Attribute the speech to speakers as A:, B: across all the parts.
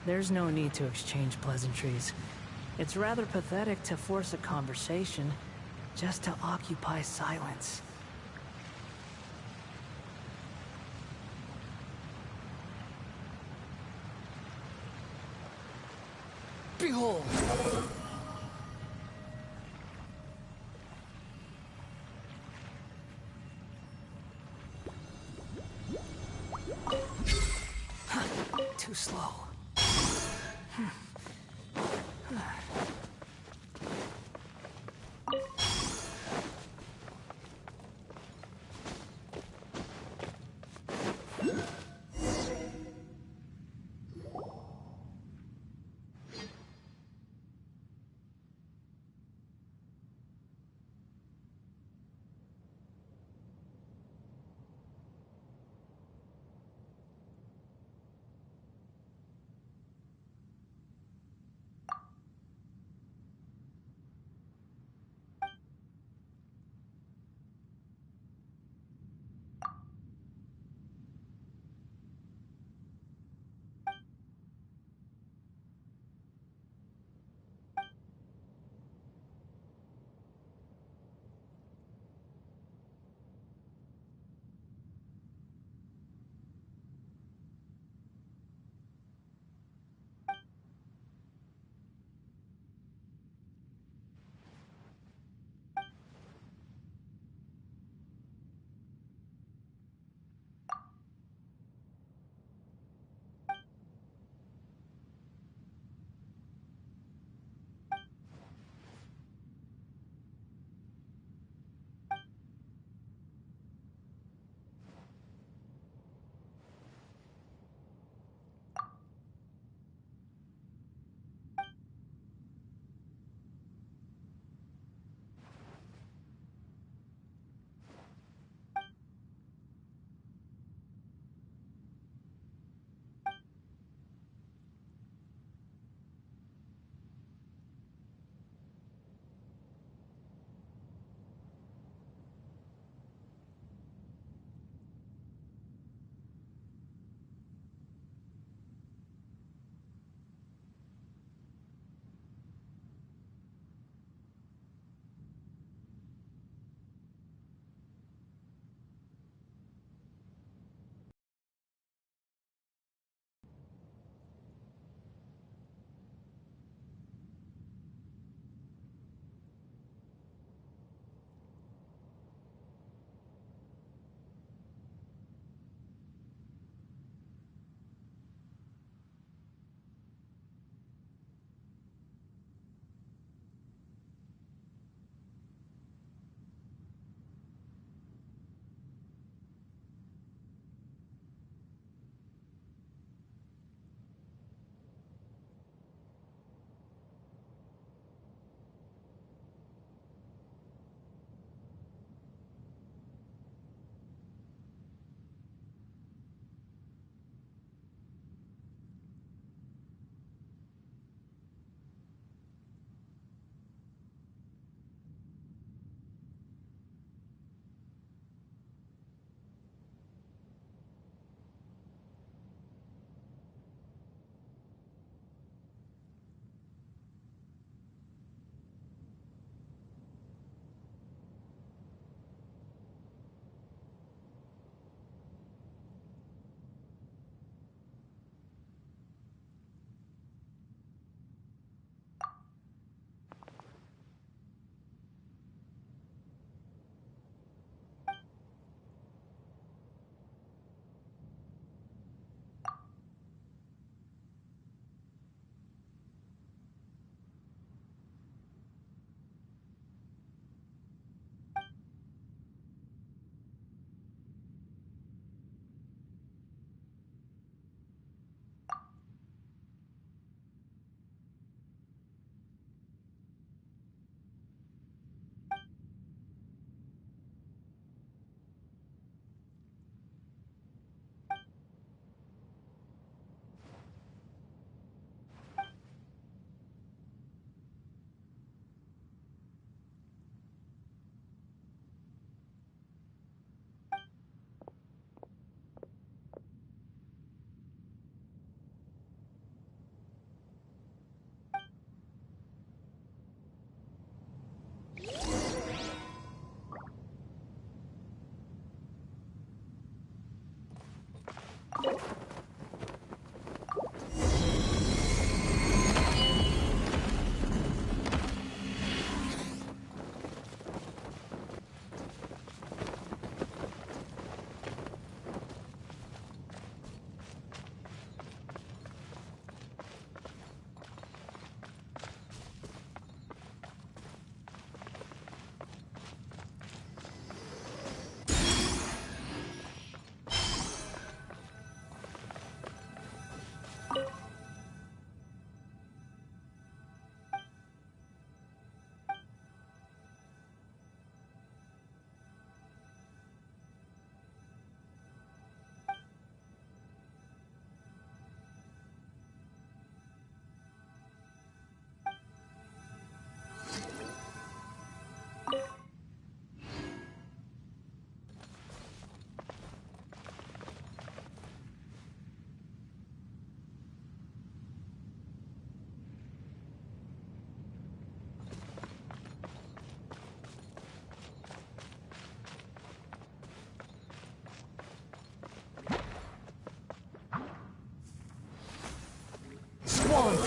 A: There's no need to exchange pleasantries. It's rather pathetic to force a conversation just to occupy silence. Behold! Too slow.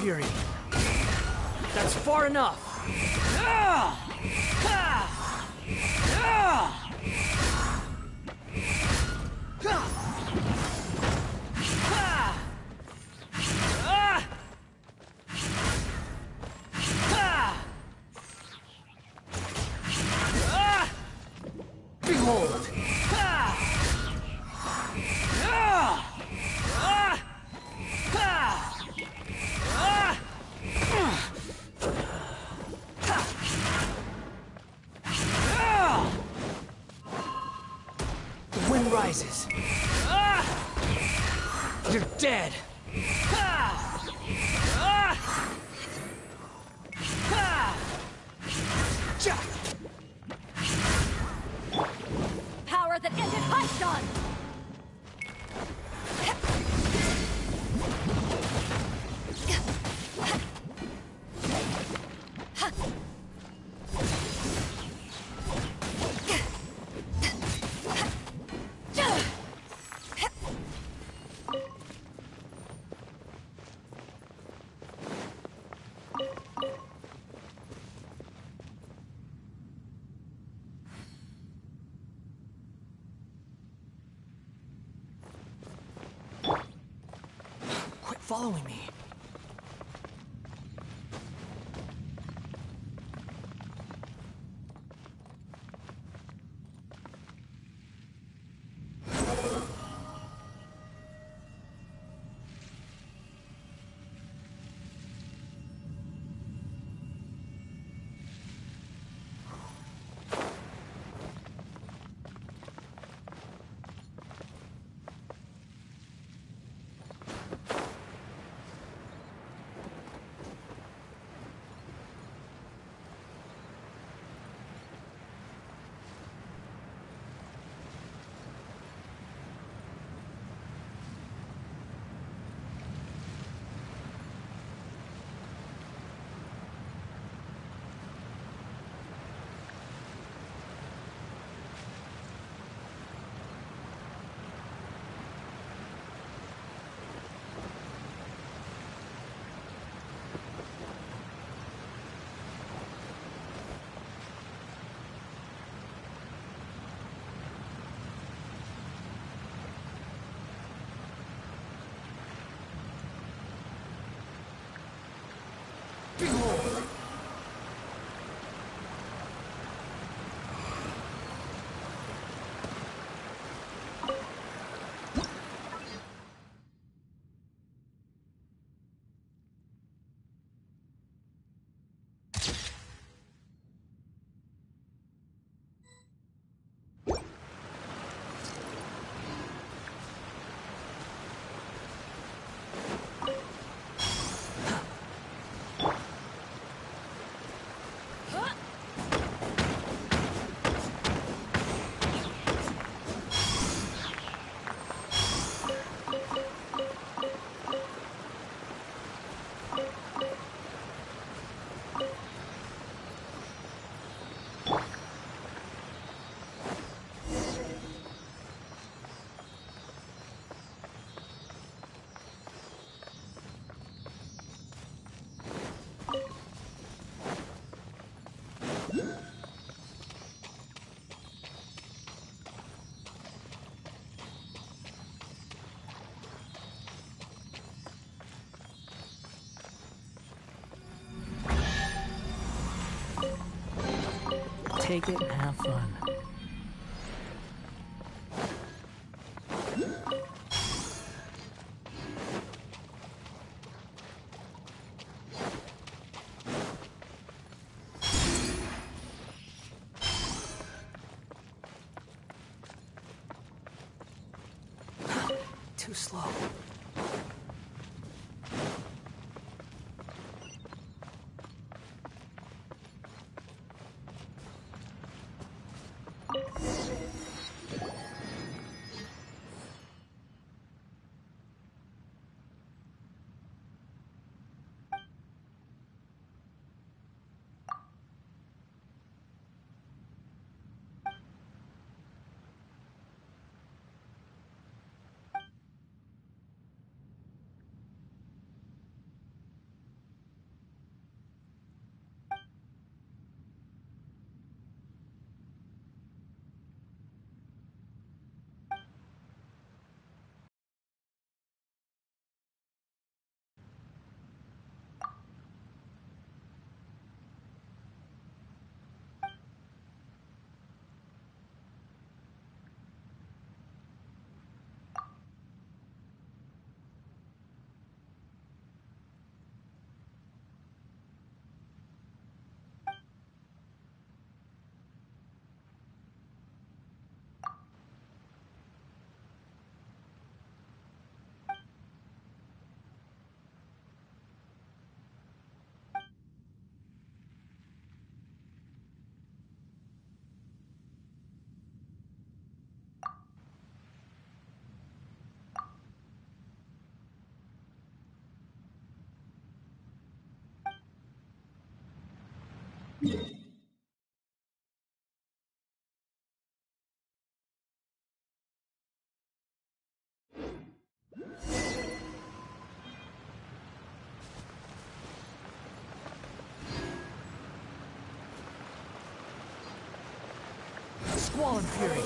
A: fury. That's far enough. Behold! The wind rises. You're dead!
B: Power that ended Heiston!
A: Quit following me. Behold! Take it and have fun. Too slow. Squall and Fury.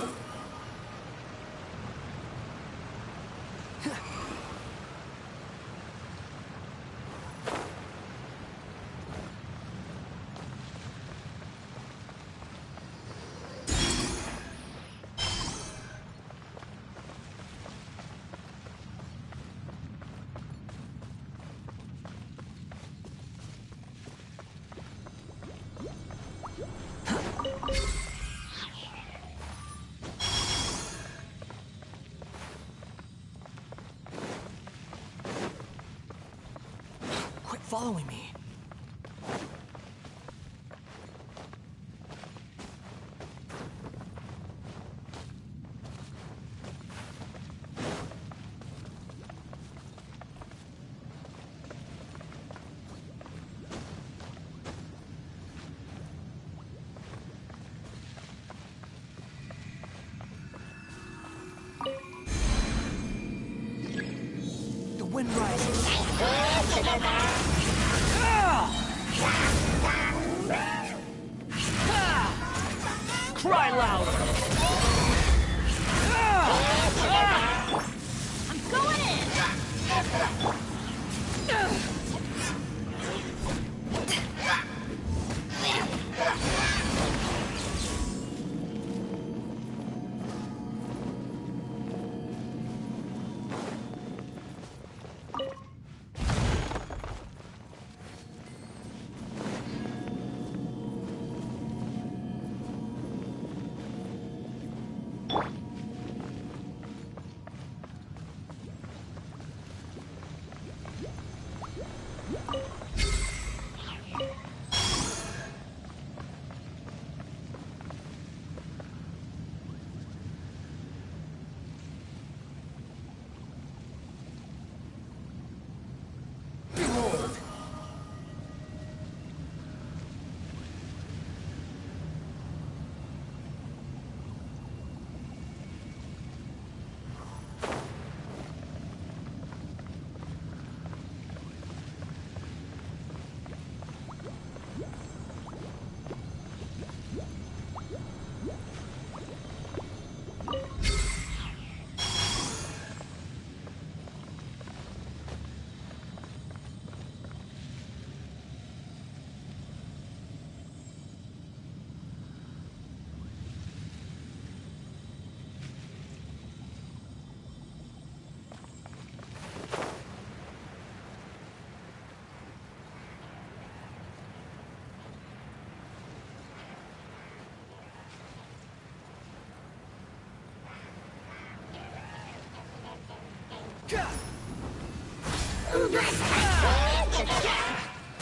A: Quit following me. The wind rises. Cry louder!
B: I'm going in!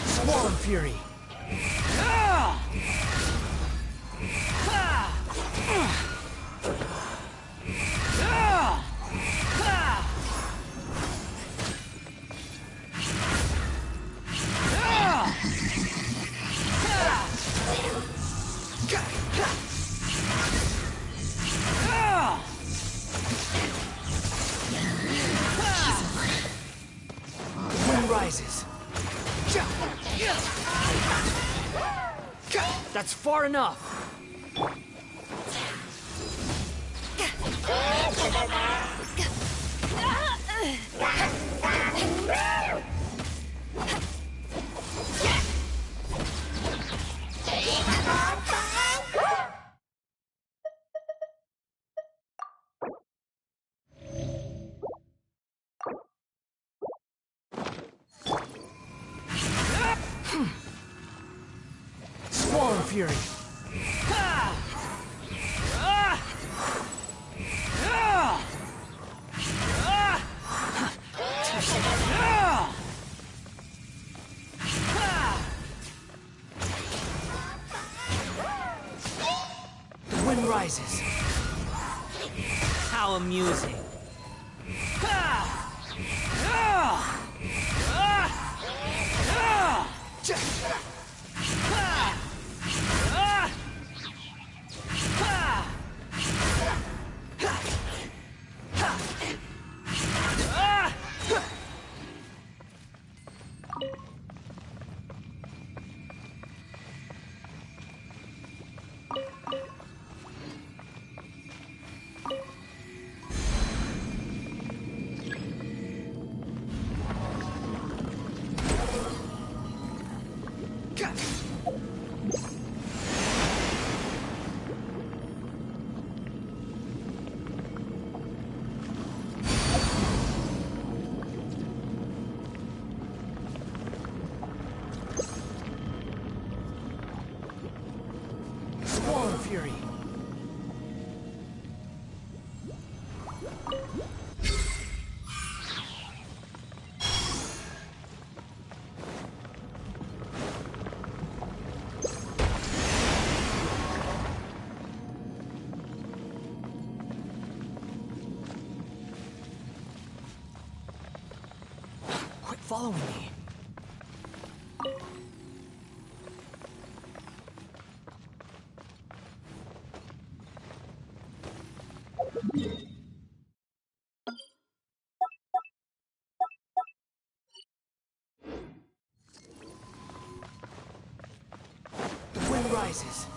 A: Squall and Fury. The wind rises. That's far enough. Squall and Fury. The wind rises. How amusing. following me. The wind rises.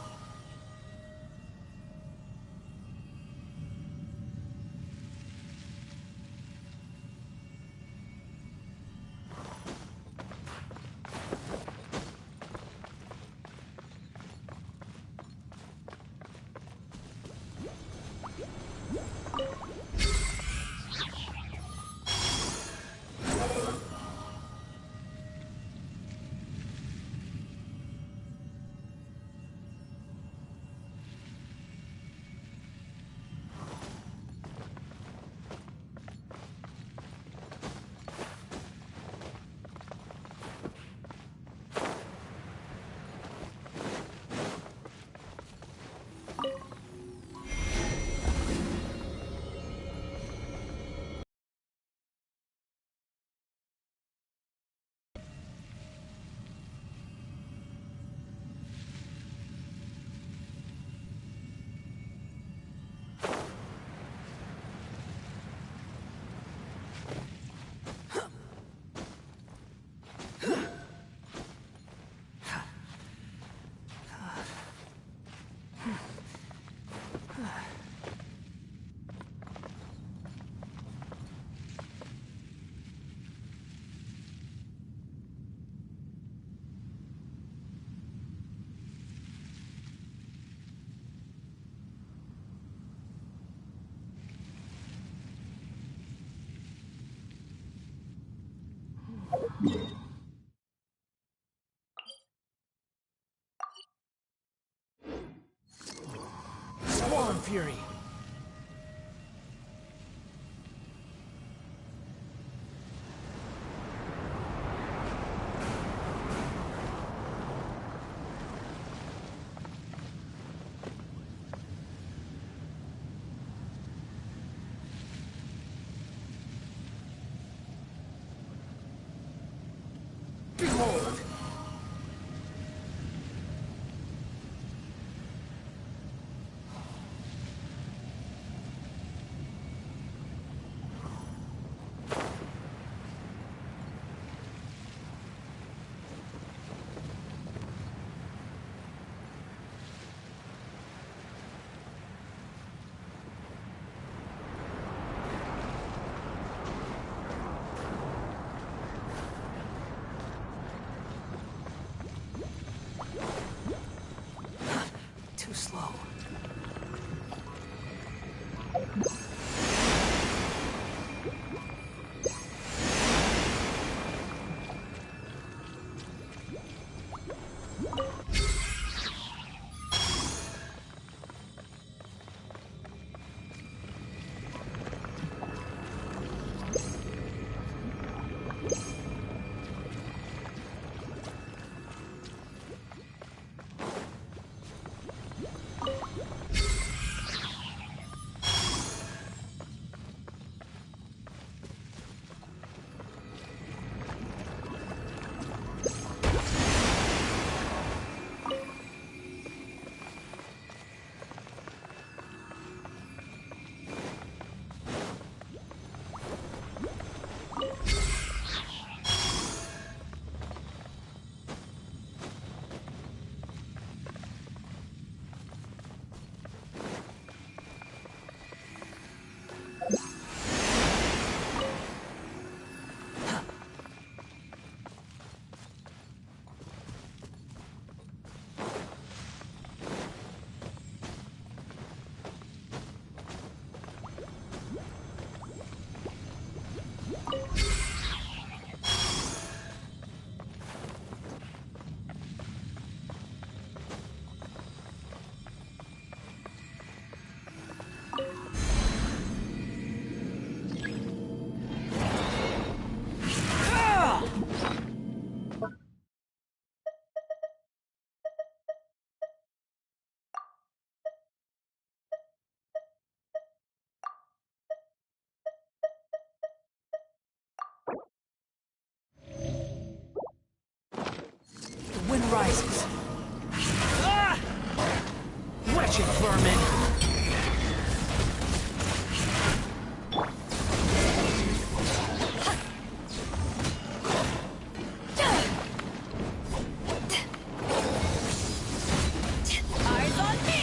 A: Swarm Fury! Behold! vermin!
B: Eyes on me!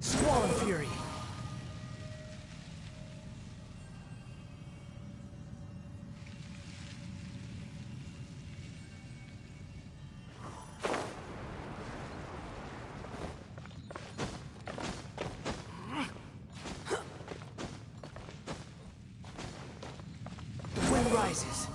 A: Squall and Fury! The wind rises.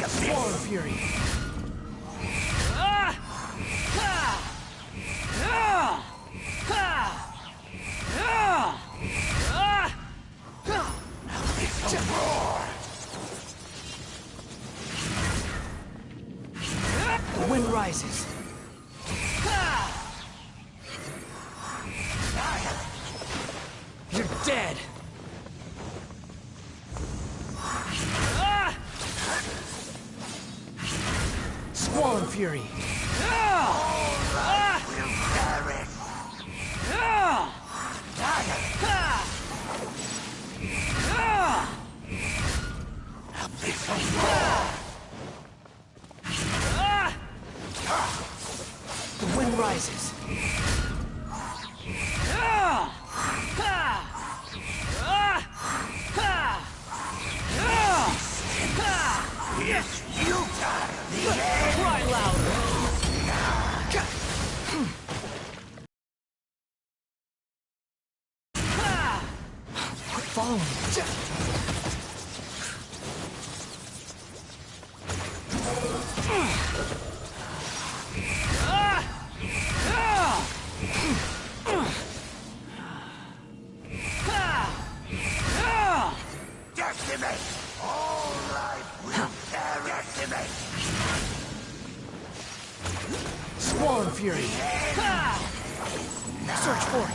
A: Squall and Fury! The wind rises. You're dead! Squall and Fury! The wind rises.
C: It's you time! The end!
A: Cry louder! Quit following me. Squall and Fury. Search for it.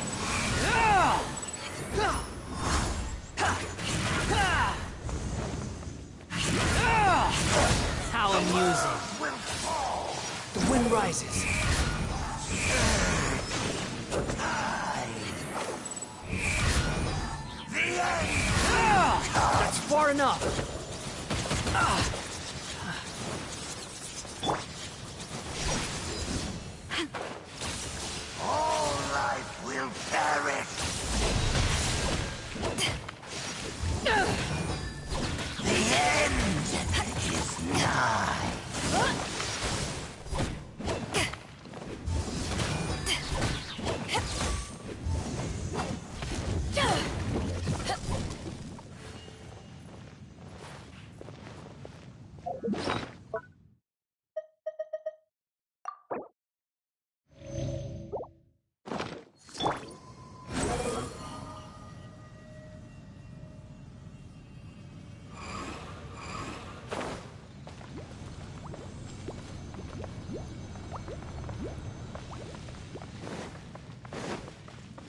A: How amusing. The wind rises. That's far enough.
C: All life will perish. The end is nigh.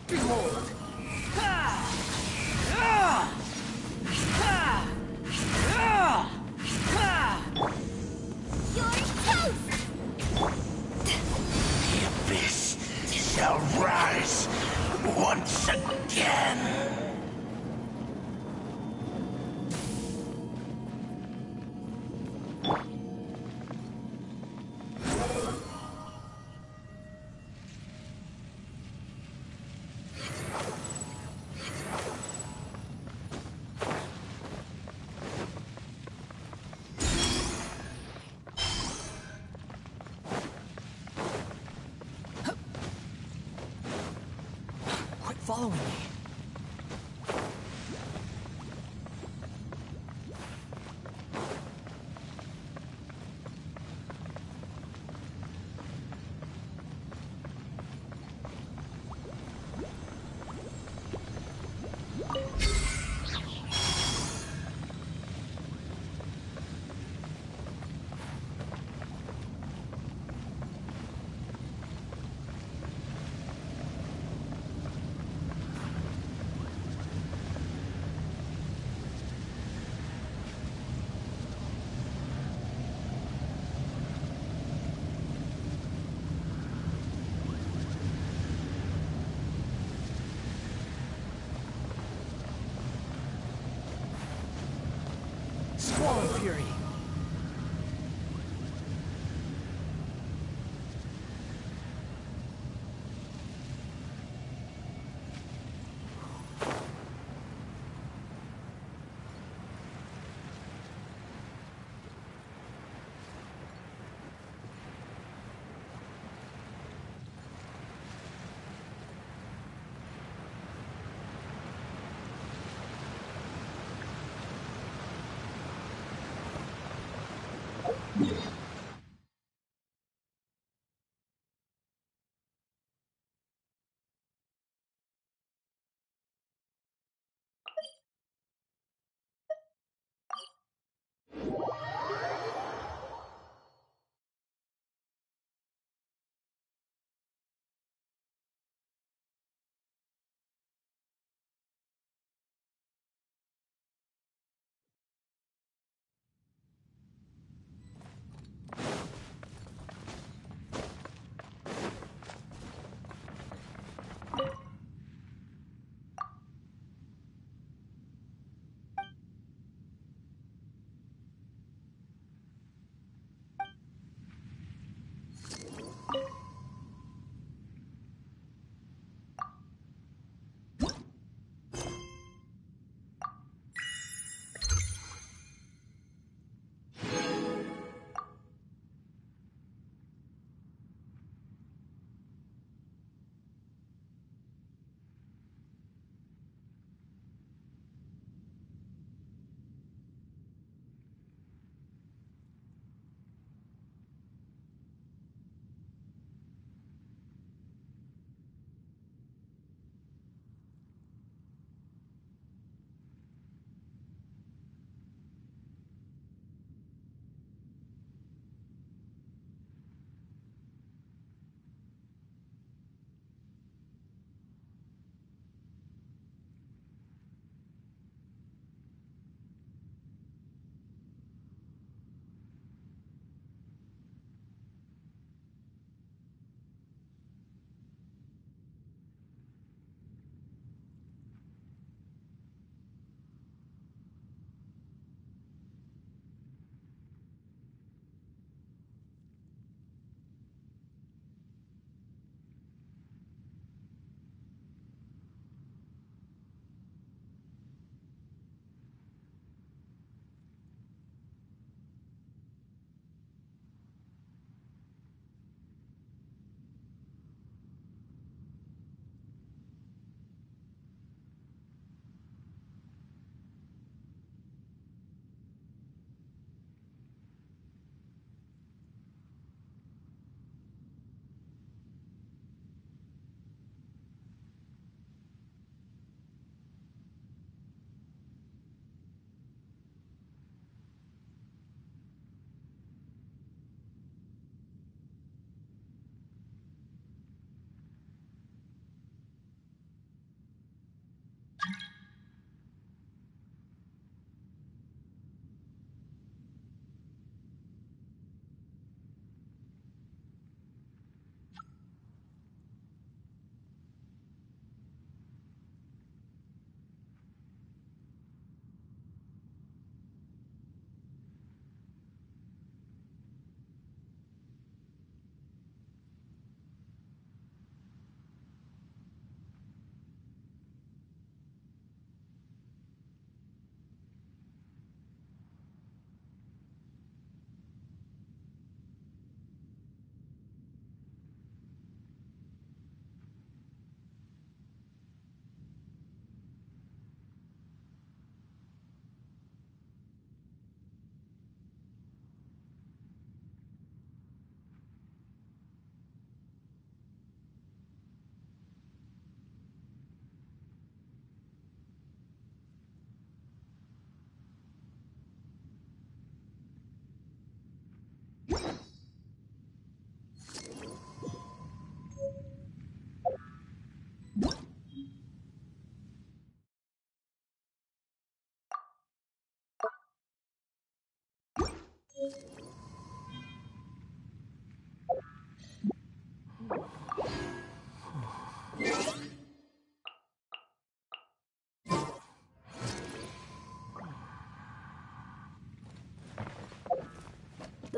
A: Behold.
B: You're toast!
C: The abyss shall rise once again.
A: Quit following me. Squall and Fury.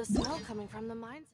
B: The smell coming from the mines.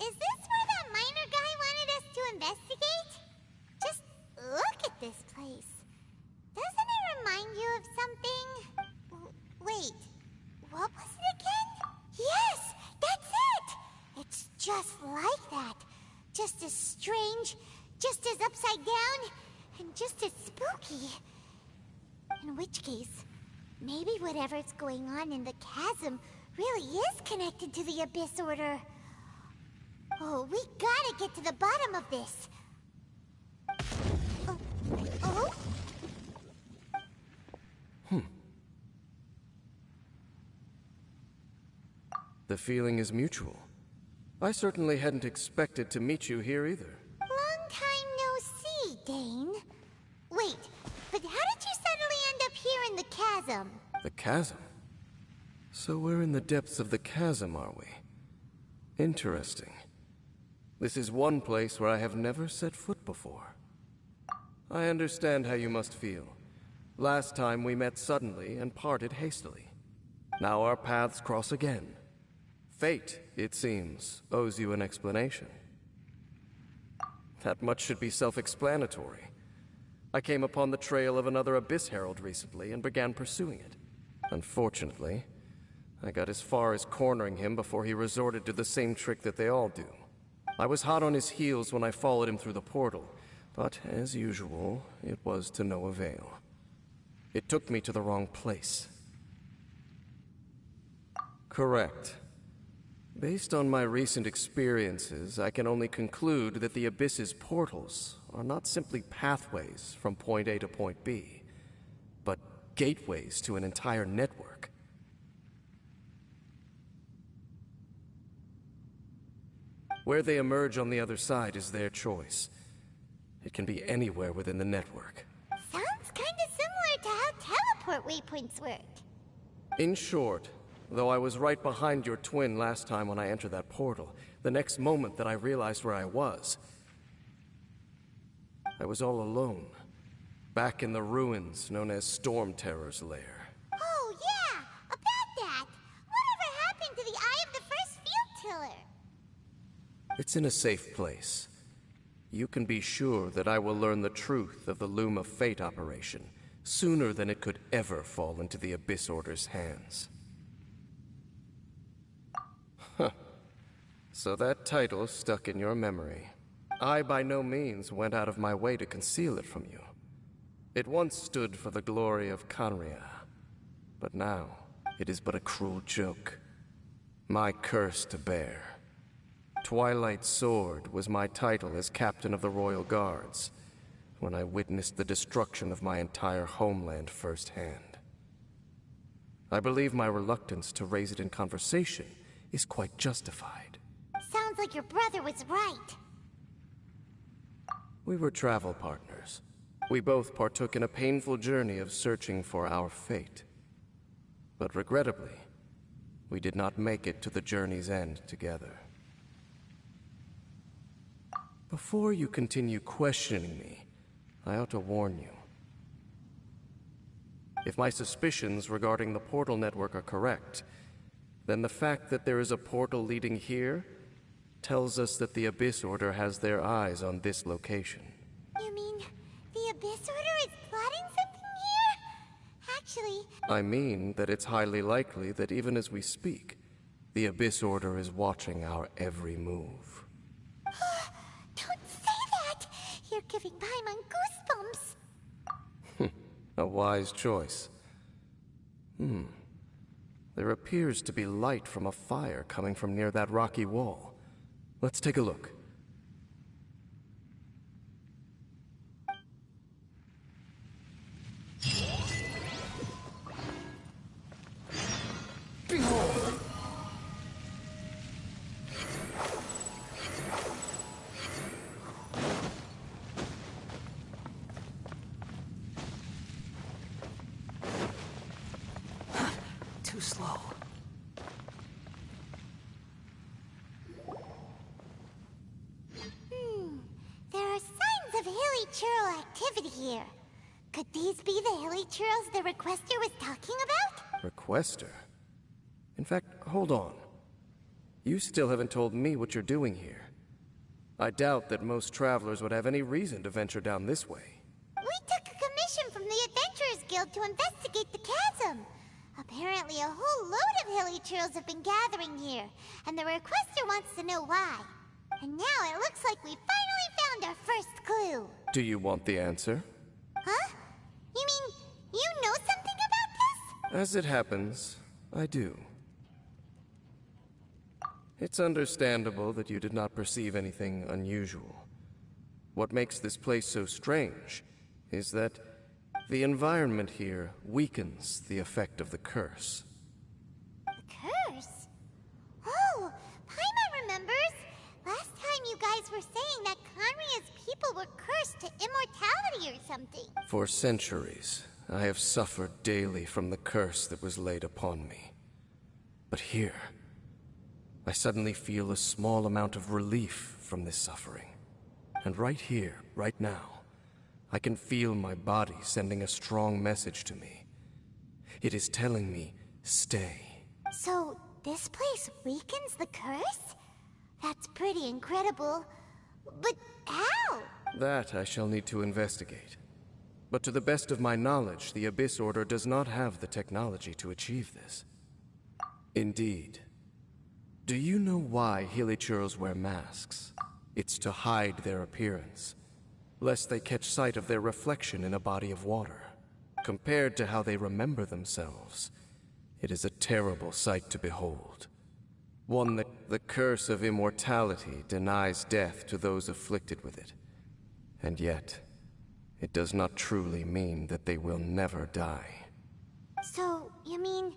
D: Is this where that miner guy wanted us to investigate? Just look at this place. Doesn't it remind you of something? Wait, what was it again? Yes, that's it! It's just like that. Just as strange, just as upside down, and just as spooky. In which case, maybe whatever's going on in the chasm really is connected to the Abyss Order. Oh, we gotta get to the bottom of this. Oh?
E: The feeling is mutual. I certainly hadn't expected to meet you here either.
D: Long time no see, Dane. Wait, but how did you suddenly end up here in the chasm?
E: The chasm? So we're in the depths of the chasm, are we? Interesting. This is one place where I have never set foot before. I understand how you must feel. Last time we met suddenly and parted hastily. Now our paths cross again. Fate, it seems, owes you an explanation. That much should be self-explanatory. I came upon the trail of another Abyss Herald recently and began pursuing it. Unfortunately, I got as far as cornering him before he resorted to the same trick that they all do. I was hot on his heels when I followed him through the portal, but as usual, it was to no avail. It took me to the wrong place. Correct. Based on my recent experiences, I can only conclude that the Abyss's portals are not simply pathways from point A to point B, but gateways to an entire network. Where they emerge on the other side is their choice. It can be anywhere within the network.
D: Sounds kinda similar to how teleport waypoints work.
E: In short, though I was right behind your twin last time when I entered that portal, the next moment that I realized where I was all alone, back in the ruins known as Storm Terror's lair.
D: Oh yeah, about that. Whatever happened to the Eye of the First Field Tiller?
E: It's in a safe place. You can be sure that I will learn the truth of the Loom of Fate operation, sooner than it could ever fall into the Abyss Order's hands. Huh. So that title stuck in your memory. I by no means went out of my way to conceal it from you. It once stood for the glory of Kanria, but now it is but a cruel joke. My curse to bear. Twilight Sword was my title as captain of the Royal Guards, when I witnessed the destruction of my entire homeland firsthand. I believe my reluctance to raise it in conversation is quite justified.
D: Sounds like your brother was right.
E: We were travel partners. We both partook in a painful journey of searching for our fate. But regrettably, we did not make it to the journey's end together. Before you continue questioning me, I ought to warn you. If my suspicions regarding the portal network are correct, then the fact that there is a portal leading here tells us that the Abyss Order has their eyes on this location.
D: You mean the Abyss Order is plotting something here? Actually...
E: I mean that it's highly likely that even as we speak, the Abyss Order is watching our every move.
D: Don't say that! You're giving Paimon goosebumps!
E: A wise choice. There appears to be light from a fire coming from near that rocky wall. Let's take a look. Behold!
A: Too slow.
D: There are signs of hilly churl activity here. Could these be the hilly churls the requester was talking about?
E: Requester? In fact, hold on. You still haven't told me what you're doing here. I doubt that most travelers would have any reason to venture down this way.
D: We took a commission from the Adventurers Guild to investigate the chasm. Apparently a whole load of hilly churls have been gathering here, and the requester wants to know why. And now it looks like we finally found our first clue.
E: Do you want the answer?
D: Huh? You mean, you know something about this?
E: As it happens, I do. It's understandable that you did not perceive anything unusual. What makes this place so strange is that the environment here weakens the effect of the curse.
D: The curse? Oh, Paimon remembers. Last time you guys were saying that Kanria's people were cursed to immortality or something.
E: For centuries, I have suffered daily from the curse that was laid upon me. But here, I suddenly feel a small amount of relief from this suffering. And right here, right now, I can feel my body sending a strong message to me. It is telling me, stay.
D: So, this place weakens the curse? That's pretty incredible. But how?
E: That I shall need to investigate. But to the best of my knowledge, the Abyss Order does not have the technology to achieve this. Indeed. Do you know why Hilichurls wear masks? It's to hide their appearance, lest they catch sight of their reflection in a body of water. Compared to how they remember themselves, it is a terrible sight to behold. One that the curse of immortality denies death to those afflicted with it. And yet, it does not truly mean that they will never die.
D: So, you mean,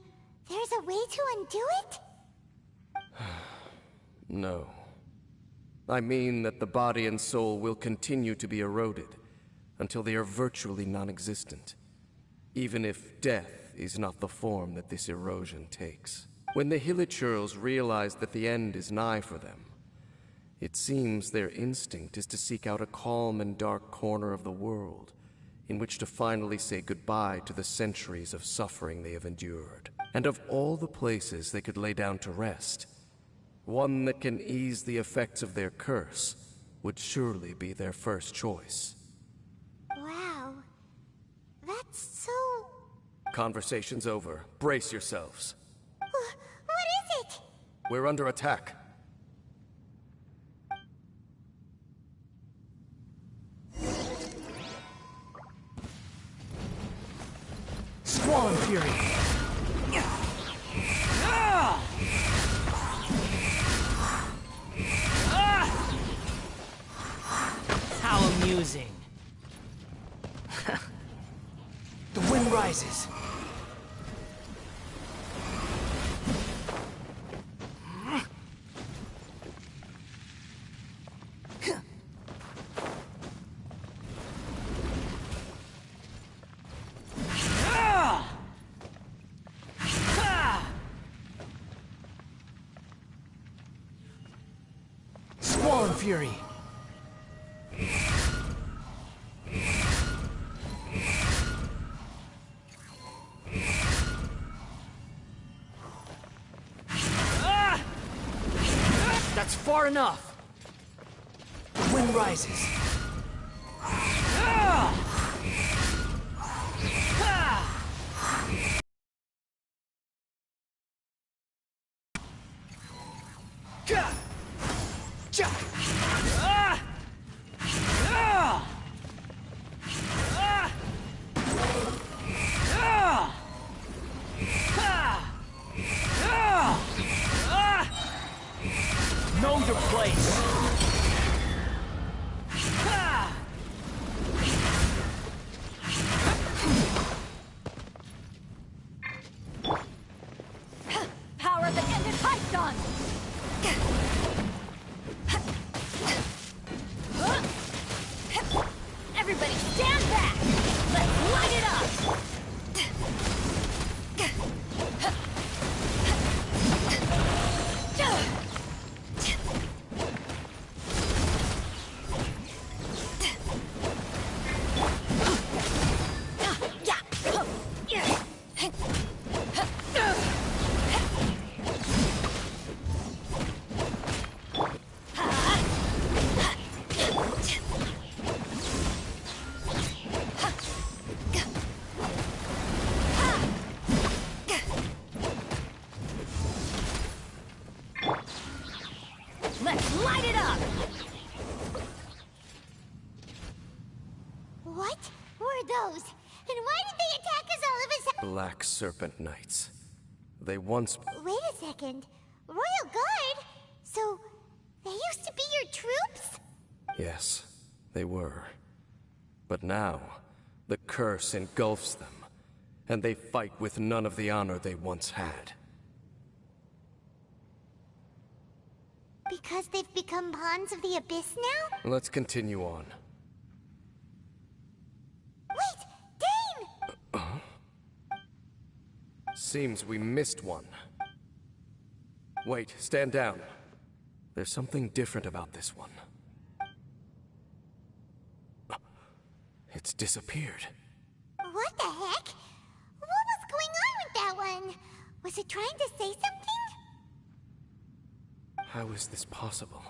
D: there's a way to undo it?
E: No. I mean that the body and soul will continue to be eroded until they are virtually non-existent, even if death is not the form that this erosion takes. When the Hilichurls realize that the end is nigh for them, it seems their instinct is to seek out a calm and dark corner of the world in which to finally say goodbye to the centuries of suffering they have endured. And of all the places they could lay down to rest, one that can ease the effects of their curse would surely be their first choice.
D: Wow. That's
E: conversation's over. Brace yourselves.
D: What is it?
E: We're under attack.
A: Squall Fury! How amusing. The wind rises. Squall Fury! That's far enough! The wind rises. Know your place!
B: Power of the ended Python! Everybody stand back! Let's light it up! Let's light it up!
D: What were those? And why did they attack us all of a sudden?
E: Black Serpent Knights. They once...
D: Wait a second. Royal Guard? So, they used to be your troops?
E: Yes, they were. But now, the curse engulfs them, and they fight with none of the honor they once had.
D: Because they've become pawns of the Abyss now?
E: Let's continue on.
D: Wait! Dane!
E: Seems we missed one. Wait, stand down. There's something different about this one. It's disappeared.
D: What the heck? What was going on with that one? Was it trying to say something?
E: How is this possible?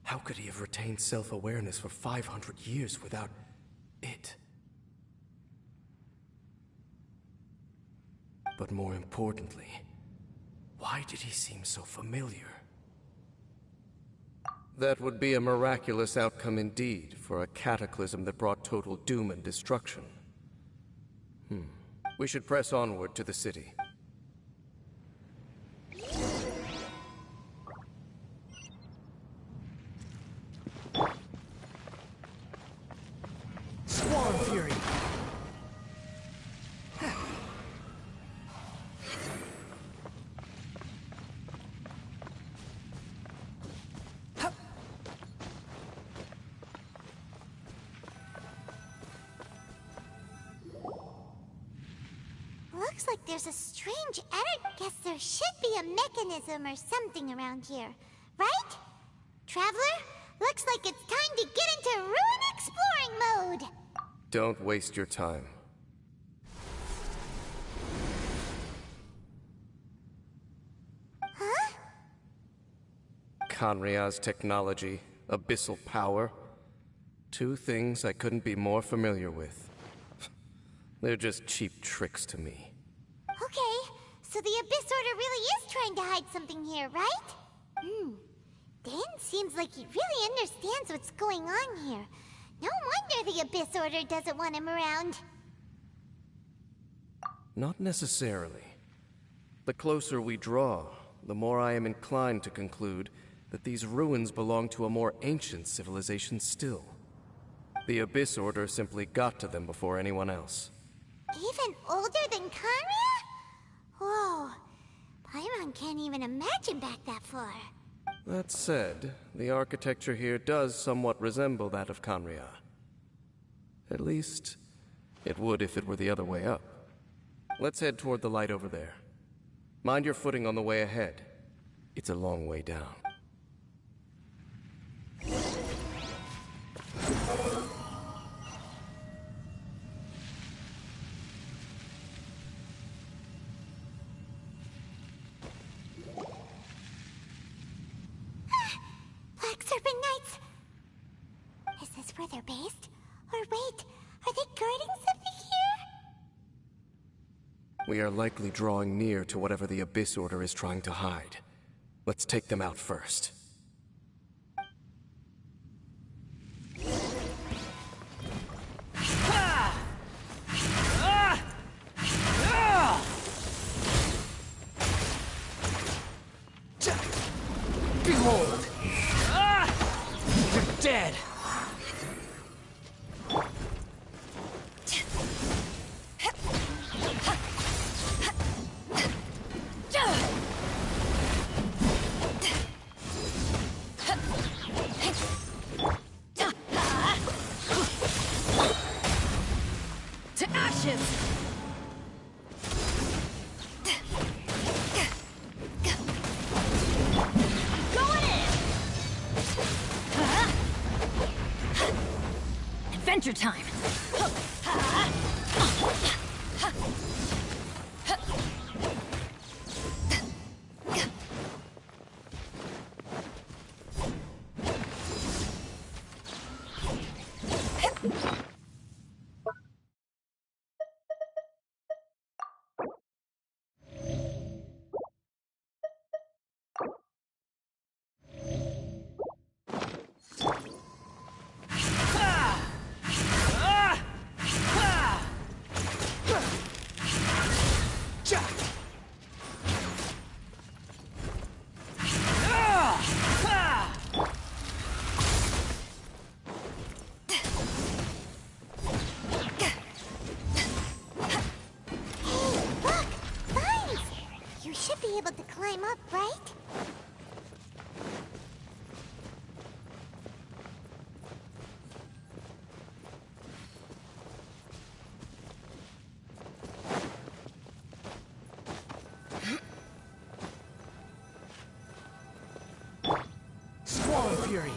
E: How could he have retained self-awareness for 500 years without it? But more importantly, why did he seem so familiar? That would be a miraculous outcome indeed for a cataclysm that brought total doom and destruction. We should press onward to the city.
A: Squall Fury!
D: Looks like there's a strange edit. Guess there should be a mechanism or something around here. Right? Traveler? Looks like it's time to get into ruin exploring mode!
E: Don't waste your time.
D: Huh?
E: Conria's technology, abyssal power. Two things I couldn't be more familiar with. They're just cheap tricks to me.
D: Okay, so the Abyss Order really is trying to hide something here, right? Dan seems like he really understands what's going on here. No wonder the Abyss Order doesn't want him around.
E: Not necessarily. The closer we draw, the more I am inclined to conclude that these ruins belong to a more ancient civilization still. The Abyss Order simply got to them before anyone else.
D: Even older than Conria? Whoa. Paimon can't even imagine back that far.
E: That said, the architecture here does somewhat resemble that of Conria. At least, it would if it were the other way up. Let's head toward the light over there. Mind your footing on the way ahead. It's a long way down.
D: Black Serpent Knights! Is this where they're based? Or wait, are they guarding something here?
E: We are likely drawing near to whatever the Abyss Order is trying to hide. Let's take them out first.
A: Behold! You're dead! To ashes! Adventure time!
D: Able to climb up, right?
A: Squall Fury!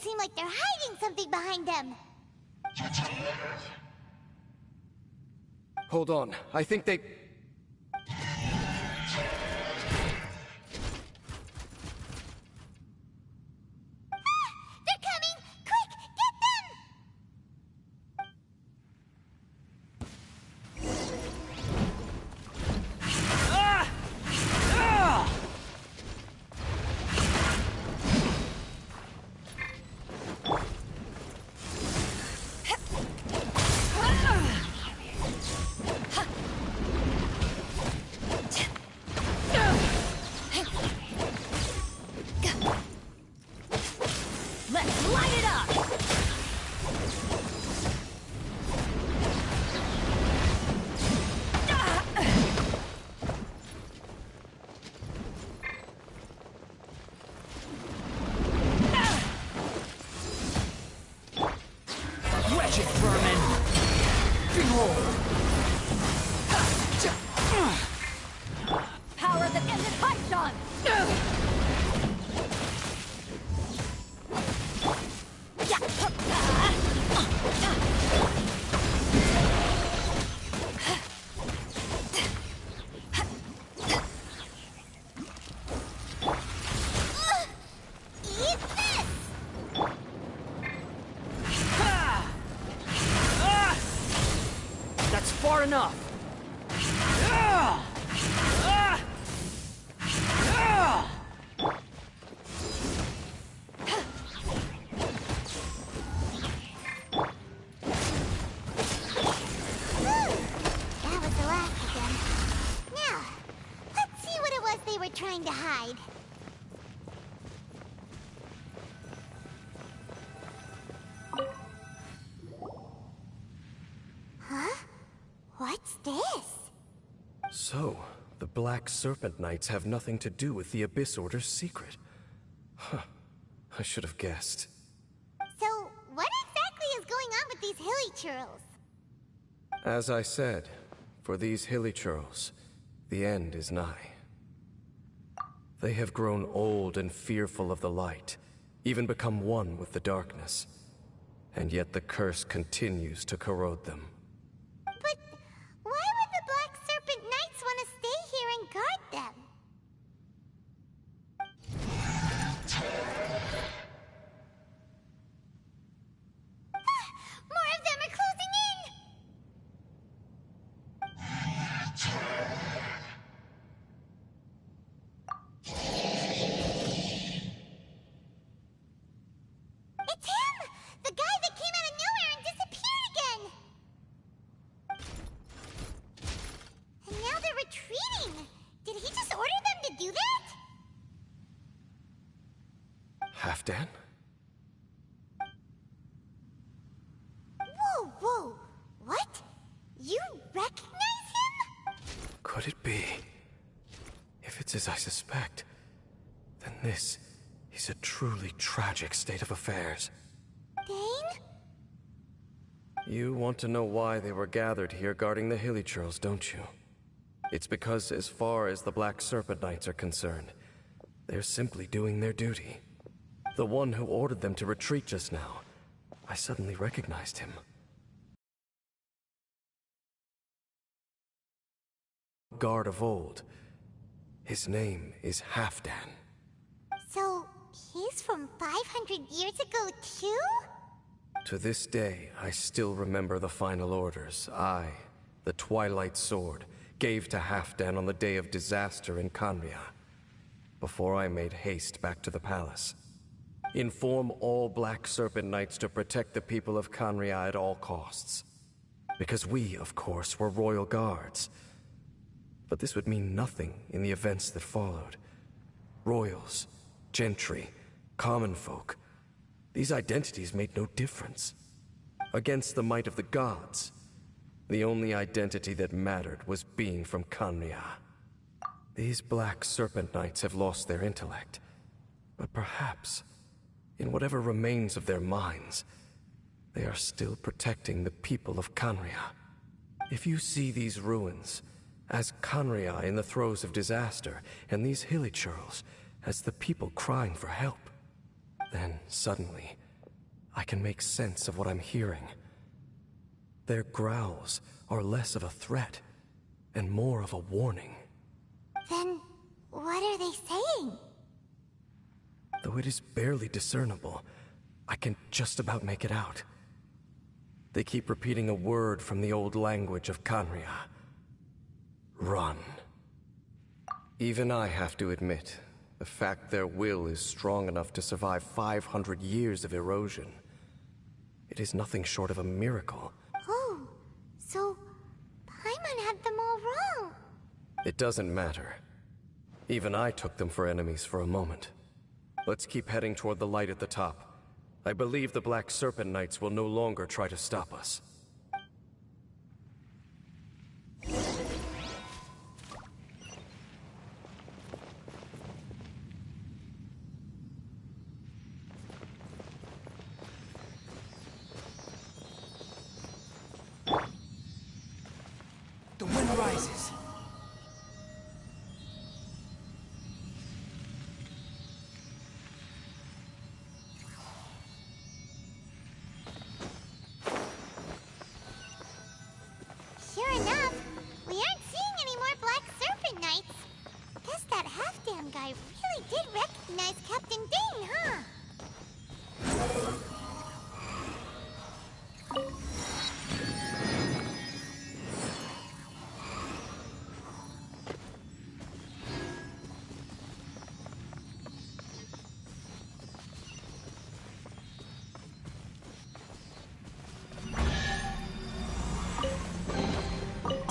D: Seem like they're hiding something behind them.
E: Hold on, I think they...
D: They're coming! Quick, get them!
B: Let's light it up!
A: Wretched vermin! Behold!
B: Power that ended Python!
A: far enough.
D: That was the last of them. Now, let's see what it was they were trying to hide. Huh? What's this?
E: So, the Black Serpent Knights have nothing to do with the Abyss Order's secret. Huh. I should have guessed.
D: So, what exactly is going on with these hilly churls?
E: As I said, for these hilly churls, the end is nigh. They have grown old and fearful of the light, even become one with the darkness. And yet the curse continues to corrode them.
D: But why would the Black Serpent Knights want to stay here and guard them? More of them are closing in! It's him! The guy that came out of nowhere and disappeared again! And now they're retreating! Did he just order them to do that?
E: Halfdan?
D: Whoa, whoa! What? You recognize him?
E: Could it be? If it's as I suspect, then this is a truly tragic state of affairs.
D: Dane?
E: You want to know why they were gathered here guarding the hilly churls, don't you? It's because as far as the Black Serpent Knights are concerned, they're simply doing their duty. The one who ordered them to retreat just now, I suddenly recognized him. Guard of old. His name is Halfdan.
D: So, he's from 500 years ago, too?
E: To this day, I still remember the final orders I, the Twilight Sword, gave to Halfdan on the day of disaster in Khaenri'ah, before I made haste back to the palace. Inform all Black Serpent Knights to protect the people of Khaenri'ah at all costs. Because we, of course, were royal guards. But this would mean nothing in the events that followed. Royals, gentry, common folk. These identities made no difference. Against the might of the gods, the only identity that mattered was being from Khaenri'ah. These Black Serpent Knights have lost their intellect. But perhaps, in whatever remains of their minds, they are still protecting the people of Khaenri'ah. If you see these ruins as Khaenri'ah in the throes of disaster, and these hilly churls as the people crying for help, then suddenly I can make sense of what I'm hearing. Their growls are less of a threat and more of a warning.
D: Then, what are they saying?
E: Though it is barely discernible, I can just about make it out. They keep repeating a word from the old language of Khaenri'ah. Run. Even I have to admit, the fact their will is strong enough to survive 500 years of erosion. It is nothing short of a miracle.
D: Oh, so Paimon had them all wrong.
E: It doesn't matter. Even I took them for enemies for a moment. Let's keep heading toward the light at the top. I believe the Black Serpent Knights will no longer try to stop us.
A: The wind rises.
D: Sure enough, we aren't seeing any more Black Serpent Knights. Guess that half-damn guy really did recognize Captain Dane, huh?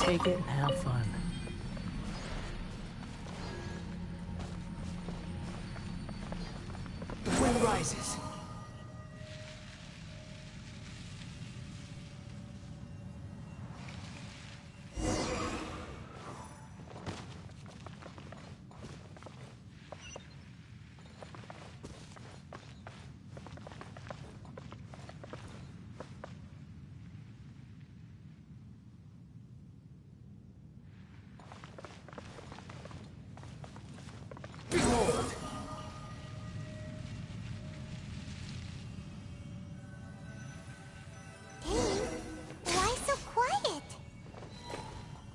A: Take it and have fun. The wind rises.
D: Why so quiet?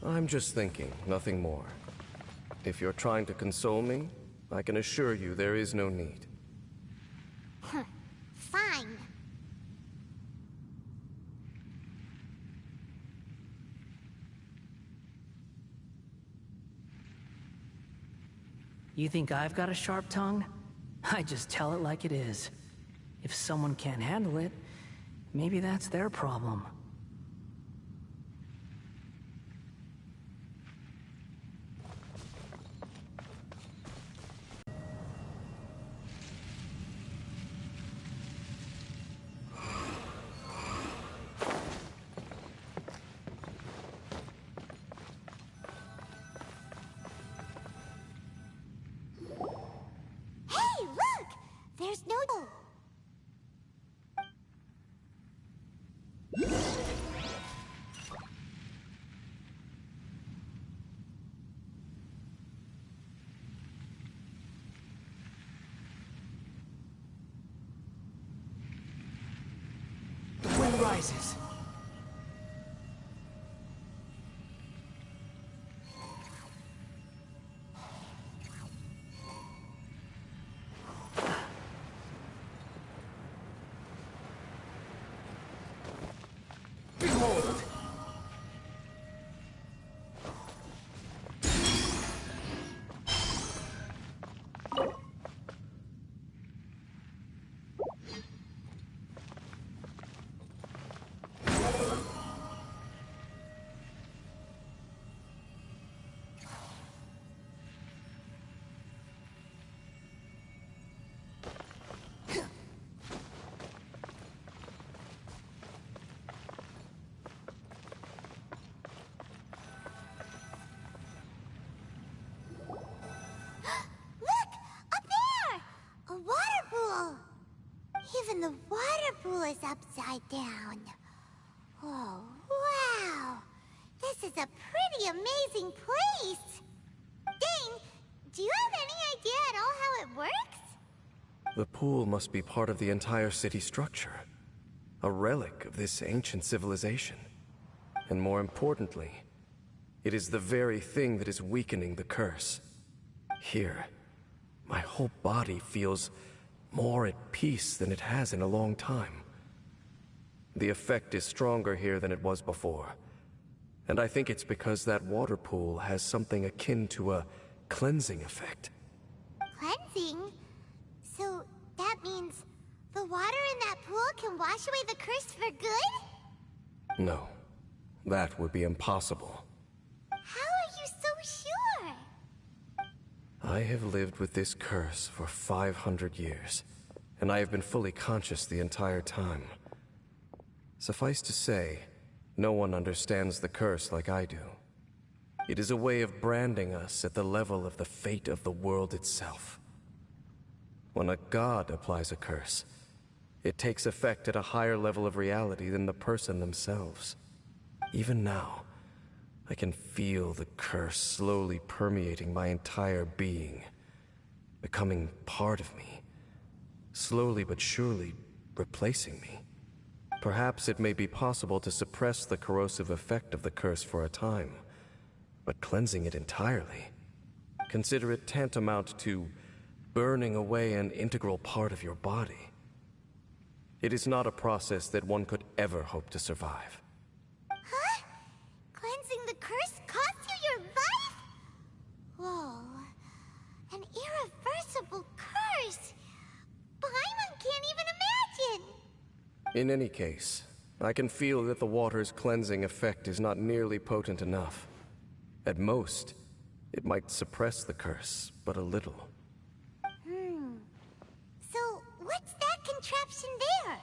E: I'm just thinking, nothing more. If you're trying to console me, I can assure you there is no need.
D: Fine.
A: You think I've got a sharp tongue? I just tell it like it is. If someone can't handle it, maybe that's their problem.
D: Hey, look! There's no...
A: The wind rises. Behold!
D: Look! Up there! A water pool! Even the water pool is upside down. Oh, wow! This is a pretty amazing place! Dane, do you have any idea at all how it works?
E: The pool must be part of the entire city structure. A relic of this ancient civilization. And more importantly, it is the very thing that is weakening the curse. Here, my whole body feels more at peace than it has in a long time. The effect is stronger here than it was before. And I think it's because that water pool has something akin to a cleansing effect.
D: Cleansing? So that means the water in that pool can wash away the curse for good?
E: No, that would be impossible.
D: How are you so sure?
E: I have lived with this curse for 500 years, and I have been fully conscious the entire time. Suffice to say, no one understands the curse like I do. It is a way of branding us at the level of the fate of the world itself. When a god applies a curse, it takes effect at a higher level of reality than the person themselves. Even now, I can feel the curse slowly permeating my entire being, becoming part of me, slowly but surely replacing me. Perhaps it may be possible to suppress the corrosive effect of the curse for a time, but cleansing it entirely, consider it tantamount to burning away an integral part of your body. It is not a process that one could ever hope to survive.
D: Huh? Cleansing the curse cost you your life? Whoa. An irreversible curse. Paimon can't even imagine.
E: In any case, I can feel that the water's cleansing effect is not nearly potent enough. At most, it might suppress the curse, but a little.
D: So, what's that contraption there?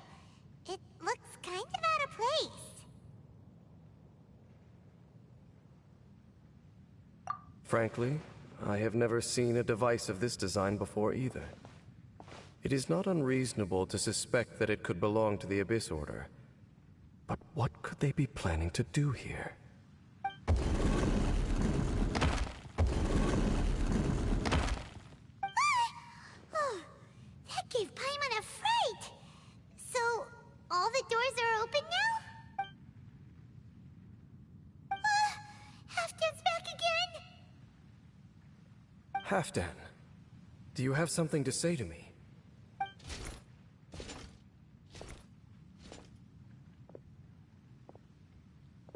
D: It looks kind of out of place.
E: Frankly, I have never seen a device of this design before either. It is not unreasonable to suspect that it could belong to the Abyss Order. But what could they be planning to do here?
D: Oh, that gave Paimon a fright! So, all the doors are open now? Halfdan's back again!
E: Halfdan, do you have something to say to me?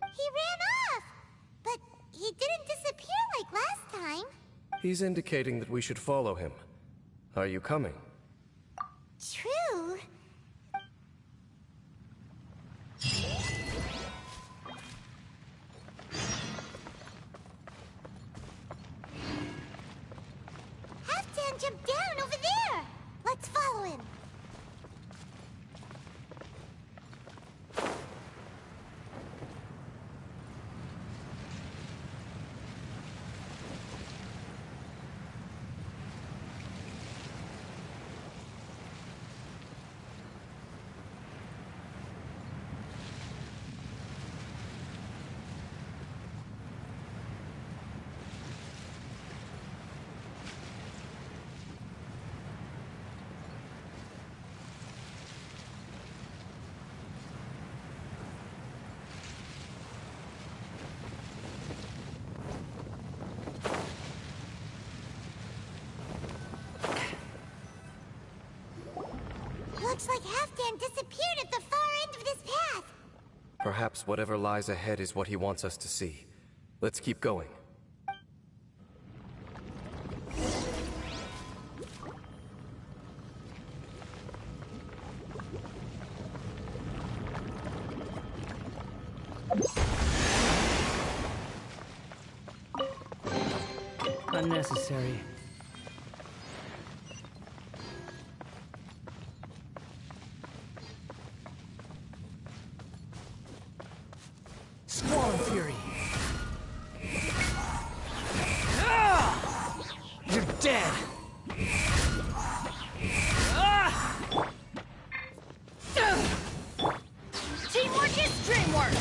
D: He ran off! But he didn't disappear like last time.
E: He's indicating that we should follow him. Are you coming?
D: True. Halfdan jumped down over there! Let's follow him. Looks like Halfdan disappeared at the far end of this path.
E: Perhaps whatever lies ahead is what he wants us to see. Let's keep going.
A: Unnecessary. Squall and Fury. You're dead.
B: Teamwork is dreamwork!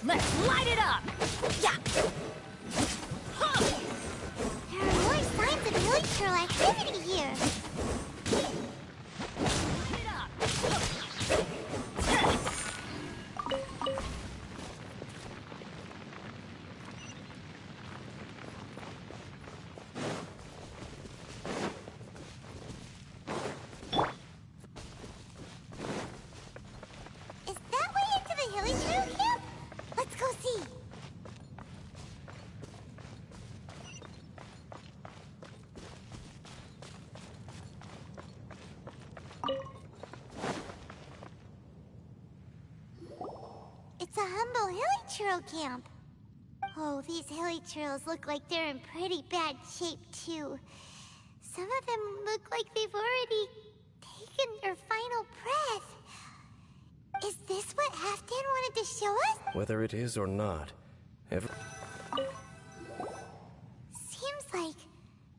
B: Let's light it up! Yeah!
D: There are more signs of village troll activity here.
B: Light it up!
D: Is that way into the hilly trail camp? Let's go see. It's a humble hilly trail camp. Oh, these hilly trails look like they're in pretty bad shape too. Some of them look like they've already taken their final breath. Is this what Halfdan wanted to show us?
E: Whether it is or not,
D: Seems like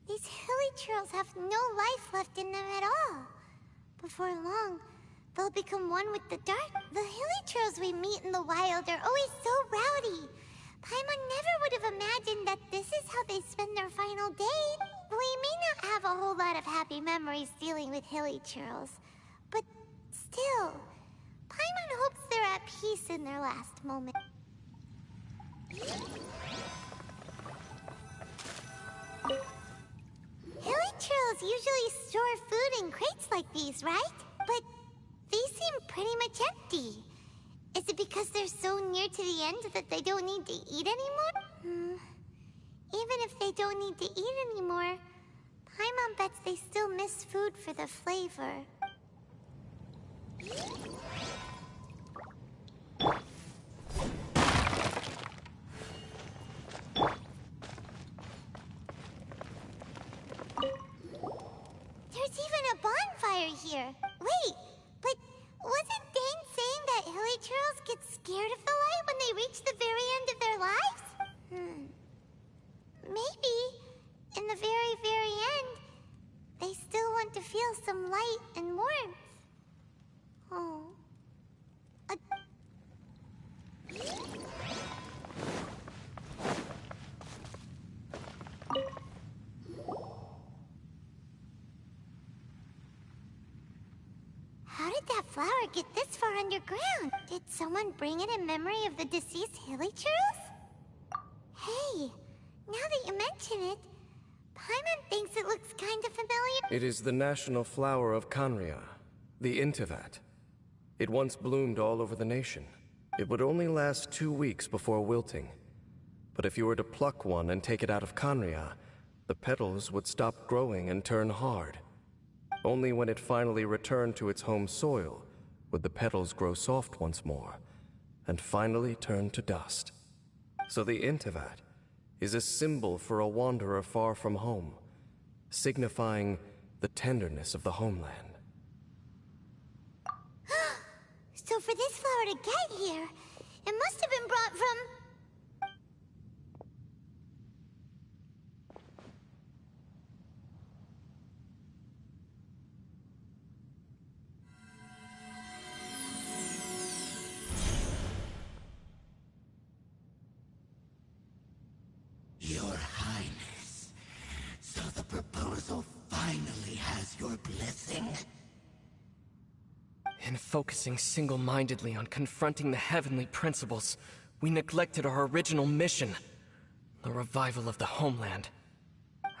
D: these hilly trails have no life left in them at all. Before long, they'll become one with the dark. The hilly trails we meet in the wild are always so rowdy. Paimon never would have imagined that this is how they spend their final day. We may not have a whole lot of happy memories dealing with hilly trails, but still, Paimon hopes they're at peace peace in their last moment. Hilichurls usually store food in crates like these, right? But these seem pretty much empty. Is it because they're so near to the end that they don't need to eat anymore? Even if they don't need to eat anymore, Paimon bets they still miss food for the flavor. There's even a bonfire here. Wait, but wasn't Dane saying that hilichurls get scared of the light when they reach the very end of their lives? Maybe, in the very, very end, they still want to feel some light and warmth. Oh. How did that flower get this far underground? Did someone bring it in memory of the deceased hilichurls? Hey, now that you mention it, Paimon thinks it looks kind of familiar.
E: It is the national flower of Khaenri'ah, the Intivat. It once bloomed all over the nation. It would only last 2 weeks before wilting. But if you were to pluck one and take it out of Khaenri'ah, the petals would stop growing and turn hard. Only when it finally returned to its home soil would the petals grow soft once more, and finally turn to dust. So the Intivat is a symbol for a wanderer far from home, signifying the tenderness of the homeland.
D: So for this flower to get here, it must have been brought from...
C: Your Highness, so the proposal finally has your blessing?
F: In focusing single-mindedly on confronting the heavenly principles, we neglected our original mission, the revival of the homeland.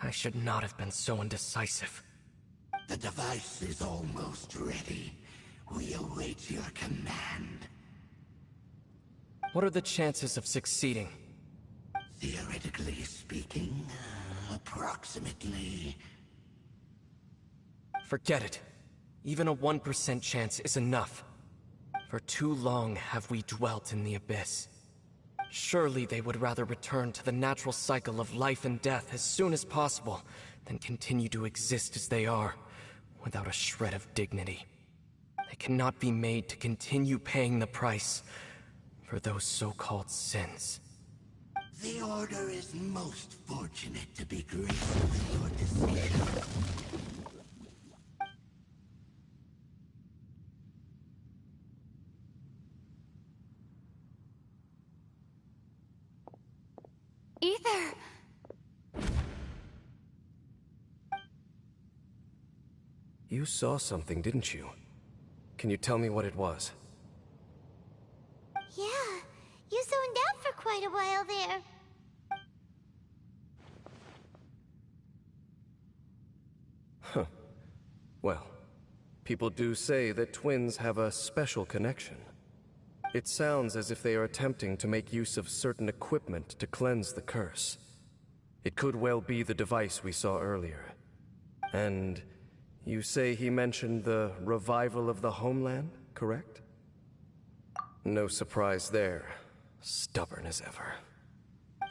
F: I should not have been so indecisive.
C: The device is almost ready. We await your command.
F: What are the chances of succeeding?
C: Theoretically speaking, approximately...
F: Forget it. Even a 1% chance is enough. For too long have we dwelt in the abyss. Surely they would rather return to the natural cycle of life and death as soon as possible than continue to exist as they are, without a shred of dignity. They cannot be made to continue paying the price for those so-called sins.
C: The Order is most fortunate to be graced with your decision.
D: Ether!
E: You saw something, didn't you? Can you tell me what it was?
D: Yeah, you zoned out for quite a while there.
E: Huh. Well, people do say that twins have a special connection. It sounds as if they are attempting to make use of certain equipment to cleanse the curse. It could well be the device we saw earlier. And you say he mentioned the revival of the homeland, correct? No surprise there. Stubborn as ever.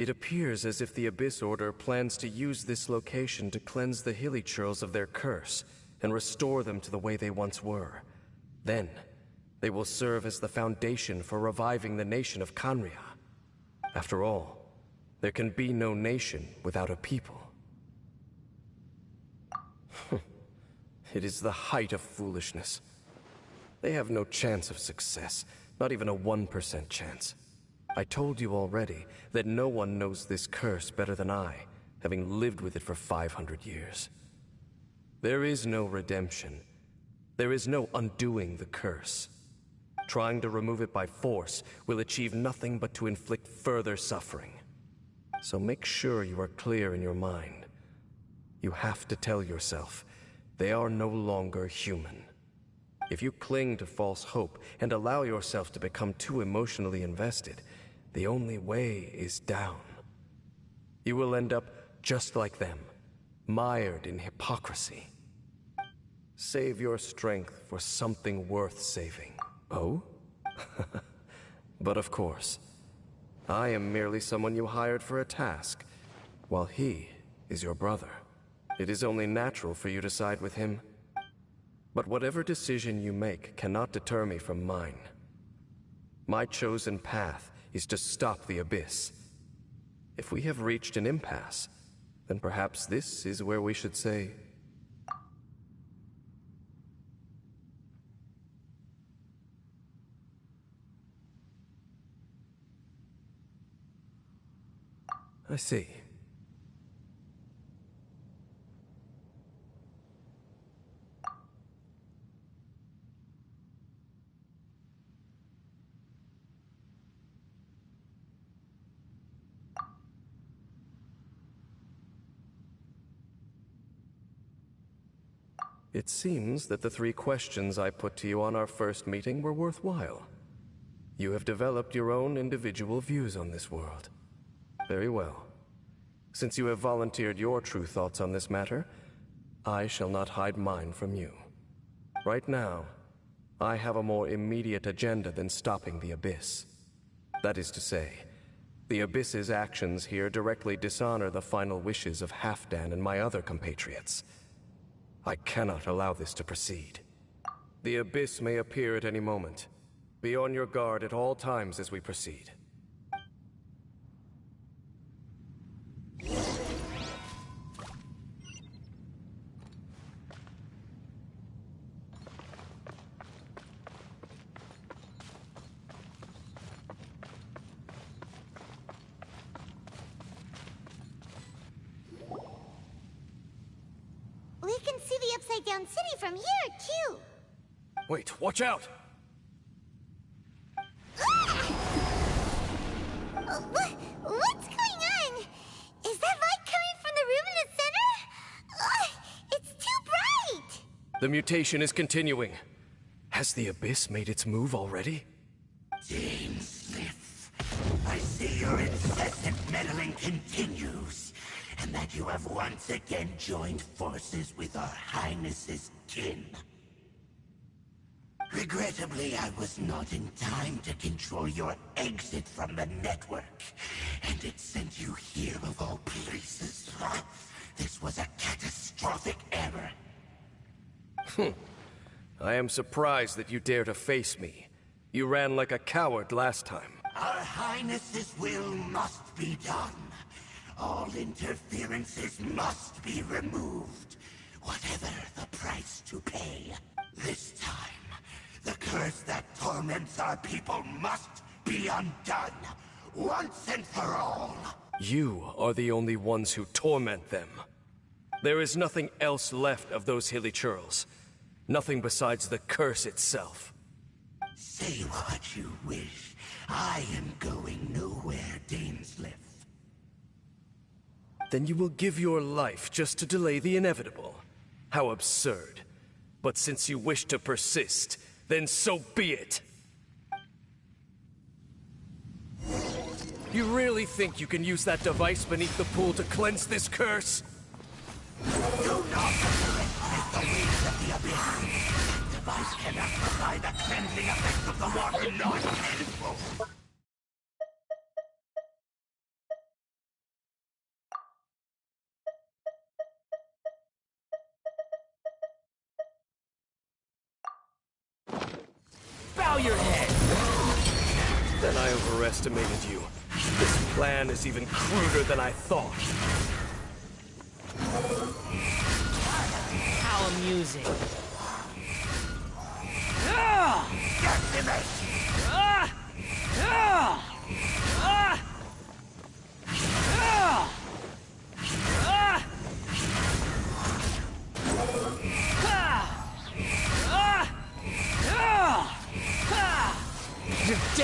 E: It appears as if the Abyss Order plans to use this location to cleanse the hilichurls of their curse and restore them to the way they once were. Then, they will serve as the foundation for reviving the nation of Khaenri'ah. After all, there can be no nation without a people. It is the height of foolishness. They have no chance of success, not even a 1% chance. I told you already that no one knows this curse better than I, having lived with it for 500 years. There is no redemption. There is no undoing the curse. Trying to remove it by force will achieve nothing but to inflict further suffering. So make sure you are clear in your mind. You have to tell yourself, they are no longer human. If you cling to false hope and allow yourself to become too emotionally invested, the only way is down. You will end up just like them, mired in hypocrisy. Save your strength for something worth saving. Oh? But of course, I am merely someone you hired for a task, while he is your brother. It is only natural for you to side with him. But whatever decision you make cannot deter me from mine. My chosen path is to stop the Abyss. If we have reached an impasse, then perhaps this is where we should say... I see. It seems that the 3 questions I put to you on our first meeting were worthwhile. You have developed your own individual views on this world. Very well. Since you have volunteered your true thoughts on this matter, I shall not hide mine from you. Right now, I have a more immediate agenda than stopping the Abyss. That is to say, the Abyss's actions here directly dishonor the final wishes of Halfdan and my other compatriots. I cannot allow this to proceed. The Abyss may appear at any moment. Be on your guard at all times as we proceed.
D: We can see the Upside Down City from here, too.
E: Wait, watch out!
D: What's going on? Is that light coming from the room in the center? It's too bright!
E: The mutation is continuing. Has the Abyss made its move already?
C: Genshin, I see your incessant meddling continues, and that you have once again joined forces with our Highness's kin. Regrettably, I was not in time to control your exit from the network, and it sent you here of all places. This was a catastrophic error.
E: I am surprised that you dare to face me. You ran like a coward last time.
C: Our Highness's will must be done. All interferences must be removed, whatever the price to pay. This time, the curse that torments our people must be undone, once and for all.
E: You are the only ones who torment them. There is nothing else left of those hilly churls. Nothing besides the curse itself.
C: Say what you wish. I am going nowhere, Dainsleif.
E: Then you will give your life just to delay the inevitable. How absurd. But since you wish to persist, then so be it. You really think you can use that device beneath the pool to cleanse this curse?
C: Do not underestimate the waves of the abyss. That device cannot provide the cleansing effect of the water non-tangible.
F: Bow your head!
E: Then I overestimated you. This plan is even cruder than I thought.
A: How amusing.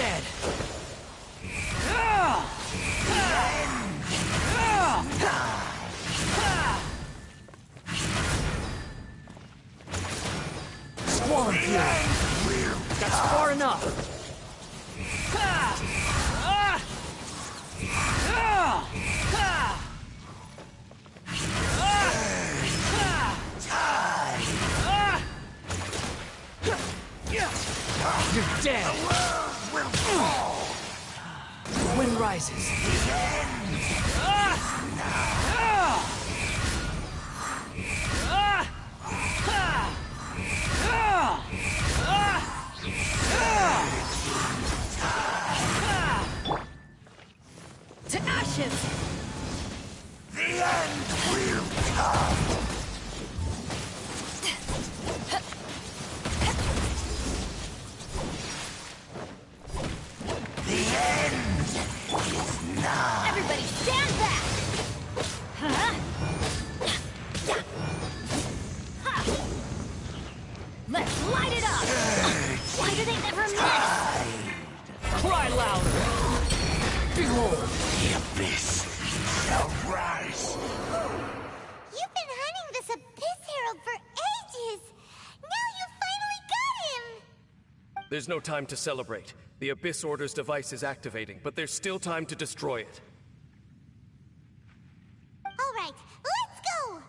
A: dead! Squall Fury! That's far enough! You're dead!
C: The world will fall!
A: The wind rises.
B: To ashes!
C: The end will come! The end is nigh!
B: Everybody stand back! Let's light it up! Why do they never miss?
A: Cry louder! Behold!
C: The abyss shall rise!
D: You've been hunting this Abyss Herald for ages! Now you finally got him!
E: There's no time to celebrate. The Abyss Order's device is activating, but there's still time to destroy it.
D: All right, let's go!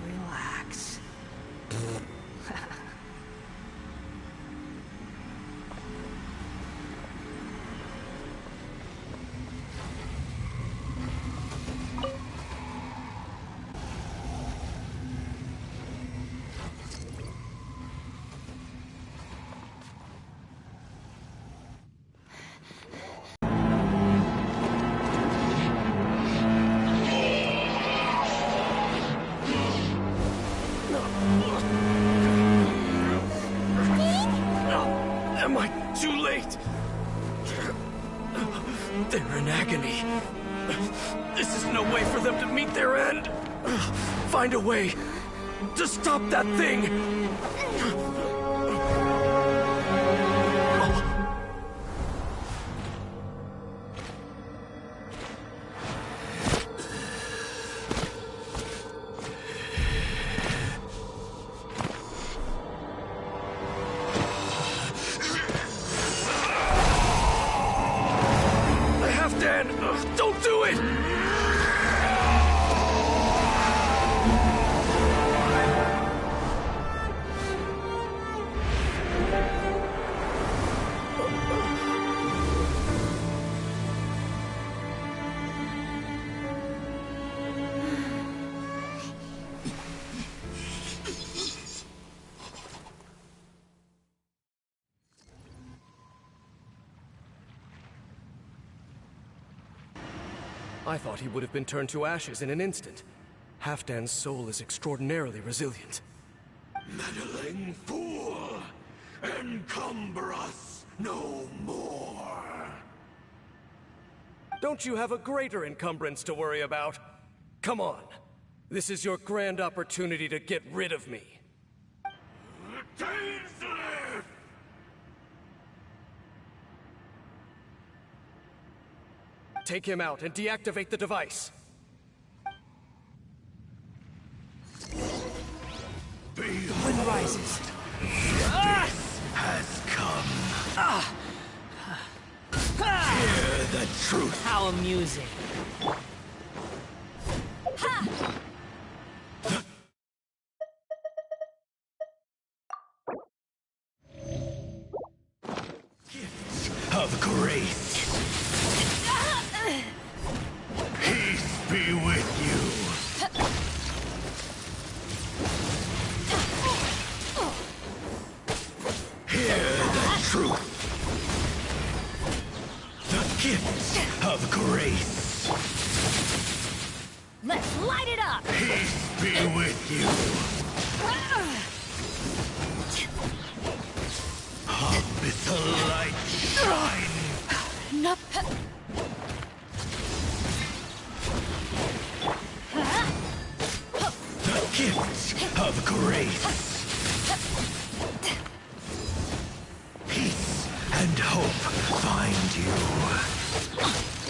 A: Relax.
E: Am I too late? They're in agony. This is no way for them to meet their end. Find a way to stop that thing. Don't do it! I thought he would have been turned to ashes in an instant. Halfdan's soul is extraordinarily resilient.
C: Meddling fool! Encumber us no more!
E: Don't you have a greater encumbrance to worry about? Come on. This is your grand opportunity to get rid of me.
C: Dainsleif!
E: Take him out and deactivate the device.
C: Be
A: Wind rises.
C: has come. Hear the truth.
A: How amusing.
C: Of grace. Peace be with you. Hear the truth. The gift of grace.
B: Let's light it up!
C: Peace be with you. Abyssal light shine.
B: No.
C: The gift of grace. Peace and hope find you.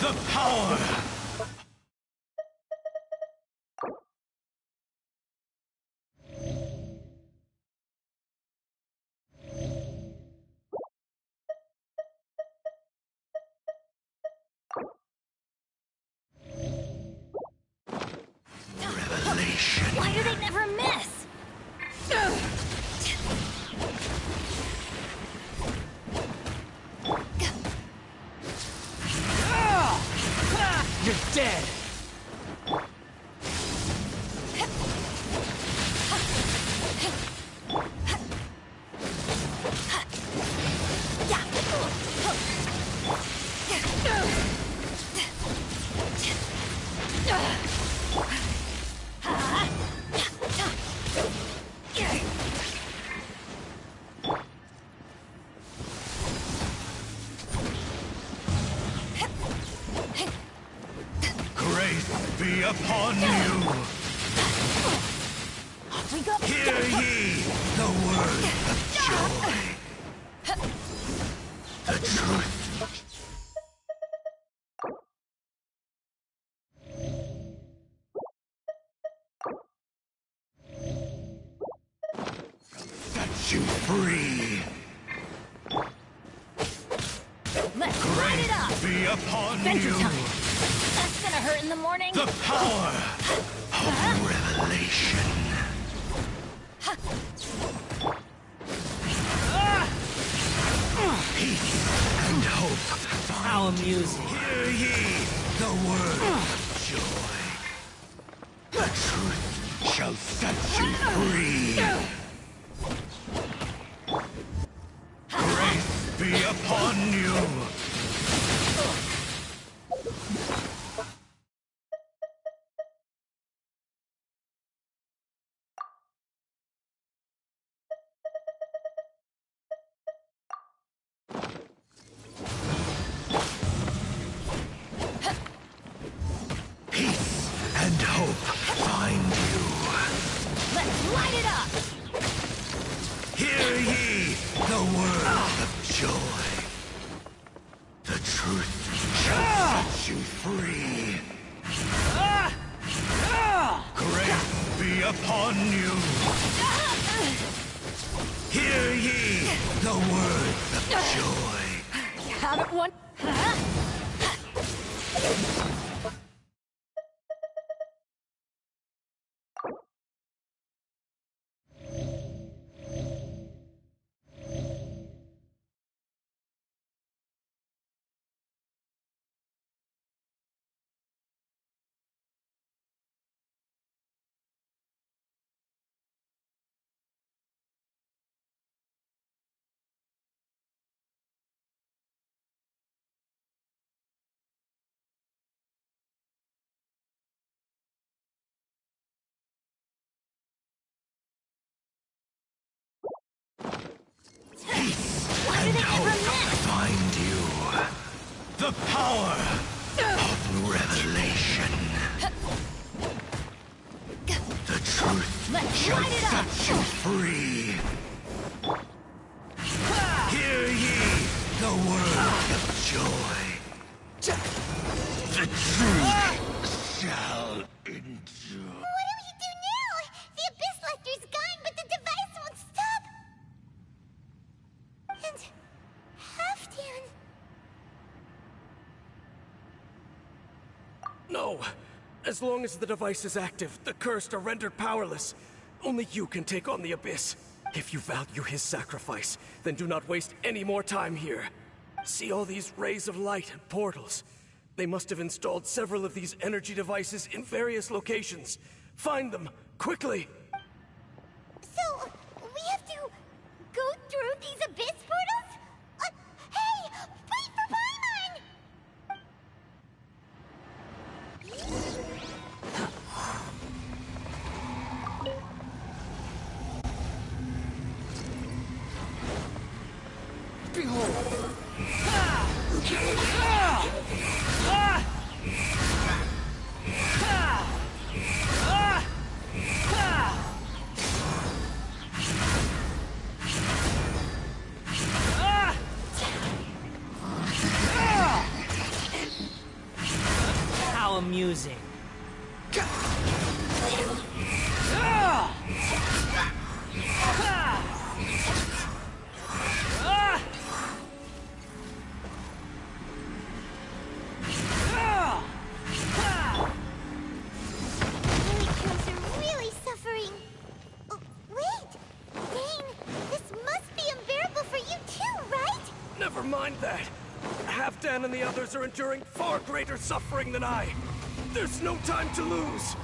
C: The power. Revelation.
B: Why do they never miss?
A: You're dead.
C: Grace be upon you.
B: We go.
C: Hear ye the word of joy. The truth. Set you free.
B: Let's light it up!
C: Be upon
B: Adventure
C: you.
B: time! That's gonna hurt in the morning!
C: The power of revelation. Peace and hope.
A: How amusing.
C: Hear ye the word of joy. The truth shall set you free. Grace be upon you. Peace and hope find you.
B: Let's light it up!
C: Hear ye the word of joy. The truth shall set you free. Grace be upon you. Hear ye the word of joy.
B: Have it one. Why do they never miss?
C: Find you. The power of revelation. The truth
B: Let's
C: shall
B: light it up.
C: set you free. Hear ye the word of joy. The truth shall endure.
D: What do we do now? The Abyss Lecter's gone, but the device won't stop. And Halfdan.
E: No! As long as the device is active, the cursed are rendered powerless. Only you can take on the Abyss. If you value his sacrifice, then do not waste any more time here. See all these rays of light and portals? They must have installed several of these energy devices in various locations. Find them, quickly!
D: So, we have to go through these abyss portals? Hey! Wait for Paimon!
A: Behold! How amusing.
E: Never mind that. Halfdan and the others are enduring far greater suffering than I. There's no time to lose.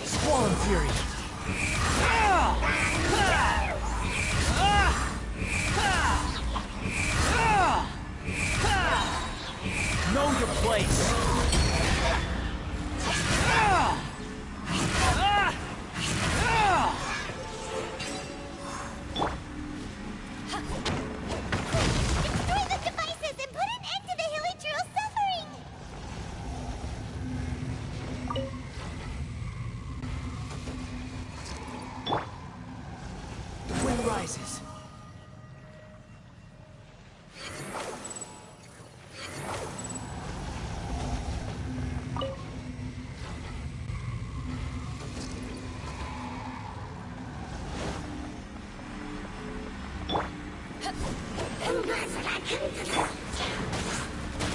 A: Swarm Fury! Know your place!
D: Destroy the devices and put an end to the Hilichurl's suffering!
A: The wind rises.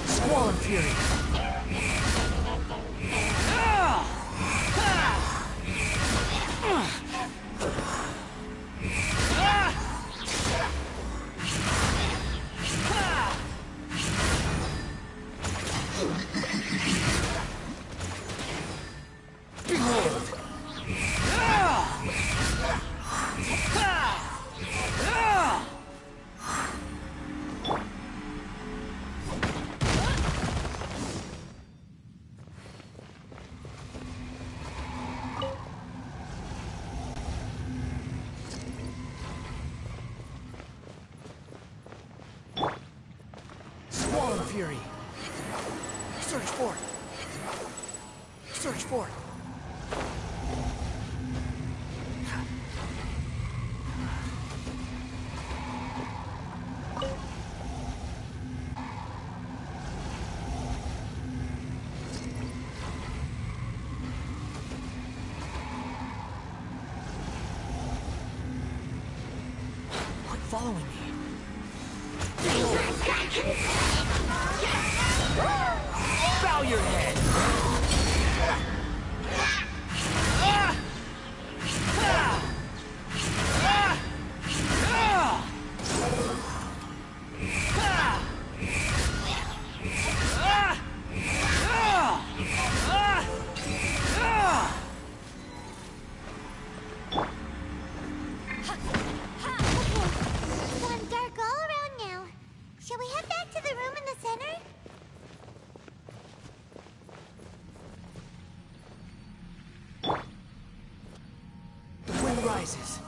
A: Swarm Fury! Behold! Swarm Fury! Search for it! Search for it! Quit following me. Valiant your head!
D: It's gone dark all around now. Shall we head back to the room in the center?
A: The wind rises.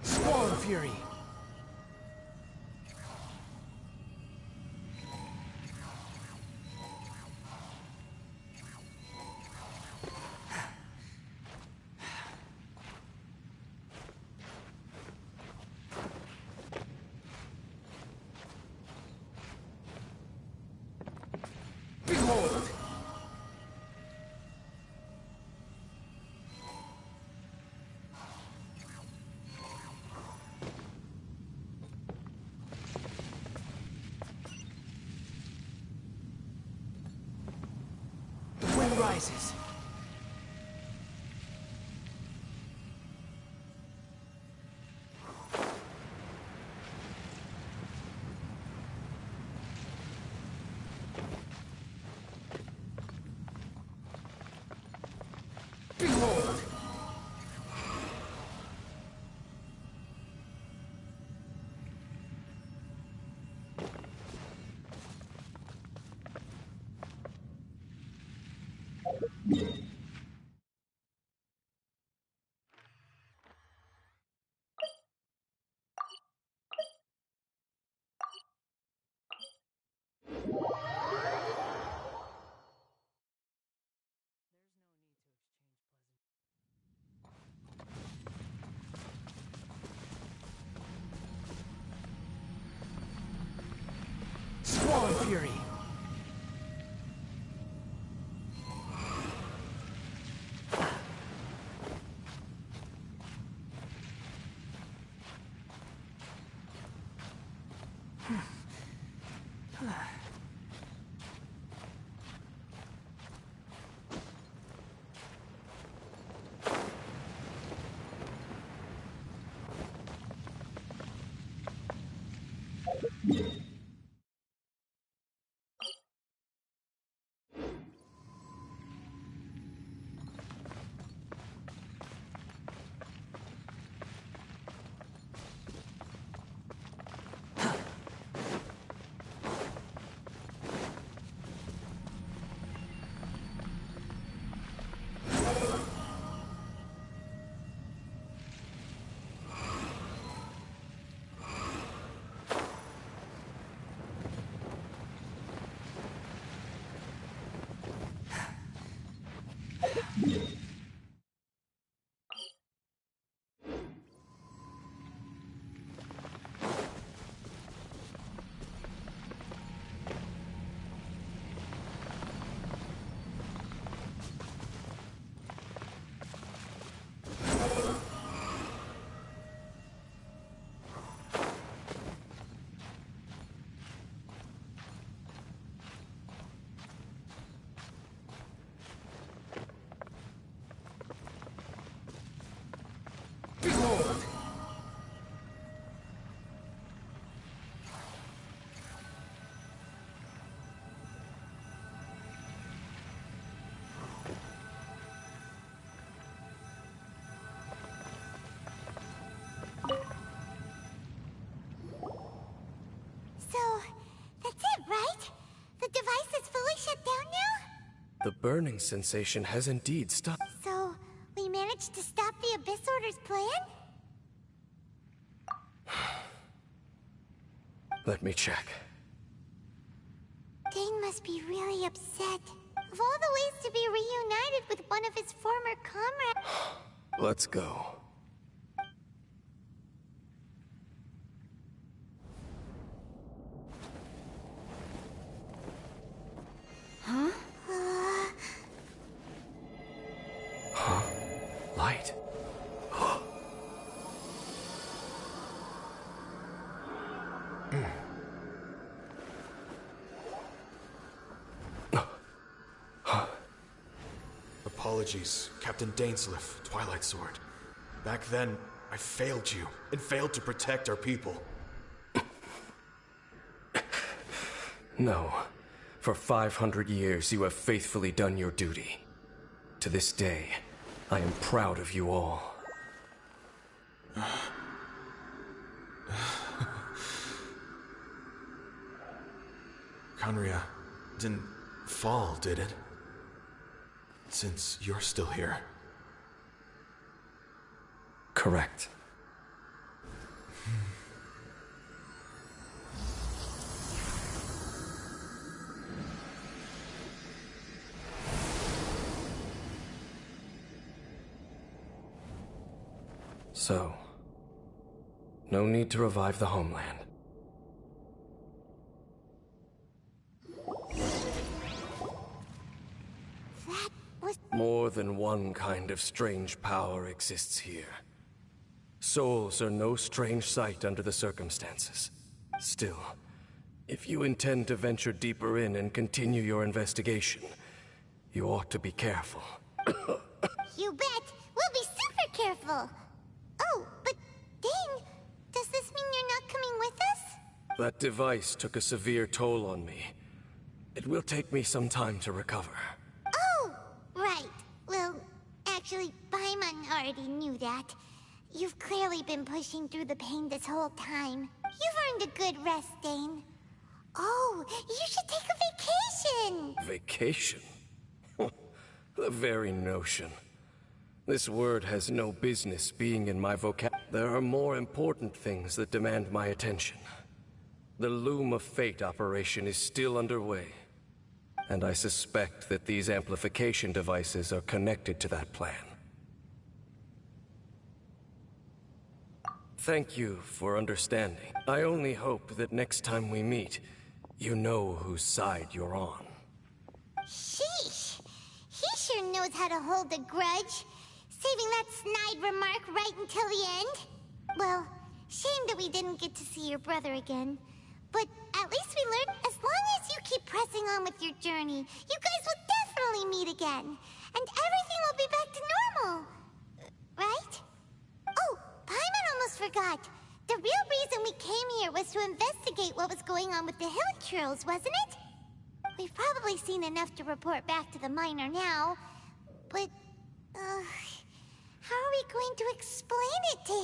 A: Squall Fury. Behold! The wind rises. Behold! Squall Fury. Behold!
D: So, that's it, right? The device is fully shut down now?
E: The burning sensation has indeed stopped.
D: So, we managed to stop First Order's plan?
E: Let me check.
D: Dane must be really upset. Of all the ways to be reunited with one of his former comrades...
E: Let's go.
D: Huh?
E: Huh? Light.
G: Apologies, Captain Dainsleif, Twilight Sword. Back then, I failed you, and failed to protect our people.
E: No. For 500 years, you have faithfully done your duty. To this day, I am proud of you all.
G: Conria didn't fall, did it? Since you're still here.
E: Correct. So, no need to revive the homeland.
D: That was...
E: More than one kind of strange power exists here. Souls are no strange sight under the circumstances. Still, if you intend to venture deeper in and continue your investigation, you ought to be careful.
D: You bet! We'll be super careful! Oh, but Dane, does this mean you're not coming with us?
E: That device took a severe toll on me. It will take me some time to recover.
D: Oh, right. Well, actually, Paimon already knew that. You've clearly been pushing through the pain this whole time. You've earned a good rest, Dane. Oh, you should take a vacation!
E: Vacation? The very notion. This word has no business being in my vocabulary. There are more important things that demand my attention. The Loom of Fate operation is still underway, and I suspect that these amplification devices are connected to that plan. Thank you for understanding. I only hope that next time we meet, you know whose side you're on.
D: Sheesh! He sure knows how to hold a grudge. Saving that snide remark right until the end. Well, shame that we didn't get to see your brother again. But at least we learned as long as you keep pressing on with your journey, you guys will definitely meet again. And everything will be back to normal. Right? Oh, Paimon almost forgot. The real reason we came here was to investigate what was going on with the Hilichurls, wasn't it? We've probably seen enough to report back to the miner now. But, how are we going to explain it to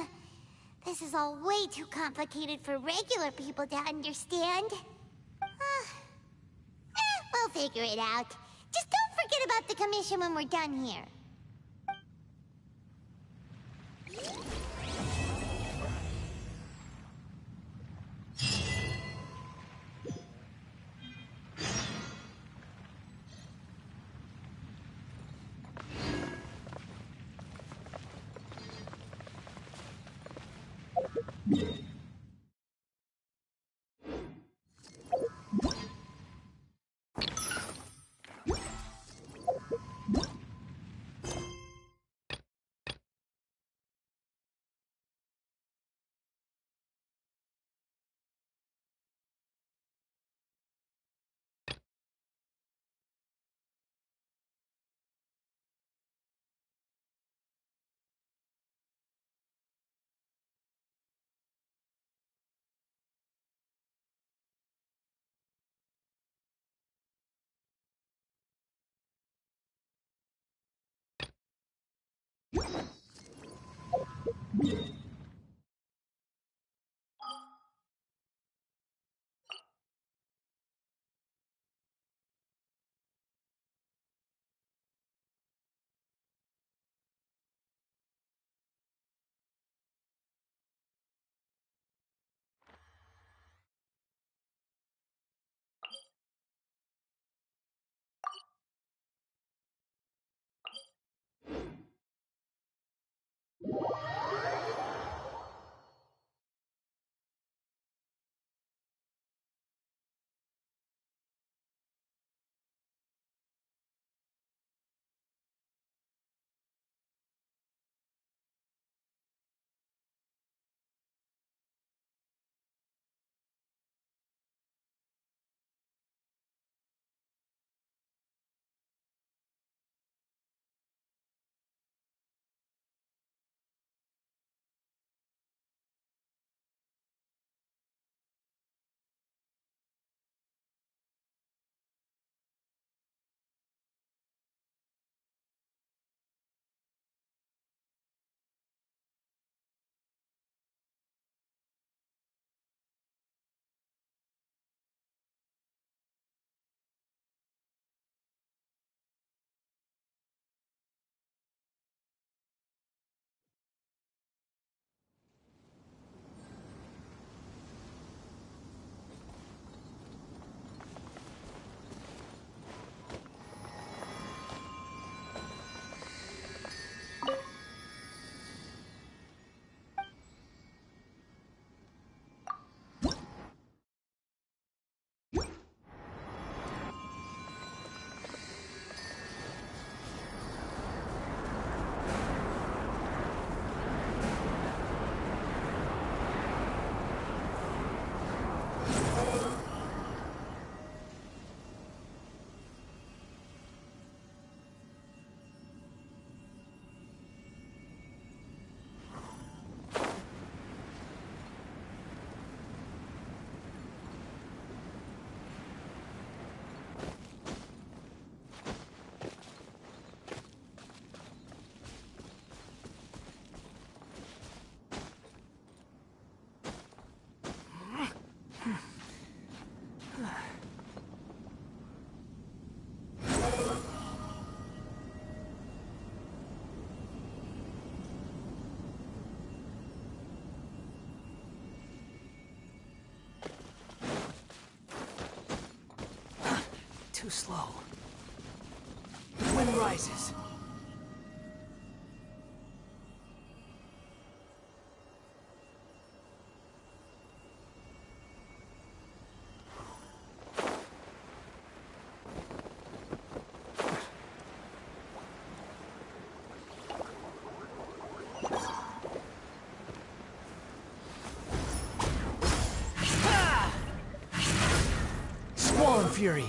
D: him? This is all way too complicated for regular people to understand. We'll figure it out. Just don't forget about the commission when we're done here.
A: too slow. The wind rises. Squall and Fury.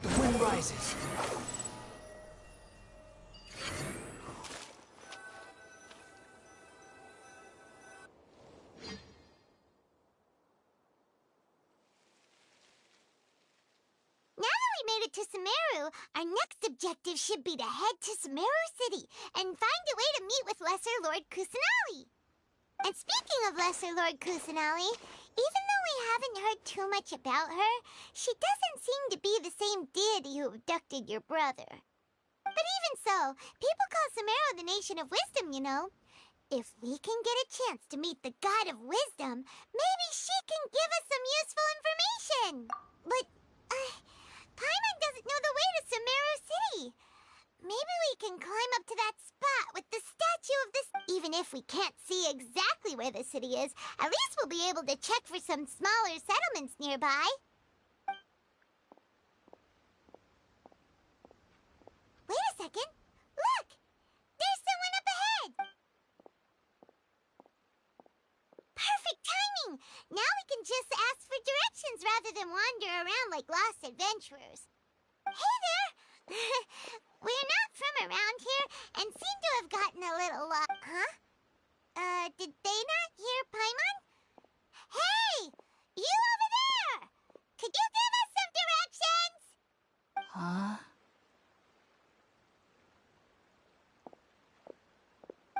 A: The wind rises.
D: Now that we made it to Sumeru, our next objective should be to head to Sumeru City and find a way to meet with Lesser Lord Kusanali. And speaking of Lesser Lord Kusanali, even though we haven't heard too much about her, she doesn't seem to be the same deity who abducted your brother. But even so, people call Sumeru the Nation of Wisdom, you know. If we can get a chance to meet the God of Wisdom, maybe she can give us some useful information. But, Paimon doesn't know the way to Sumeru City. Maybe we can climb up to that spot with the statue of this. Even if we can't see exactly where the city is, at least we'll be able to check for some smaller settlements nearby. Wait a second. Look! There's someone up ahead! Perfect timing! Now we can just ask for directions rather than wander around like lost adventurers. Hey there! We're not from around here and seem to have gotten a little lost. Huh? Did they not hear Paimon? Hey! You over there! Could you give us some directions?
A: Huh?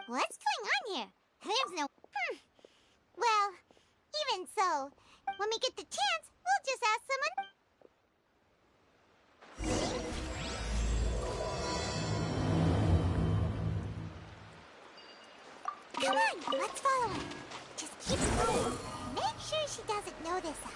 D: What's going on here? There's no... Well, even so, when we get the chance, we'll just ask someone... Come on, let's follow her. Just keep moving. Make sure she doesn't notice us.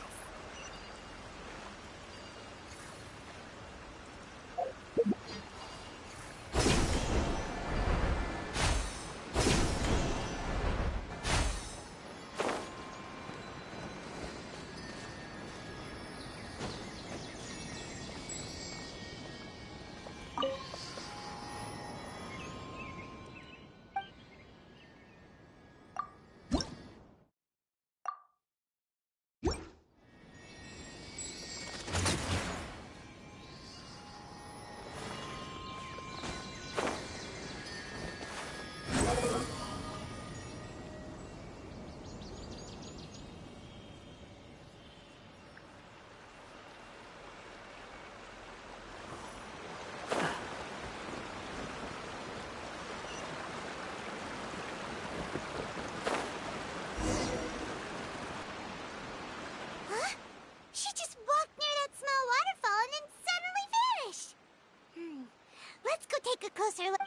D: Take a closer look.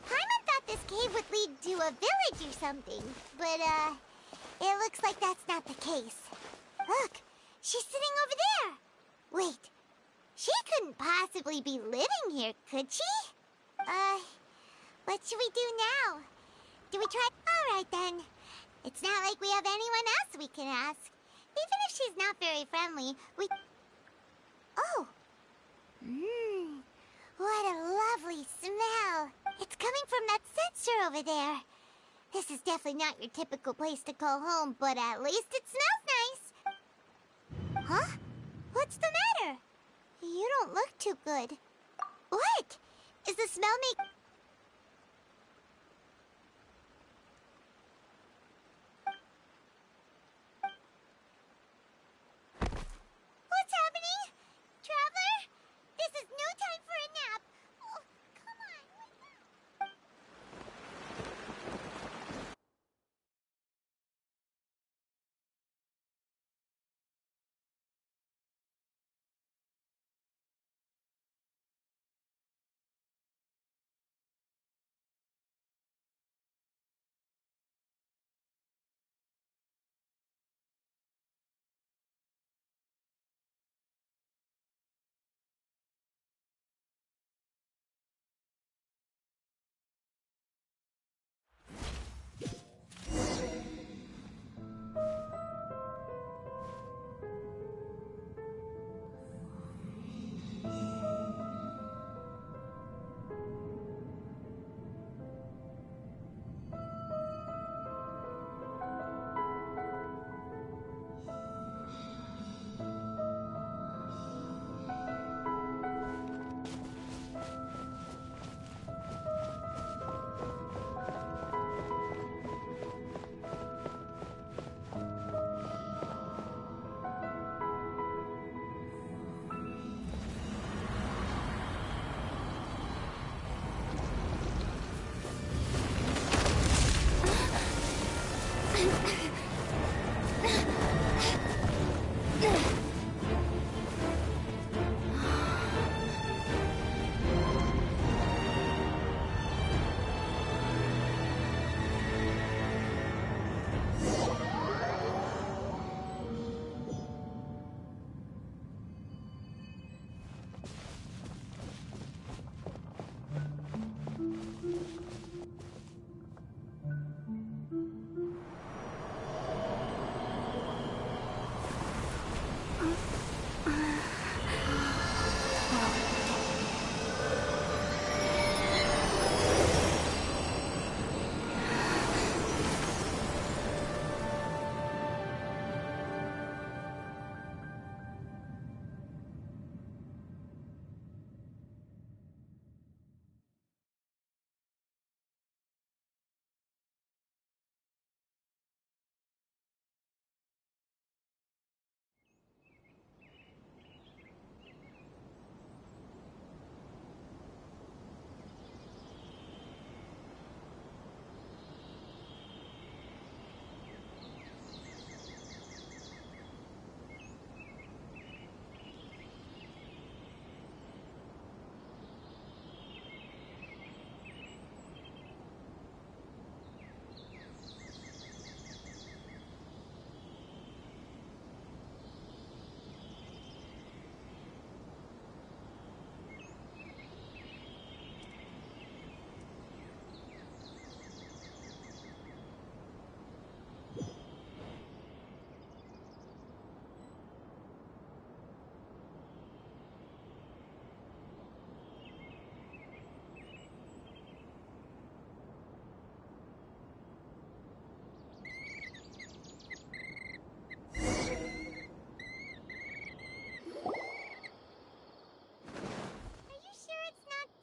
D: Paimon thought this cave would lead to a village or something, but, it looks like that's not the case. Look, she's sitting over there. Wait, she couldn't possibly be living here, could she? What should we do now? Do we try? Alright then. It's not like we have anyone else we can ask. Even if she's not very friendly, we... Oh! What a lovely smell! It's coming from that sensor over there. This is definitely not your typical place to call home, but at least it smells nice. Huh? What's the matter? You don't look too good. What? Is the smell make... What's happening? Traveler? This is no time for a nap. Oh, come on, wake up.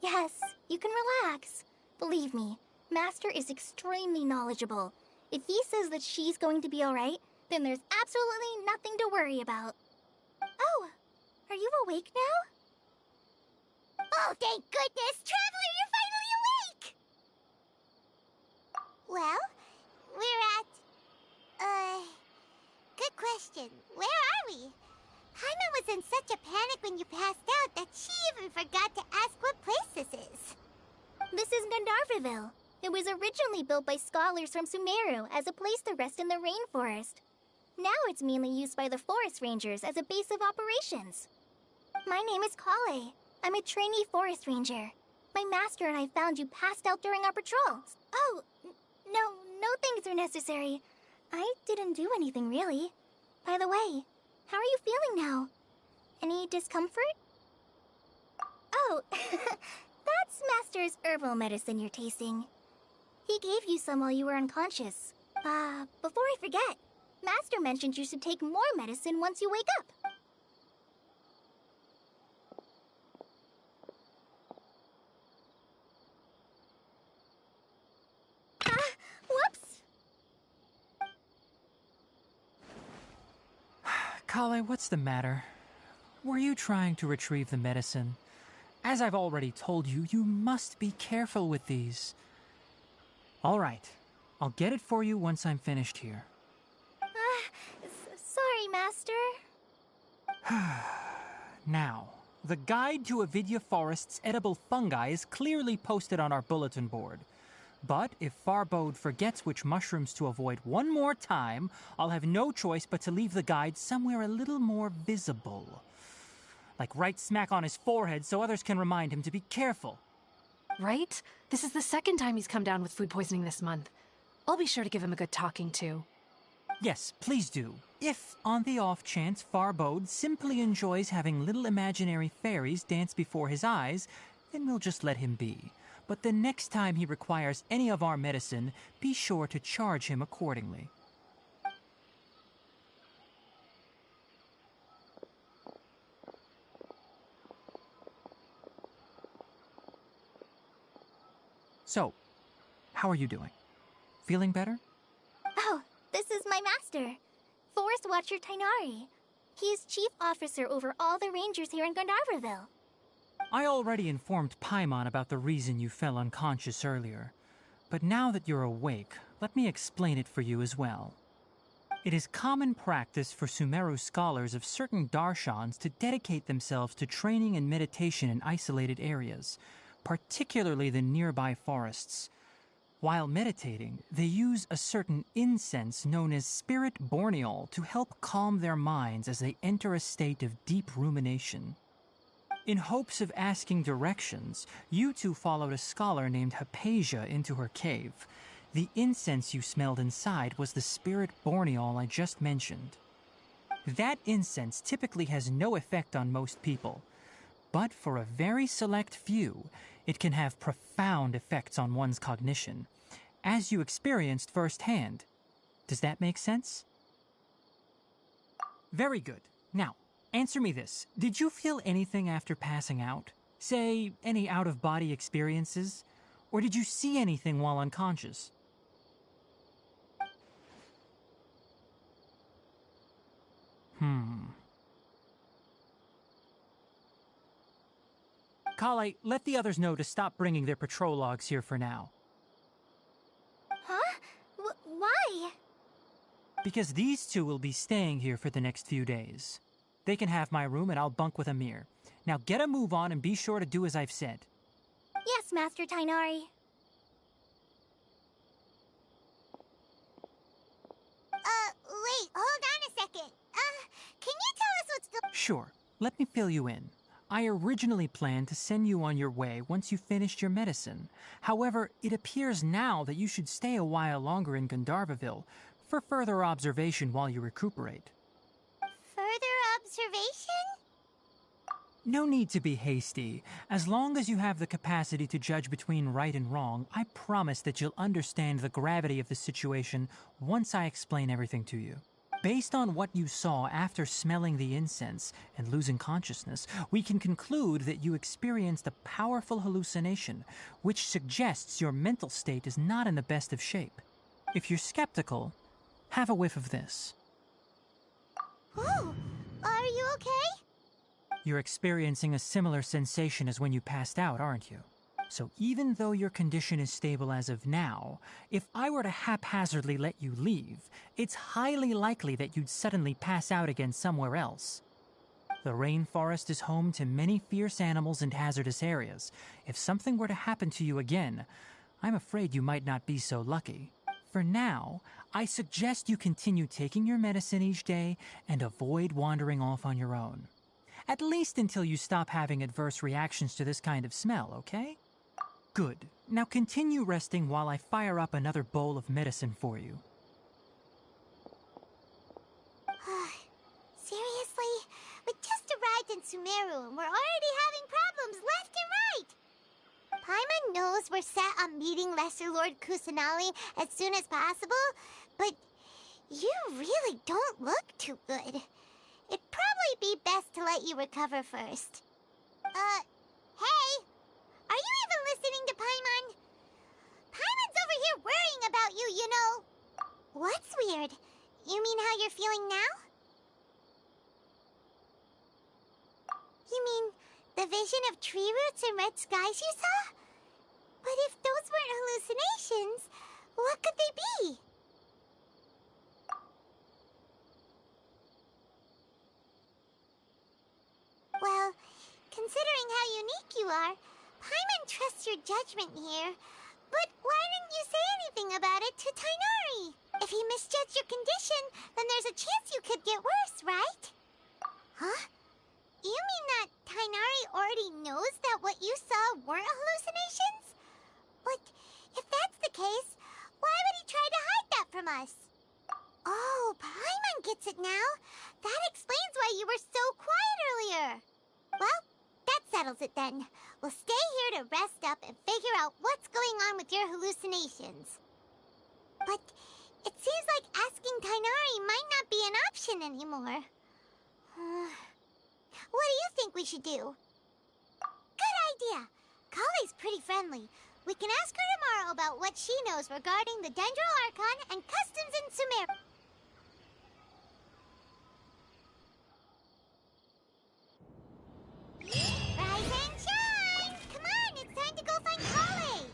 B: Yes, you can relax. Believe me, Master is extremely knowledgeable. If he says that she's going to be alright, then there's absolutely nothing to worry about. Oh, are you awake now?
D: Oh, thank goodness! Traveler, you're finally awake! Well, we're at... Good question. Where are we? Jaime was in such a panic when you passed out that she even forgot to ask what place this is.
B: This is Gandharvaville. It was originally built by scholars from Sumeru as a place to rest in the rainforest. Now it's mainly used by the forest rangers as a base of operations. My name is Kale. I'm a trainee forest ranger. My master and I found you passed out during our patrols. Oh, no things are necessary. I didn't do anything, really. By the way, how are you feeling now? Any discomfort? Oh, that's Master's herbal medicine you're tasting. He gave you some while you were unconscious. Before I forget, Master mentioned you should take more medicine once you wake up. Whoops!
H: Kale, what's the matter? Were you trying to retrieve the medicine? As I've already told you, you must be careful with these. All right, I'll get it for you once I'm finished here.
B: Sorry, Master.
H: Now, the guide to Avidya Forest's edible fungi is clearly posted on our bulletin board. But if Farbode forgets which mushrooms to avoid one more time, I'll have no choice but to leave the guide somewhere a little more visible. Like right smack on his forehead so others can remind him to be careful.
I: Right? This is the second time he's come down with food poisoning this month. I'll be sure to give him a good talking to.
H: Yes, please do. If, on the off chance, Farbode simply enjoys having little imaginary fairies dance before his eyes, then we'll just let him be. But the next time he requires any of our medicine, be sure to charge him accordingly. So, how are you doing? Feeling better?
B: Oh, this is my master, Forest Watcher Tainari. He's chief officer over all the rangers here in Gandharvaville.
H: I already informed Paimon about the reason you fell unconscious earlier. But now that you're awake, let me explain it for you as well. It is common practice for Sumeru scholars of certain darshans to dedicate themselves to training and meditation in isolated areas, particularly the nearby forests. While meditating, they use a certain incense known as spirit borneol to help calm their minds as they enter a state of deep rumination. In hopes of asking directions, you two followed a scholar named Hypatia into her cave. The incense you smelled inside was the spirit borneol I just mentioned. That incense typically has no effect on most people, but for a very select few, it can have profound effects on one's cognition, as you experienced firsthand. Does that make sense? Very good. Now, answer me this. Did you feel anything after passing out? Say, any out-of-body experiences? Or did you see anything while unconscious? Kale, let the others know to stop bringing their patrol logs here for now.
B: Huh? Why?
H: Because these two will be staying here for the next few days. They can have my room and I'll bunk with Amir. Now get a move on and be sure to do as I've said.
B: Yes, Master Tainari.
D: Wait, hold on a second. Can you tell us what's going...
H: Sure, let me fill you in. I originally planned to send you on your way once you finished your medicine. However, it appears now that you should stay a while longer in Gandharvaville for further observation while you recuperate.
D: Further observation?
H: No need to be hasty. As long as you have the capacity to judge between right and wrong, I promise that you'll understand the gravity of the situation once I explain everything to you. Based on what you saw after smelling the incense and losing consciousness, we can conclude that you experienced a powerful hallucination, which suggests your mental state is not in the best of shape. If you're skeptical, have a whiff of this.
D: Oh, are you okay?
H: You're experiencing a similar sensation as when you passed out, aren't you? So even though your condition is stable as of now, if I were to haphazardly let you leave, it's highly likely that you'd suddenly pass out again somewhere else. The rainforest is home to many fierce animals and hazardous areas. If something were to happen to you again, I'm afraid you might not be so lucky. For now, I suggest you continue taking your medicine each day and avoid wandering off on your own. At least until you stop having adverse reactions to this kind of smell, okay? Good. Now continue resting while I fire up another bowl of medicine for you.
D: Seriously? We just arrived in Sumeru and we're already having problems left and right! Paimon knows we're set on meeting Lesser Lord Kusanali as soon as possible, but you really don't look too good. It'd probably be best to let you recover first. Hey! Are you even listening to Paimon? Paimon's over here worrying about you, you know. What's weird? You mean how you're feeling now? You mean the vision of tree roots and red skies you saw? But if those weren't hallucinations, what could they be? Well, considering how unique you are, Paimon trusts your judgment here. But why didn't you say anything about it to Tainari? If he misjudged your condition, then there's a chance you could get worse, right? Huh? You mean that Tainari already knows that what you saw weren't hallucinations? But if that's the case, why would he try to hide that from us? Oh, Paimon gets it now. That explains why you were so quiet earlier. Well, that settles it then. We'll stay here to rest up and figure out what's going on with your hallucinations. But it seems like asking Tainari might not be an option anymore. What do you think we should do? Good idea. Kale's pretty friendly. We can ask her tomorrow about what she knows regarding the Dendro Archon and customs in Sumeru. Rise and shine! Come on, it's time to go find Kale!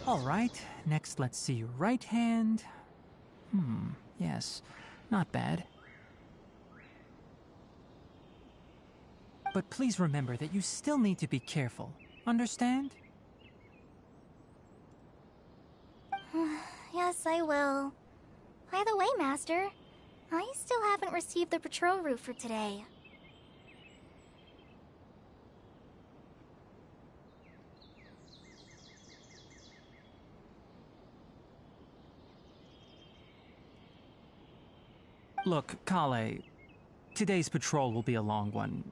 H: All right, next let's see your right hand. Yes, not bad. But please remember that you still need to be careful. Understand?
B: Yes, I will. By the way, Master, I still haven't received the patrol route for today.
H: Look, Kale, today's patrol will be a long one,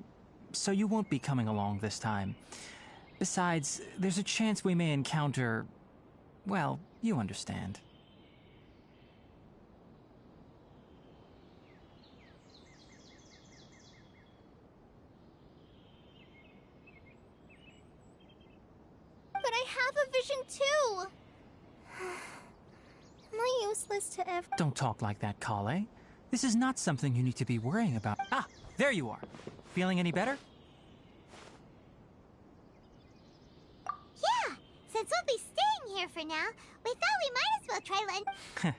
H: so you won't be coming along this time. Besides, there's a chance we may encounter... well, you understand.
B: But I have a vision too! Am I useless to ever...
H: Don't talk like that, Kale. This is not something you need to be worrying about. Ah, there you are. Feeling any better?
D: Yeah, since we'll be staying here for now, we thought we might as well try land.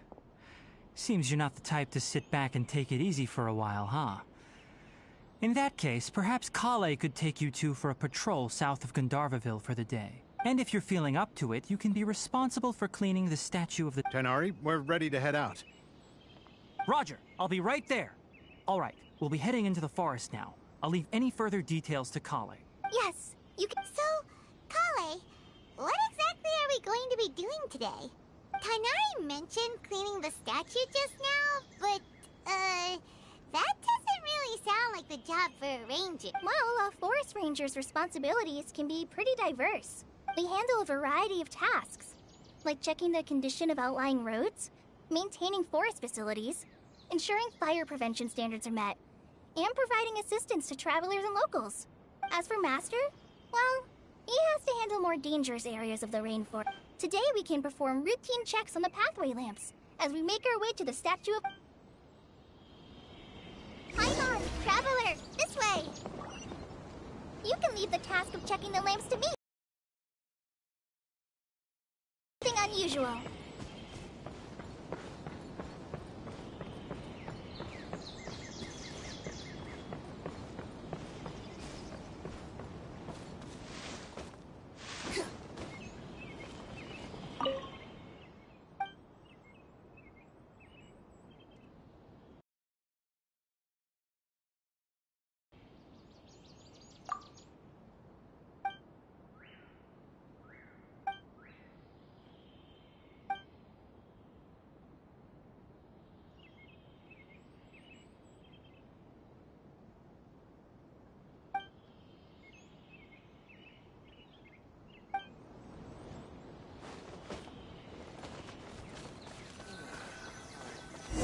H: Seems you're not the type to sit back and take it easy for a while, huh? In that case, perhaps Kale could take you two for a patrol south of Gandharvaville for the day. And if you're feeling up to it, you can be responsible for cleaning the statue of the...
J: Tighnari, we're ready to head out.
H: Roger, I'll be right there. All right, we'll be heading into the forest now. I'll leave any further details to Kale.
B: Yes, you can...
D: So, Kale, what exactly are we going to be doing today? Tighnari mentioned cleaning the statue just now, but, that doesn't really sound like the job for a ranger.
B: Well, a forest ranger's responsibilities can be pretty diverse. They handle a variety of tasks, like checking the condition of outlying roads, maintaining forest facilities, ensuring fire prevention standards are met, and providing assistance to travelers and locals. As for Master, well, he has to handle more dangerous areas of the rainforest. Today we can perform routine checks on the pathway lamps as we make our way to the statue of... Paimon, traveler, this way! You can leave the task of checking the lamps to me. Nothing unusual.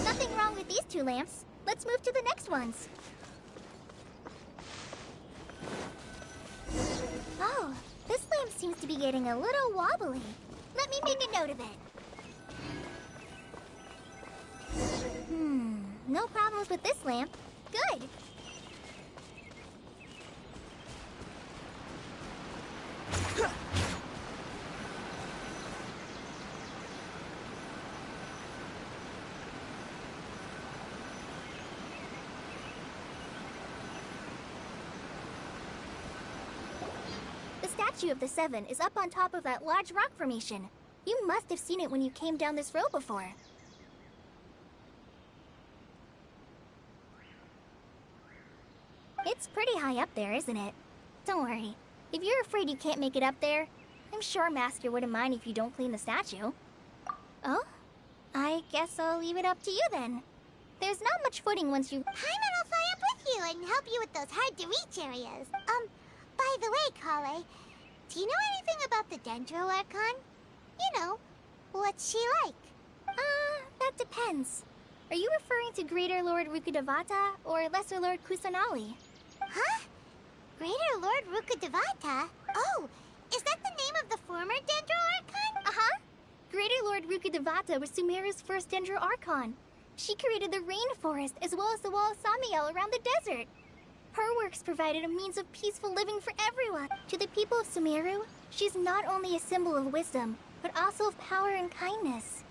B: Nothing wrong with these two lamps. Let's move to the next ones. Oh, this lamp seems to be getting a little wobbly. Let me make a note of it. No problems with this lamp. Good. The statue of the Seven is up on top of that large rock formation. You must have seen it when you came down this road before. It's pretty high up there, isn't it? Don't worry. If you're afraid you can't make it up there, I'm sure Master wouldn't mind if you don't clean the statue. Oh? I guess I'll leave it up to you then. There's not much footing once you...
D: Paimon will fly up with you and help you with those hard-to-reach areas. By the way, Kale, do you know anything about the Dendro Archon? You know, what's she like?
B: That depends. Are you referring to Greater Lord Rukkhadevata or Lesser Lord Kusanali?
D: Huh? Greater Lord Rukkhadevata? Oh, is that the name of the former Dendro Archon?
B: Uh-huh. Greater Lord Rukkhadevata was Sumeru's first Dendro Archon. She created the rainforest as well as the wall of Samiel around the desert. Her works provided a means of peaceful living for everyone. To the people of Sumeru, she's not only a symbol of wisdom, but also of power and kindness.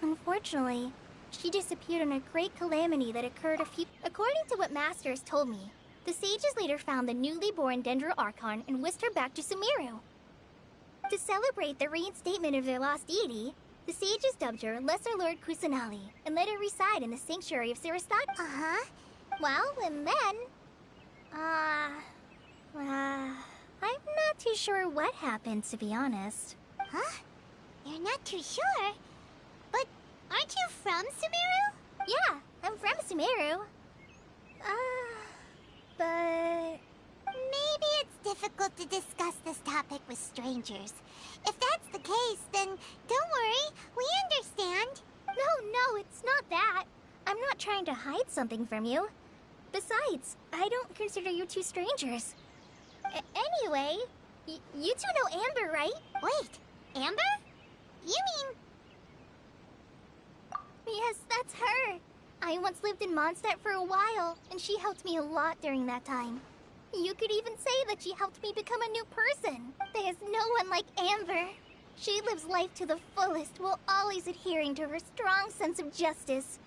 B: Unfortunately, she disappeared in a great calamity that occurred According to what Master has told me, the sages later found the newly born Dendro Archon and whisked her back to Sumeru. To celebrate the reinstatement of their lost deity, the sages dubbed her Lesser Lord Kusanali and let her reside in the sanctuary of Sarastat.
D: Uh-huh.
B: Well, and then... I'm not too sure what happened, to be honest.
D: Huh? You're not too sure? But aren't you from Sumeru?
B: Yeah, I'm from Sumeru. But...
D: Maybe it's difficult to discuss this topic with strangers. If that's the case, then don't worry, we understand.
B: No, it's not that. I'm not trying to hide something from you. Besides, I don't consider you two strangers. Anyway, you two know Amber, right?
D: Wait, Amber? You mean...
B: Yes, that's her. I once lived in Mondstadt for a while, and she helped me a lot during that time. You could even say that she helped me become a new person. There's no one like Amber. She lives life to the fullest while always adhering to her strong sense of justice.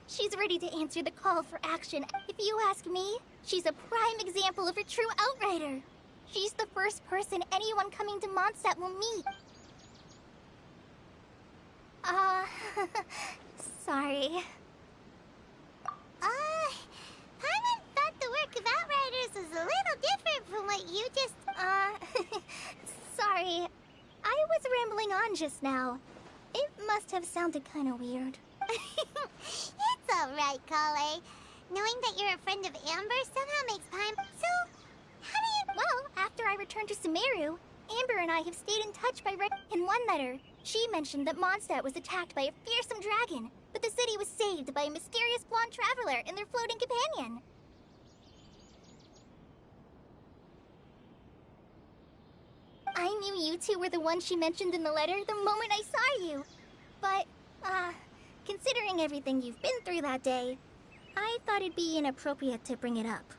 B: She's ready to answer the call for action. If you ask me, she's a prime example of a true outrider. She's the first person anyone coming to Mondstadt will meet. Sorry.
D: Paimon thought the work of Outriders was a little different from what you just...
B: Sorry. I was rambling on just now. It must have sounded kind of weird.
D: It's alright, Kale. Knowing that you're a friend of Amber somehow makes Paimon... So, how do you...
B: Well, after I returned to Sumeru, Amber and I have stayed in touch by in one letter. She mentioned that Mondstadt was attacked by a fearsome dragon, but the city was saved by a mysterious blonde traveler and their floating companion. I knew you two were the ones she mentioned in the letter the moment I saw you. But, considering everything you've been through that day, I thought it'd be inappropriate to bring it up.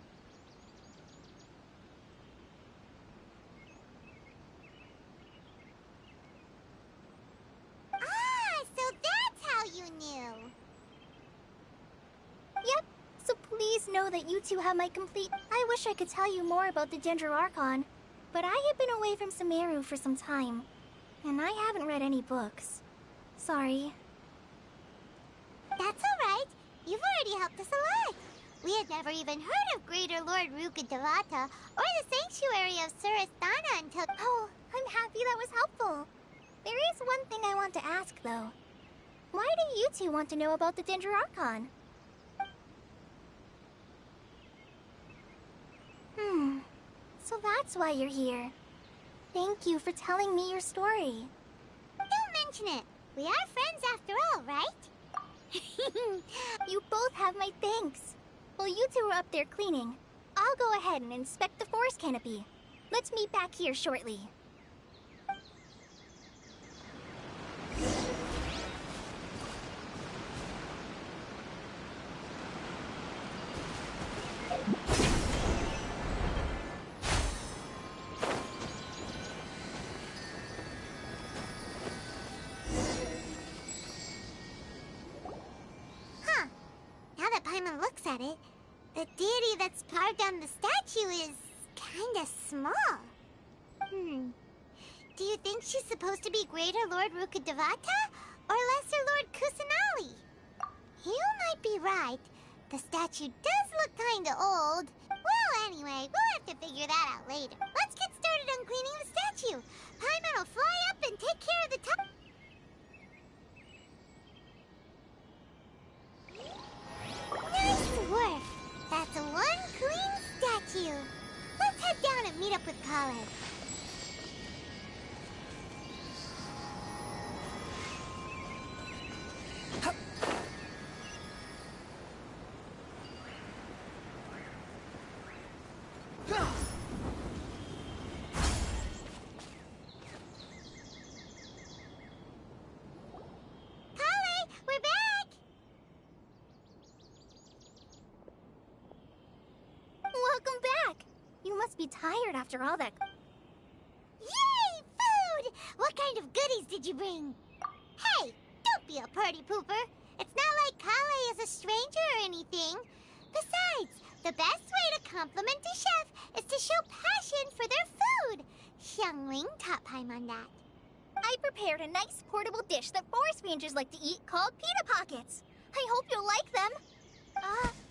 D: So that's how you knew.
B: Yep, so please know that you two have my complete... I wish I could tell you more about the Dendro Archon, but I have been away from Sumeru for some time, and I haven't read any books. Sorry.
D: That's alright. You've already helped us a lot. We had never even heard of Greater Lord Rukkhadevata or the Sanctuary of Surasthana until...
B: Oh, I'm happy that was helpful. There is one thing I want to ask, though. Why do you two want to know about the Dendro Archon? So that's why you're here. Thank you for telling me your story.
D: Don't mention it. We are friends after all, right?
B: You both have my thanks. While you two are up there cleaning, I'll go ahead and inspect the forest canopy. Let's meet back here shortly.
D: Paimon looks at it, the deity that's carved on the statue is kinda small. Do you think she's supposed to be Greater Lord Rukkhadevata or Lesser Lord Kusanali? You might be right. The statue does look kinda old. Well, anyway, we'll have to figure that out later. Let's get started on cleaning the statue. Paimon will fly up and take care of the top. Nice work! That's one clean statue. Let's head down and meet up with Kale.
B: Welcome back! You must be tired after all that...
D: Yay! Food! What kind of good goodies did you bring? Hey, don't be a party pooper. It's not like Kale is a stranger or anything. Besides, the best way to compliment a chef is to show passion for their food. Xiangling taught Paimon that.
B: I prepared a nice portable dish that forest rangers like to eat called pita pockets. I hope you'll like them.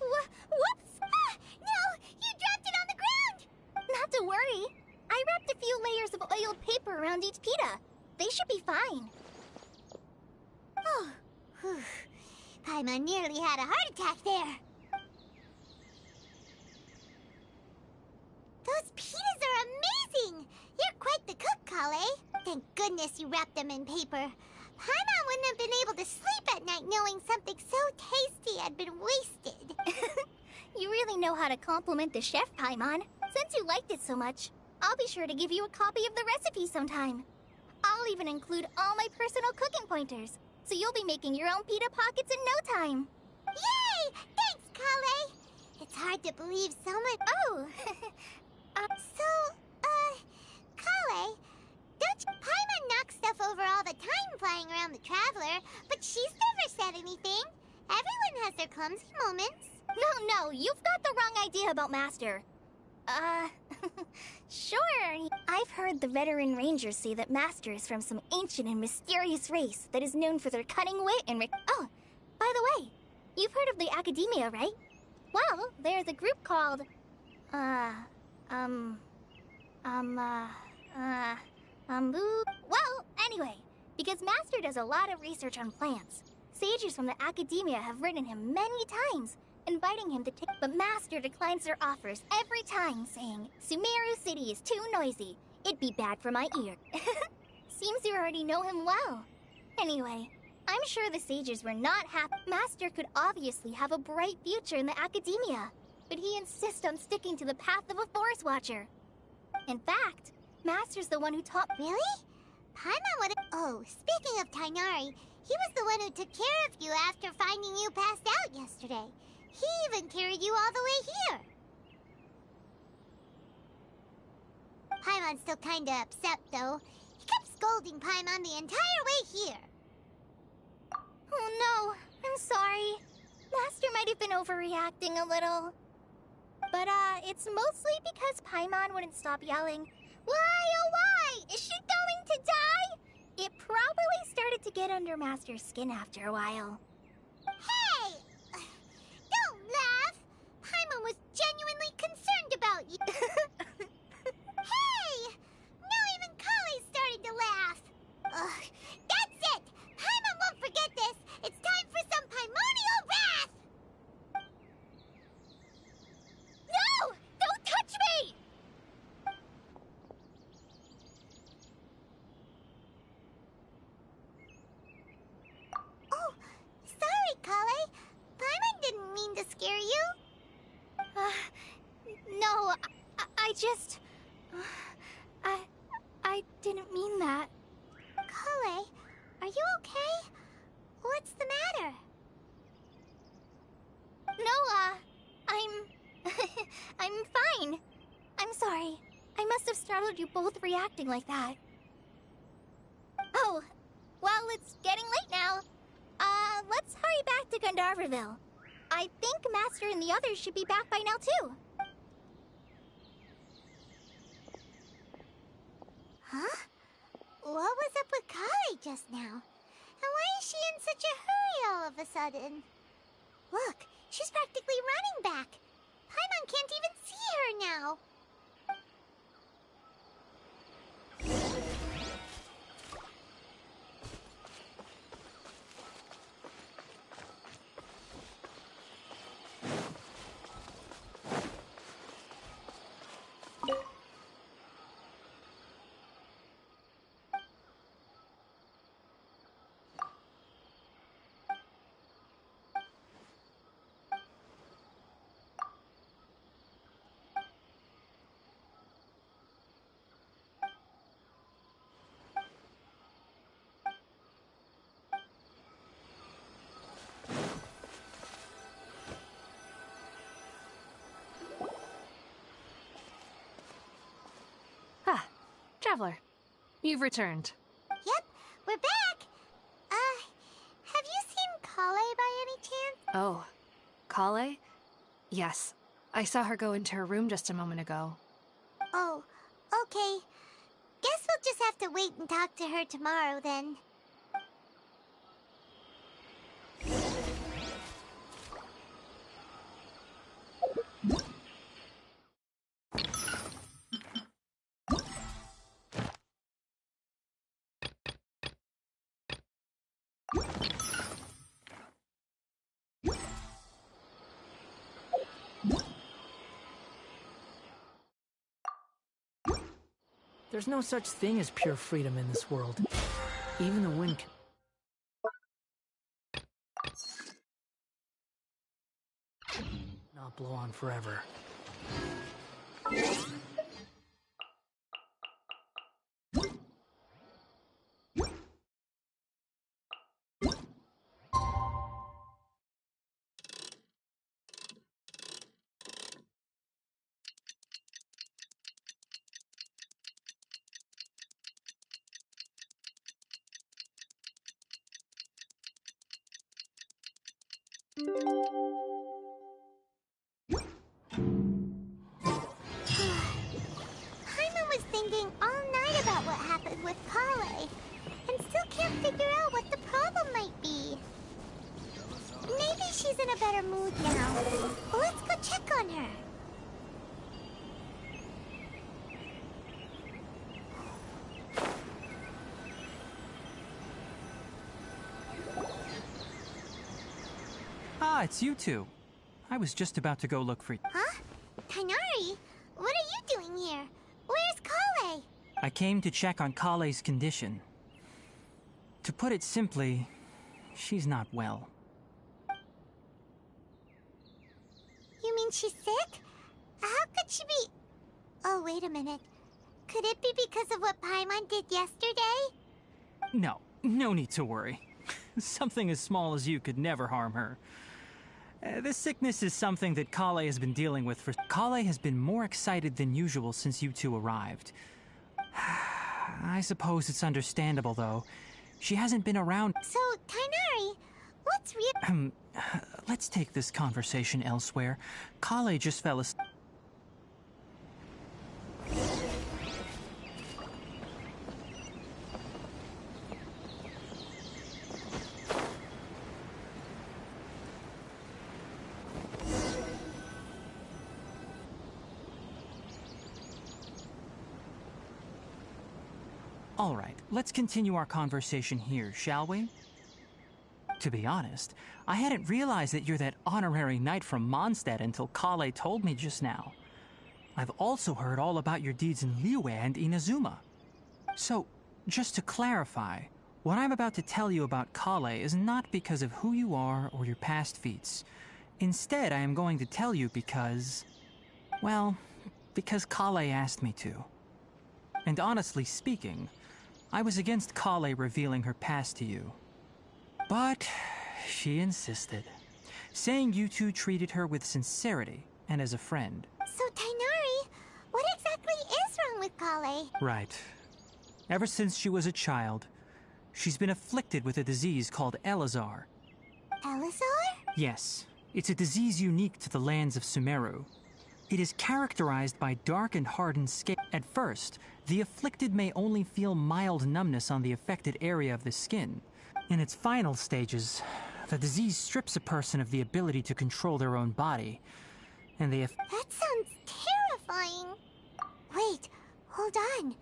B: Whoops! Ah, no, you dropped it on the ground! Not to worry. I wrapped a few layers of oiled paper around each pita. They should be fine.
D: Oh, whew. Paimon nearly had a heart attack there. Those pitas are amazing! You're quite the cook, Kale. Thank goodness you wrapped them in paper. Paimon wouldn't have been able to sleep at night knowing something so tasty had been wasted.
B: You really know how to compliment the chef, Paimon. Since you liked it so much, I'll be sure to give you a copy of the recipe sometime. I'll even include all my personal cooking pointers, so you'll be making your own pita pockets in no time.
D: Yay! Thanks, Kale! It's hard to believe so much.
B: Oh!
D: Kale, don't you... Paimon knocks stuff over all the time flying around the Traveler, but she's never said anything. Everyone has their clumsy moments.
B: No, you've got the wrong idea about Master. Sure. I've heard the veteran rangers say that Master is from some ancient and mysterious race that is known for their cunning wit and Oh, by the way, you've heard of the Academia, right? Well, there's a group called... Well, anyway, because Master does a lot of research on plants, sages from the Academia have written him many times, inviting him to take... But Master declines their offers every time, saying, Sumeru City is too noisy. It'd be bad for my ear. Seems you already know him well. Anyway, I'm sure the sages were not happy. Master could obviously have a bright future in the Academia, but he insists on sticking to the path of a forest watcher. In fact, Master's the one who taught...
D: Really? Paimon would... Oh, speaking of Tainari, he was the one who took care of you after finding you passed out yesterday. He even carried you all the way here. Paimon's still kinda upset, though. He kept scolding Paimon the entire way here.
B: Oh no, I'm sorry. Master might have been overreacting a little. But, it's mostly because Paimon wouldn't stop yelling, Why, oh why? Is she going to die? It probably started to get under Master's skin after a while.
D: Hey! Don't laugh! Paimon was genuinely concerned about you. Hey! Now even Kale's starting to laugh. Ugh, that's it! Paimon won't forget this! It's time for some Paimonial wrath!
B: No! Don't touch me!
D: Oh, sorry, Kale. Paimon didn't mean to scare you.
B: No, I just... I didn't mean that.
D: Kale, are you okay? What's the matter?
B: No, I'm fine. I'm sorry. I must have startled you both reacting like that. Oh, well, it's getting late now. Let's hurry back to Gandharvaville. I think Master and the others should be back by now, too.
D: Huh? What was up with Kale just now? And why is she in such a hurry all of a sudden? Look, she's practically running back. Paimon can't even see her now.
I: Traveler, you've returned.
D: Yep, We're back! Have you seen Kale by any chance?
I: Oh, Kale? Yes. I saw her go into her room just a moment ago.
D: Oh, okay. Guess we'll just have to wait and talk to her tomorrow then.
A: There's no such thing as pure freedom in this world. Even the wind can not blow on forever.
D: Paimon was thinking all night about what happened with Kale, and still can't figure out what the problem might be. Maybe she's in a better mood now. Let's go check on her.
H: Ah, it's you two. I was just about to go look for you.
D: Huh? Tighnari? What are you doing here? Where's Kale?
H: I came to check on Kale's condition. To put it simply, she's not well.
D: You mean she's sick? How could she be... Oh, wait a minute. Could it be because of what Paimon did yesterday?
H: No need to worry. Something as small as you could never harm her. This sickness is something that Kale has been dealing with for... Kale has been more excited than usual since you two arrived. I suppose it's understandable, though. She hasn't been around...
D: So, Tighnari, what's real...
H: Let's take this conversation elsewhere. Kale just fell asleep. All right, let's continue our conversation here, shall we? To be honest, I hadn't realized that you're that honorary knight from Mondstadt until Kale told me just now. I've also heard all about your deeds in Liyue and Inazuma. So, just to clarify, what I'm about to tell you about Kale is not because of who you are or your past feats. Instead, I am going to tell you because... well, because Kale asked me to. And honestly speaking, I was against Kale revealing her past to you. But she insisted, saying you two treated her with sincerity and as a friend.
D: So, Tighnari, what exactly is wrong with Kale?
H: Right. Ever since she was a child, she's been afflicted with a disease called Elazar.
D: Elazar?
H: Yes, it's a disease unique to the lands of Sumeru. It is characterized by dark and hardened skin. At first, the afflicted may only feel mild numbness on the affected area of the skin. In its final stages, the disease strips a person of the ability to control their own body, and they...
D: That sounds terrifying. Wait, hold on.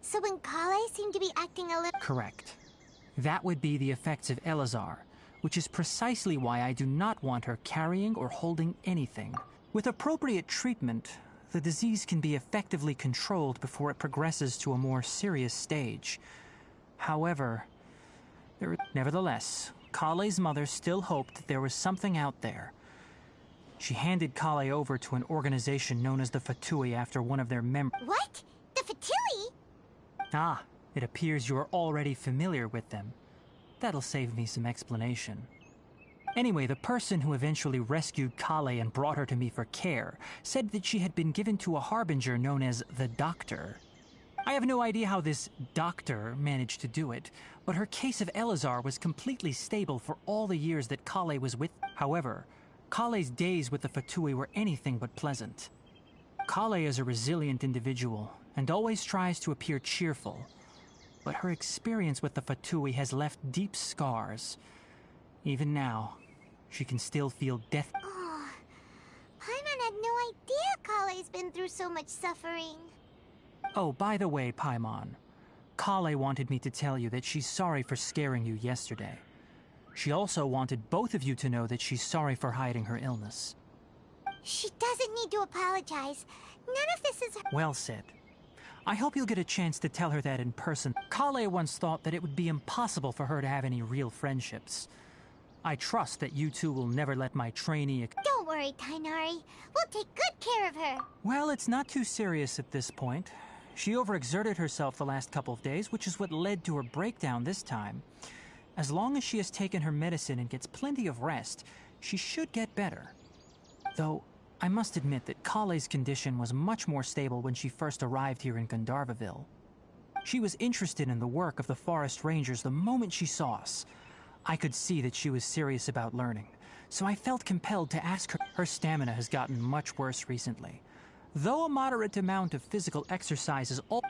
D: So when Kale seemed to be acting a little...
H: Correct. That would be the effects of Elazar, which is precisely why I do not want her carrying or holding anything. With appropriate treatment, the disease can be effectively controlled before it progresses to a more serious stage. However, nevertheless, Kale's mother still hoped that there was something out there. She handed Kale over to an organization known as the Fatui after one of their members.
D: What? The Fatui?
H: Ah, it appears you're already familiar with them. That'll save me some explanation. Anyway, the person who eventually rescued Kale and brought her to me for care said that she had been given to a harbinger known as the Doctor. I have no idea how this doctor managed to do it, but her case of Elazar was completely stable for all the years that Kale was with. However, Kale's days with the Fatui were anything but pleasant. Kale is a resilient individual and always tries to appear cheerful, but her experience with the Fatui has left deep scars. Even now, she can still feel death.
D: Oh, Paimon had no idea Kale's been through so much suffering.
H: Oh, by the way, Paimon, Kale wanted me to tell you that she's sorry for scaring you yesterday. She also wanted both of you to know that she's sorry for hiding her illness.
D: She doesn't need to apologize. None of this is...
H: Well said. I hope you'll get a chance to tell her that in person. Kale once thought that it would be impossible for her to have any real friendships. I trust that you two will never let my trainee...
D: Don't worry, Tainari. We'll take good care of her.
H: Well, it's not too serious at this point. She overexerted herself the last couple of days, which is what led to her breakdown this time. As long as she has taken her medicine and gets plenty of rest, she should get better. Though, I must admit that Kale's condition was much more stable when she first arrived here in Gandharvaville. She was interested in the work of the forest rangers the moment she saw us. I could see that she was serious about learning, so I felt compelled to ask her. Her stamina has gotten much worse recently, though a moderate amount of physical exercise is all...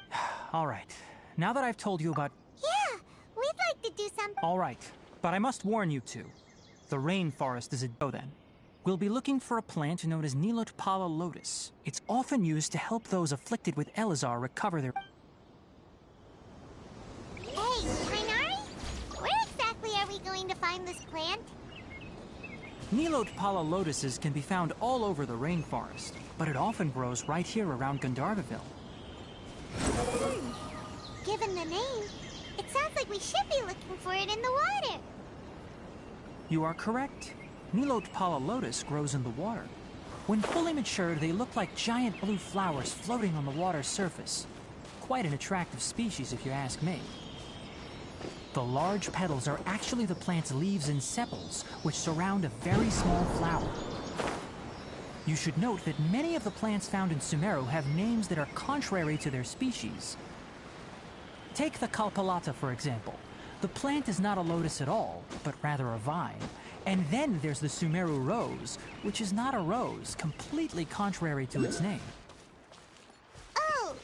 H: All right, now that I've told you about...
D: Yeah, we'd like to do something.
H: All right, but I must warn you two. The rainforest is a... Oh then. We'll be looking for a plant known as Nilotpala lotus. It's often used to help those afflicted with Elazar recover their...
D: Hey, Tainari? Where exactly are we going to find this plant?
H: Nilotpala lotuses can be found all over the rainforest, but it often grows right here around Gandharvaville.
D: Given the name, it sounds like we should be looking for it in the water.
H: You are correct. Nilotpala lotus grows in the water. When fully matured, they look like giant blue flowers floating on the water's surface. Quite an attractive species, if you ask me. The large petals are actually the plant's leaves and sepals, which surround a very small flower. You should note that many of the plants found in Sumeru have names that are contrary to their species. Take the Kalpalata, for example. The plant is not a lotus at all, but rather a vine. And then there's the Sumeru rose, which is not a rose, completely contrary to its name.
D: Oh!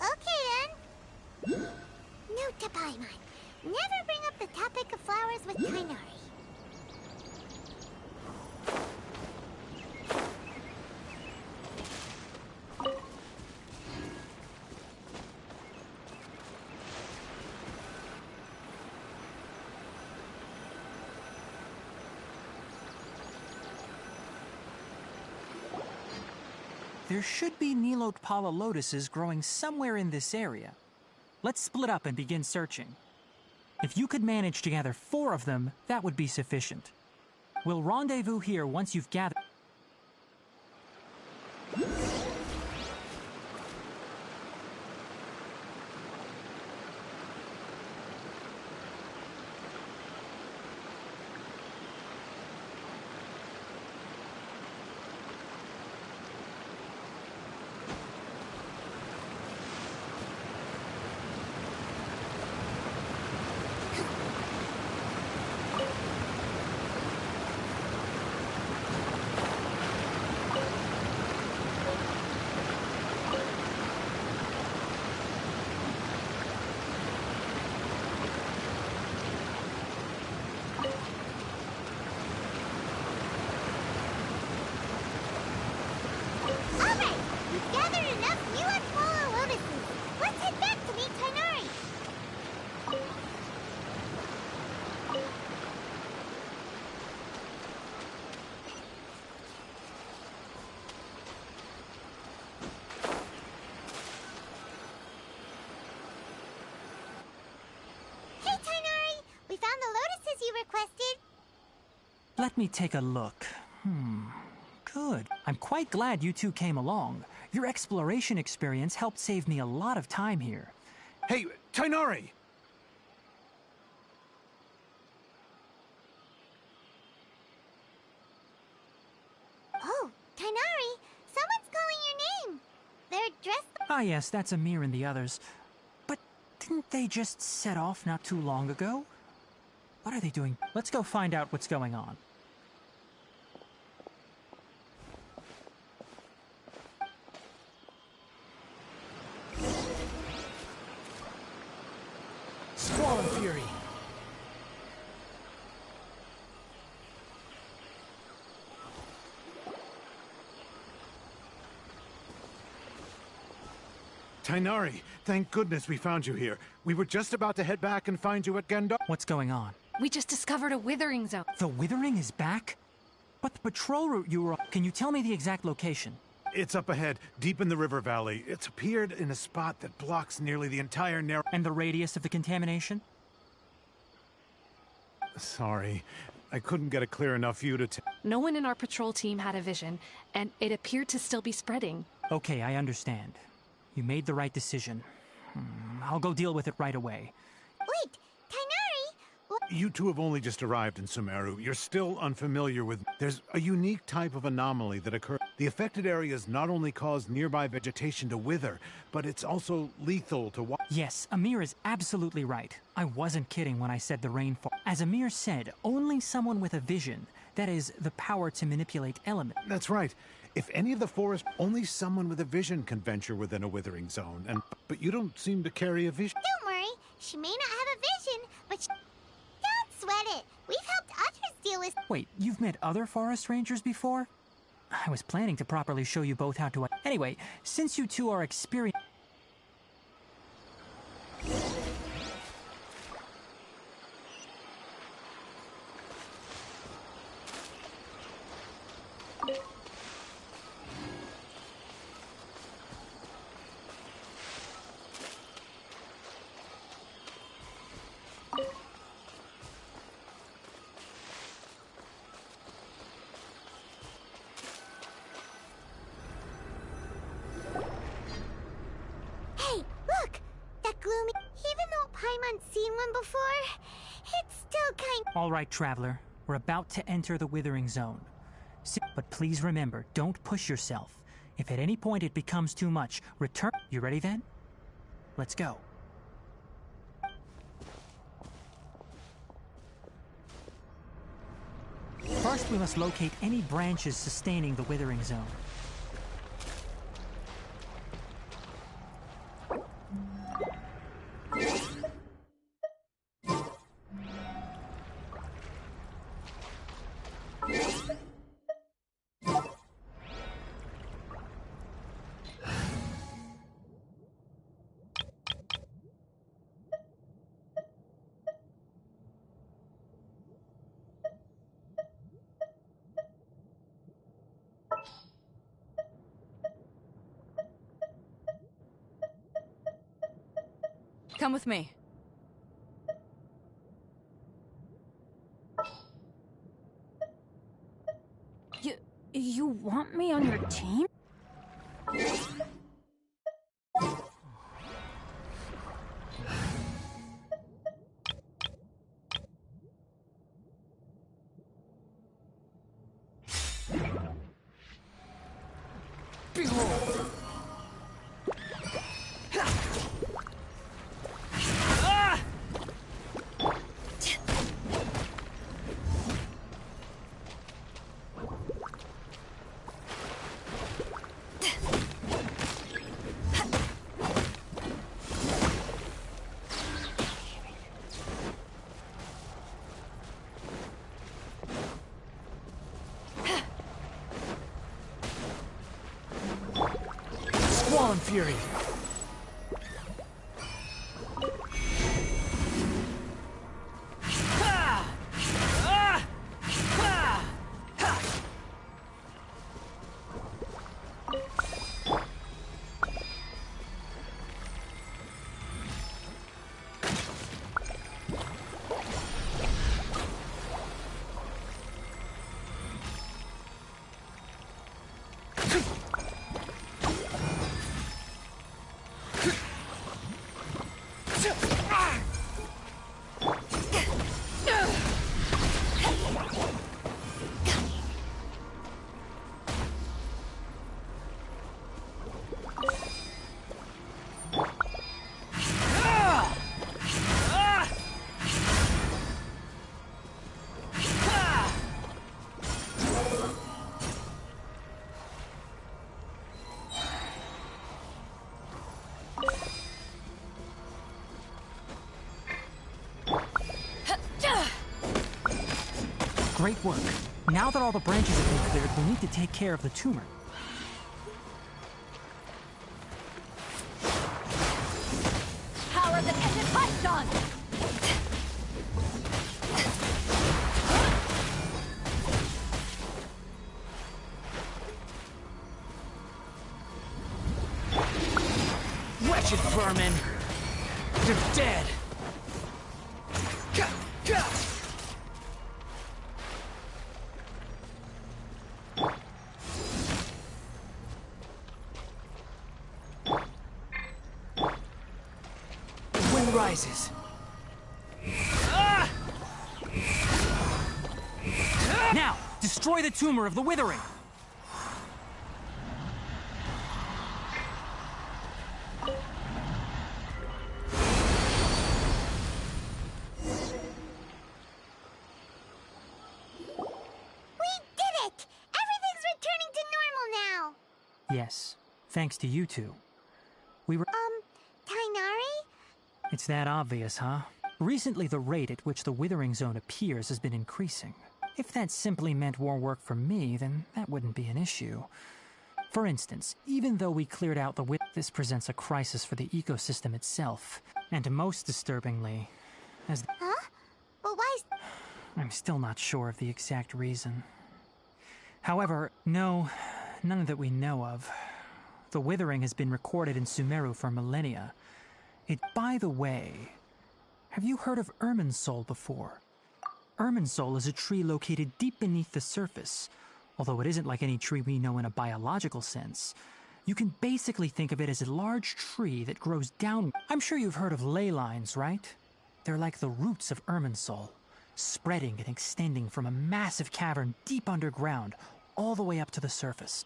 D: Okay then. Note to Paimon. Never bring up the topic of flowers with Tainari.
H: There should be Nilotpala lotuses growing somewhere in this area. Let's split up and begin searching. If you could manage to gather 4 of them, that would be sufficient. We'll rendezvous here once you've gathered...
D: Alright! We've gathered enough Nilotpala lotuses. Let's head back to meet Tainari. Hey, Tainari! We found the lotuses you requested.
H: Let me take a look. Good. I'm quite glad you two came along. Your exploration experience helped save me a lot of time here.
J: Hey, Tainari!
D: Oh, Tainari! Someone's calling your name. They're dressed.
H: Ah, yes, that's Amir and the others. But didn't they just set off not too long ago? What are they doing? Let's go find out what's going on.
A: Squall and Fury.
J: Tainari, thank goodness we found you here. We were just about to head back and find you at Gendo.
H: What's going on?
I: We just discovered a withering zone.
H: The Withering is back? But the patrol route you were on... Can you tell me the exact location?
J: It's up ahead, deep in the river valley. It's appeared in a spot that blocks nearly the entire narrow...
H: And the radius of the contamination?
J: Sorry, I couldn't get a clear enough view to...
I: No one in our patrol team had a vision, and it appeared to still be spreading.
H: Okay, I understand. You made the right decision. I'll go deal with it right away.
D: Wait, Tainari!
J: You two have only just arrived in Sumeru. You're still unfamiliar with... There's a unique type of anomaly that occurs. The affected areas not only cause nearby vegetation to wither, but it's also lethal to...
H: Yes, Amir is absolutely right. I wasn't kidding when I said the rainfall. As Amir said, only someone with a vision, that is, the power to manipulate elements.
J: That's right. If any of the forest, only someone with a vision can venture within a withering zone. But you don't seem to carry a vision.
D: Don't worry, she may not have a vision, but don't sweat it. We've helped others deal with...
H: Wait, you've met other forest rangers before? I was planning to properly show you both how to... Anyway, since you two are experienced...
D: Hey, look! That gloomy... Even though Paimon's seen one before, it's still kind...
H: All right, Traveler. We're about to enter the Withering Zone. But please remember, don't push yourself. If at any point it becomes too much, return... You ready then? Let's go. First, we must locate any branches sustaining the Withering Zone.
K: Come with me. You want me on your team?
A: Behold! Squall and Fury.
H: Great work. Now that all the branches have been cleared, we'll need to take care of the tumor.
K: Power the engine python!
H: Wretched vermin! You're dead! Wind rises. Now, destroy the tumor of the withering! Yes, thanks to you two. We were—
D: Tighnari?
H: It's that obvious, huh? Recently, the rate at which the Withering Zone appears has been increasing. If that simply meant more work for me, then that wouldn't be an issue. For instance, even though we cleared out the this presents a crisis for the ecosystem itself. And most disturbingly, as—
D: Huh? But why—
H: I'm still not sure of the exact reason. However, no, none that we know of. The Withering has been recorded in Sumeru for millennia. By the way, have you heard of Irminsul before? Irminsul is a tree located deep beneath the surface. Although it isn't like any tree we know in a biological sense. You can basically think of it as a large tree that grows down. I'm sure you've heard of ley lines, right? They're like the roots of Irminsul, spreading and extending from a massive cavern deep underground, all the way up to the surface.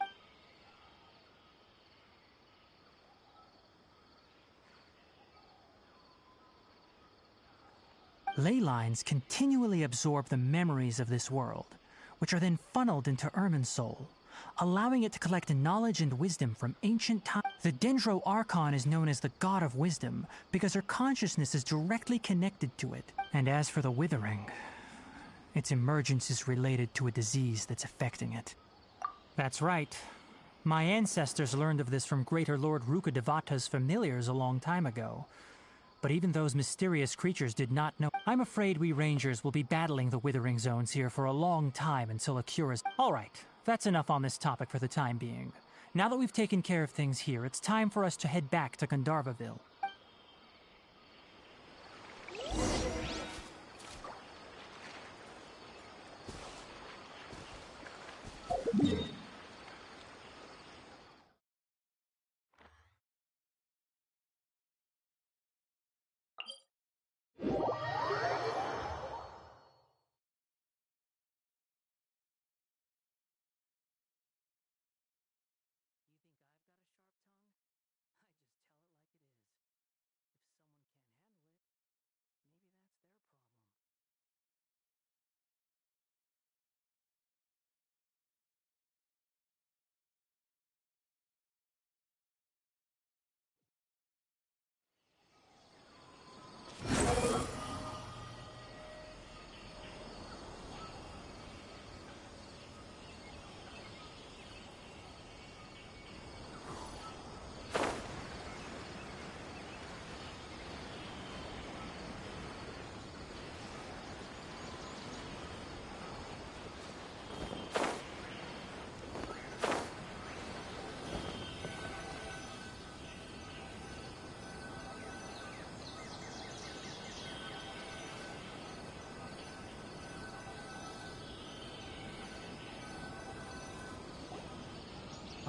H: Ley lines continually absorb the memories of this world, which are then funneled into Irminsul, allowing it to collect knowledge and wisdom from ancient times. The Dendro Archon is known as the God of Wisdom because her consciousness is directly connected to it. And as for the Withering, its emergence is related to a disease that's affecting it. That's right. My ancestors learned of this from Greater Lord Rukkhadevata's familiars a long time ago. But even those mysterious creatures did not know. I'm afraid we Rangers will be battling the Withering Zones here for a long time until a cure is— Alright, that's enough on this topic for the time being. Now that we've taken care of things here, it's time for us to head back to Gandharvaville.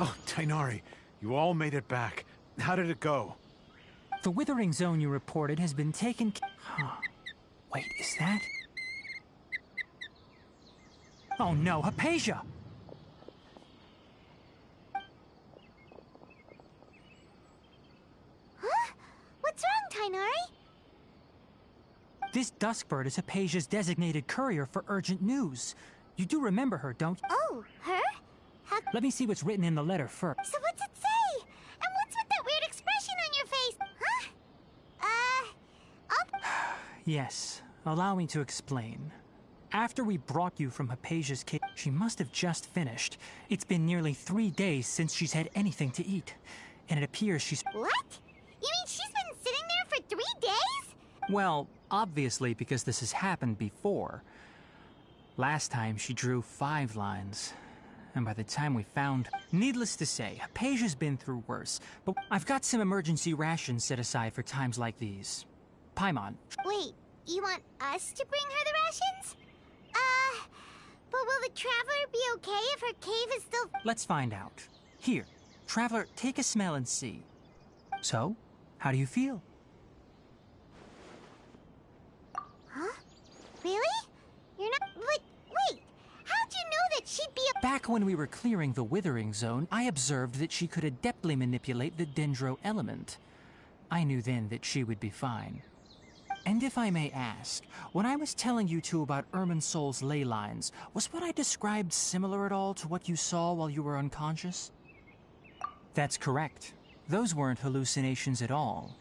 J: Oh, Tighnari, you all made it back. How did it go?
H: The Withering Zone you reported has been taken— Huh. Wait, is that— Oh no, Hypatia!
D: Huh? What's wrong, Tighnari?
H: This Duskbird is Hypatia's designated courier for urgent news. You do remember her, don't you?
D: Oh, her?
H: Let me see what's written in the letter first.
D: So what's it say? And what's with that weird expression on your face? Huh?
H: Yes, allow me to explain. After we brought you from Hypatia's cave, she must have just finished. It's been nearly 3 days since she's had anything to eat. And it appears she's...
D: What? You mean she's been sitting there for 3 days?
H: Well, obviously because this has happened before. Last time she drew 5 lines. And by the time we found... Needless to say, Hypatia's been through worse. But I've got some emergency rations set aside for times like these. Paimon.
D: Wait, you want us to bring her the rations? But will the Traveler be okay if her cave is still...
H: Let's find out. Here, Traveler, take a smell and see. So, how do you feel?
D: Huh? Really? You're not... But, wait! How'd you know that she'd be a...
H: Back when we were clearing the Withering Zone, I observed that she could adeptly manipulate the Dendro element. I knew then that she would be fine. And if I may ask, when I was telling you two about Irminsul's ley lines, was what I described similar at all to what you saw while you were unconscious? That's correct. Those weren't hallucinations at all.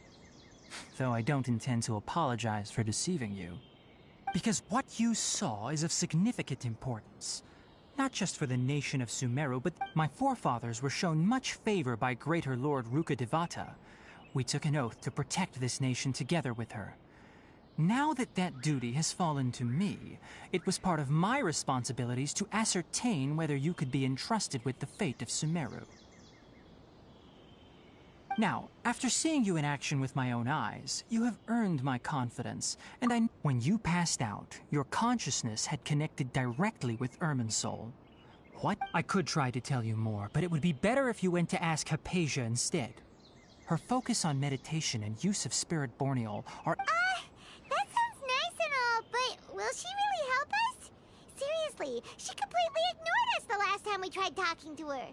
H: Though I don't intend to apologize for deceiving you. Because what you saw is of significant importance. Not just for the nation of Sumeru, but my forefathers were shown much favor by Greater Lord Rukkhadevata. We took an oath to protect this nation together with her. Now that that duty has fallen to me, it was part of my responsibilities to ascertain whether you could be entrusted with the fate of Sumeru. Now, after seeing you in action with my own eyes, you have earned my confidence, and when you passed out, your consciousness had connected directly with Irminsul. What? I could try to tell you more, but it would be better if you went to ask Hypatia instead. Her focus on meditation and use of Spirit Borneol are...
D: That sounds nice and all, but will she really help us? Seriously, she completely ignored us the last time we tried talking to her.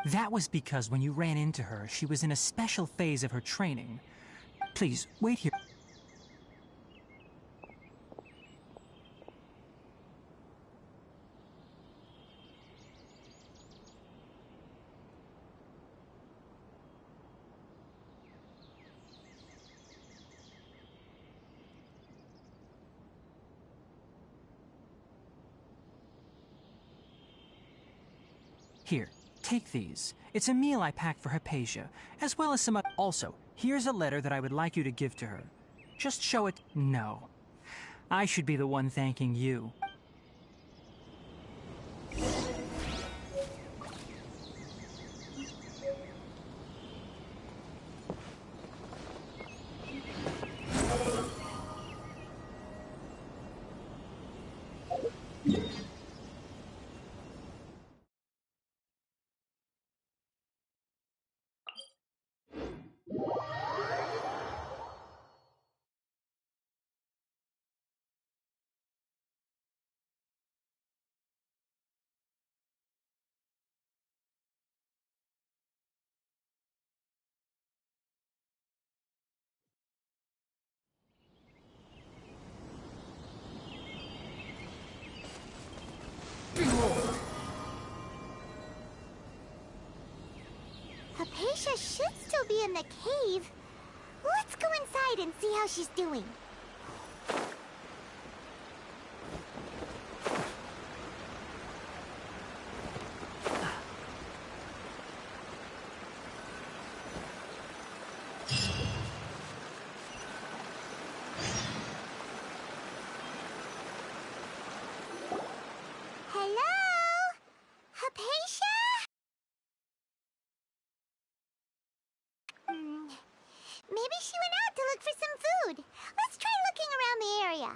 H: That was because when you ran into her, she was in a special phase of her training. Please, wait here. Here, take these. It's a meal I packed for Hypatia, as well as some... Also, here's a letter that I would like you to give to her. Just show it... No. I should be the one thanking you.
D: Hypatia should still be in the cave. Let's go inside and see how she's doing. Hello? Hypatia? Maybe she went out to look for some food. Let's try looking around the area.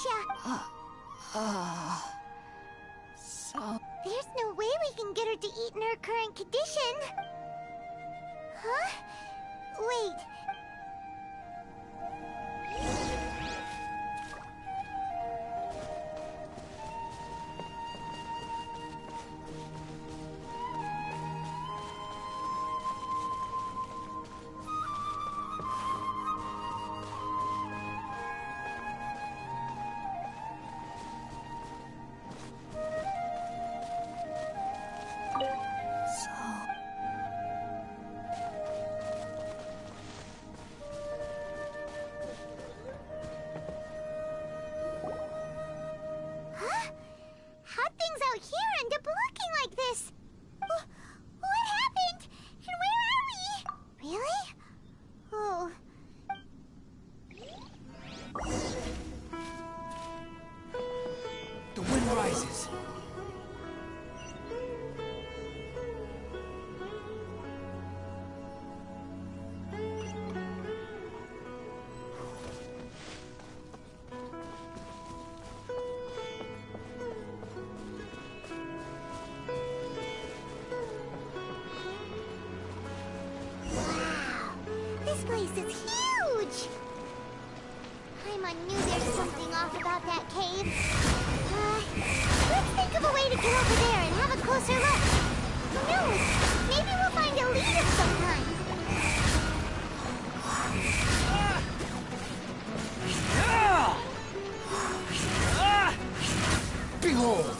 D: Anastasia!
A: So...
D: There's no way we can get her to eat in her current condition. Huh? Wait. How'd things out here end up looking like this? What happened? And where are we? Really? Oh.
A: The wind rises.
D: This place is huge! Paimon knew there's something off about that cave. Let's think of a way to get over there and have a closer look. Who knows? Maybe we'll find a lead of some kind.
A: Behold!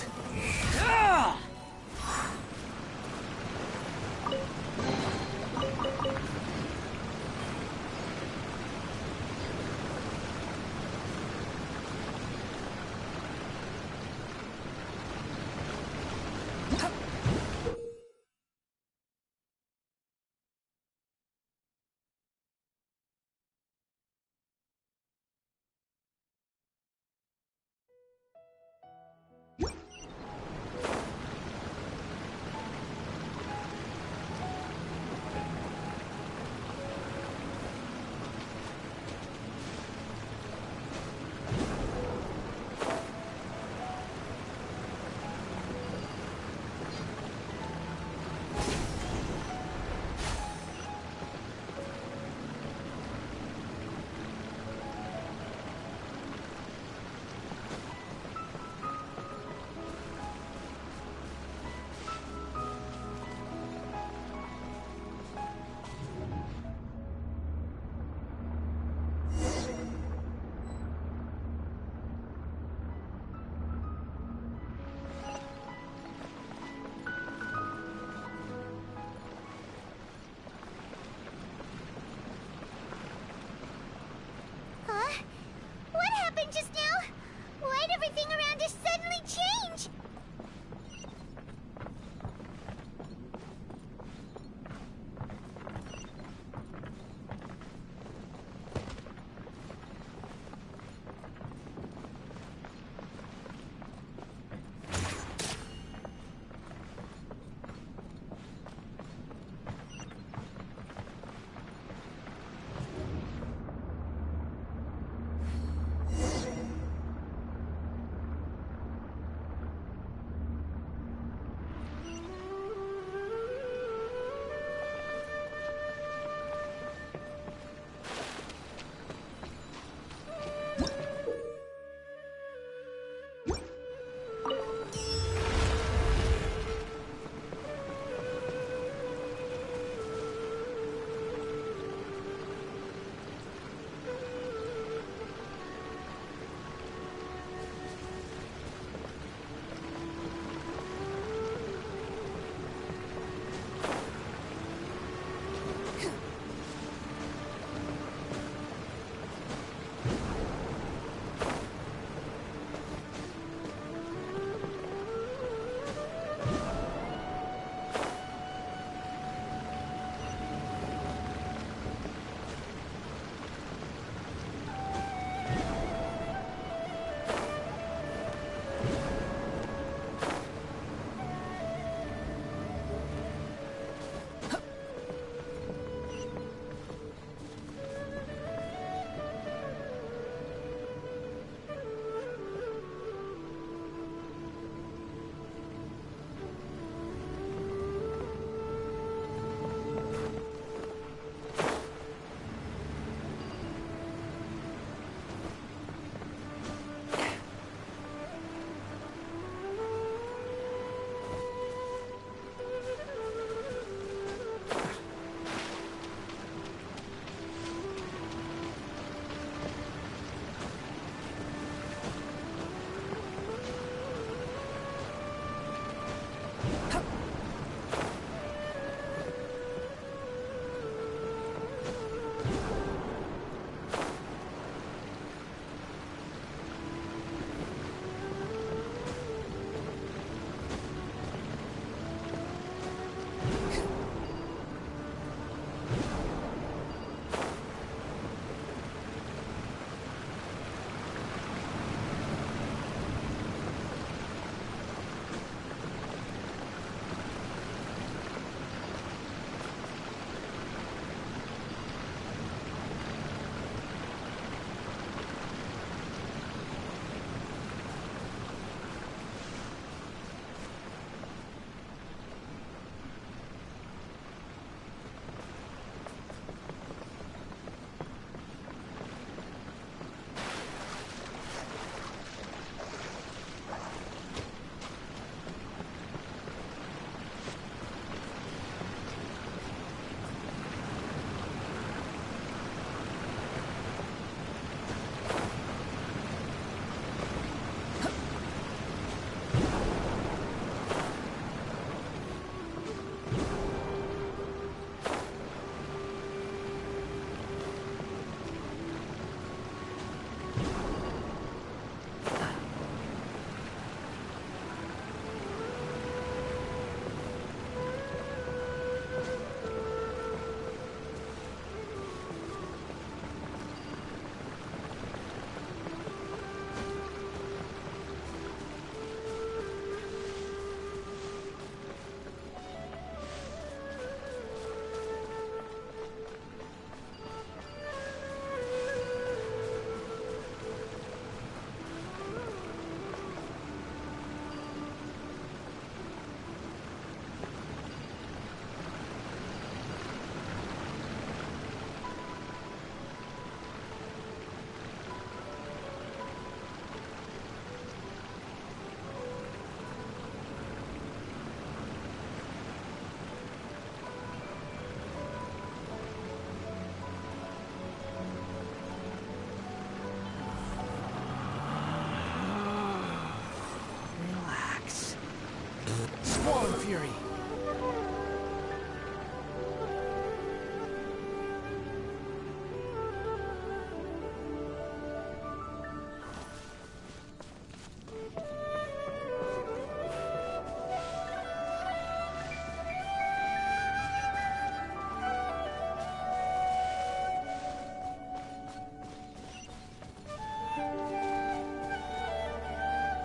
A: Fury.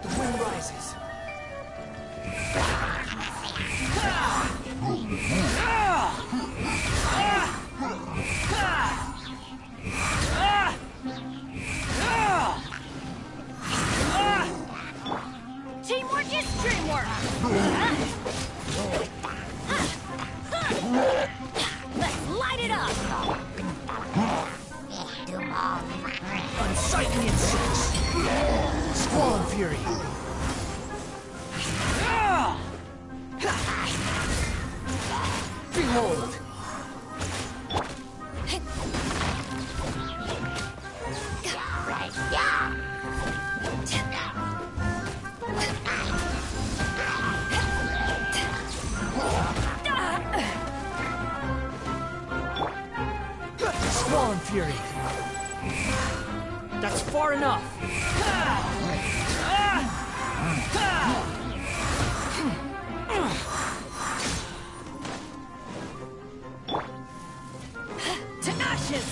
A: The wind rises.
K: Teamwork is dreamwork! Let's light it up!
A: Unsightly insects. Squall Fury. Behold! Squall Fury. That's far enough.
K: To ashes!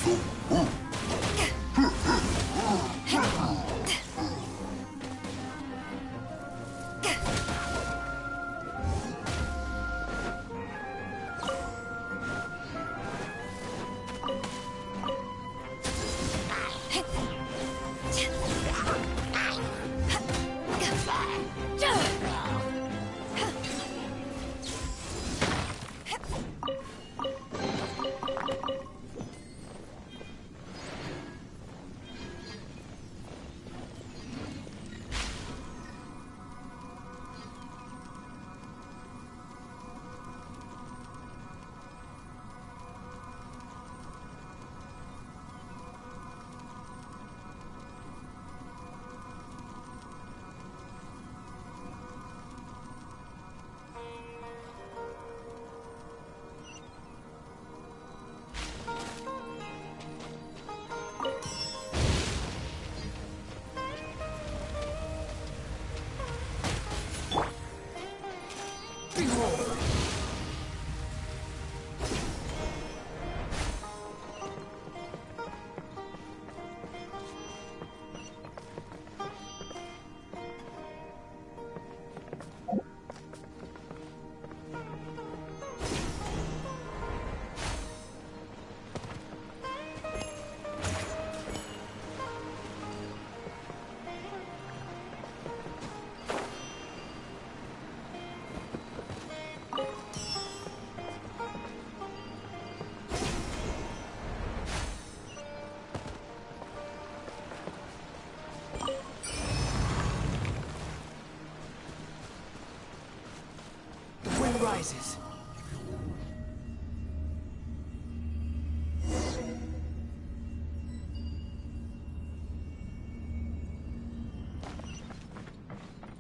A: Rises.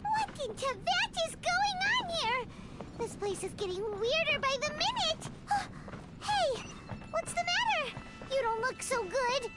D: What in Tibet is going on here? This place is getting weirder by the minute. Hey, what's the matter? You don't look so good.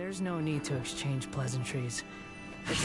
A: There's no need to exchange pleasantries. It's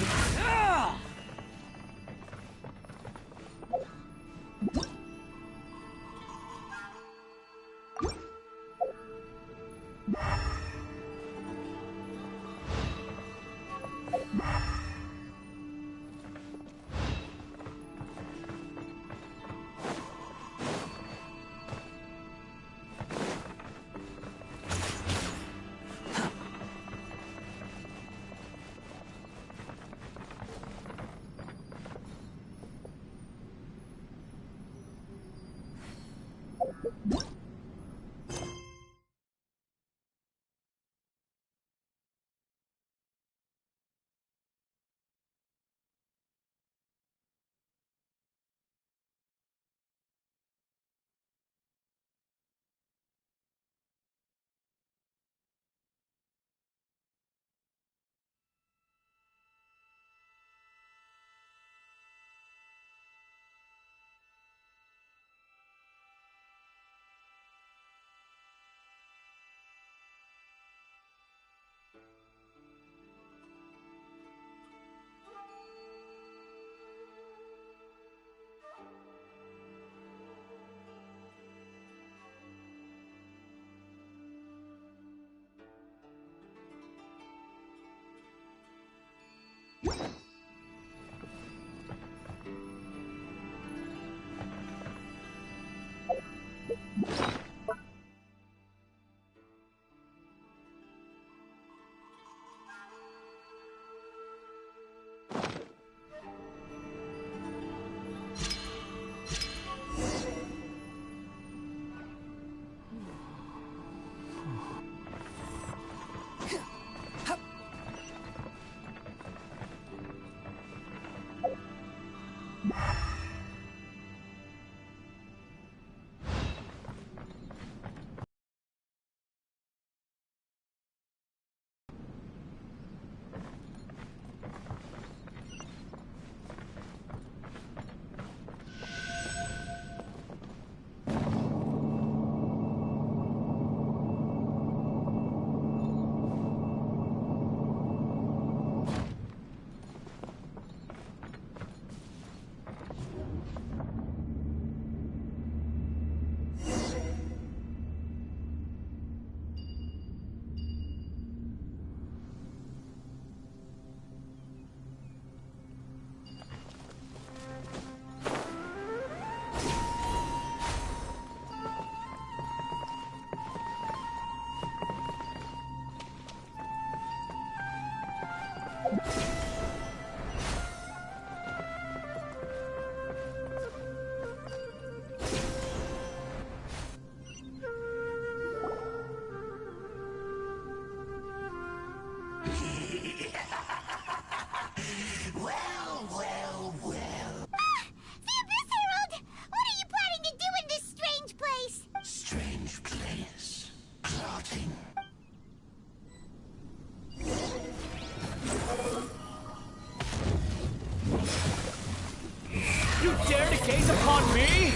F: gaze upon me?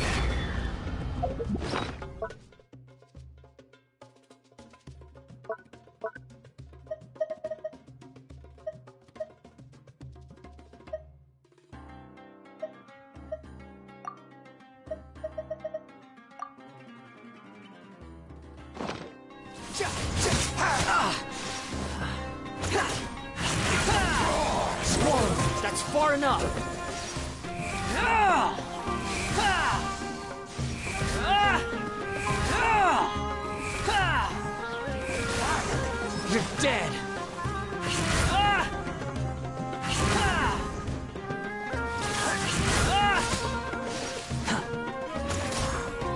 F: Squirm, that's far enough. You're dead.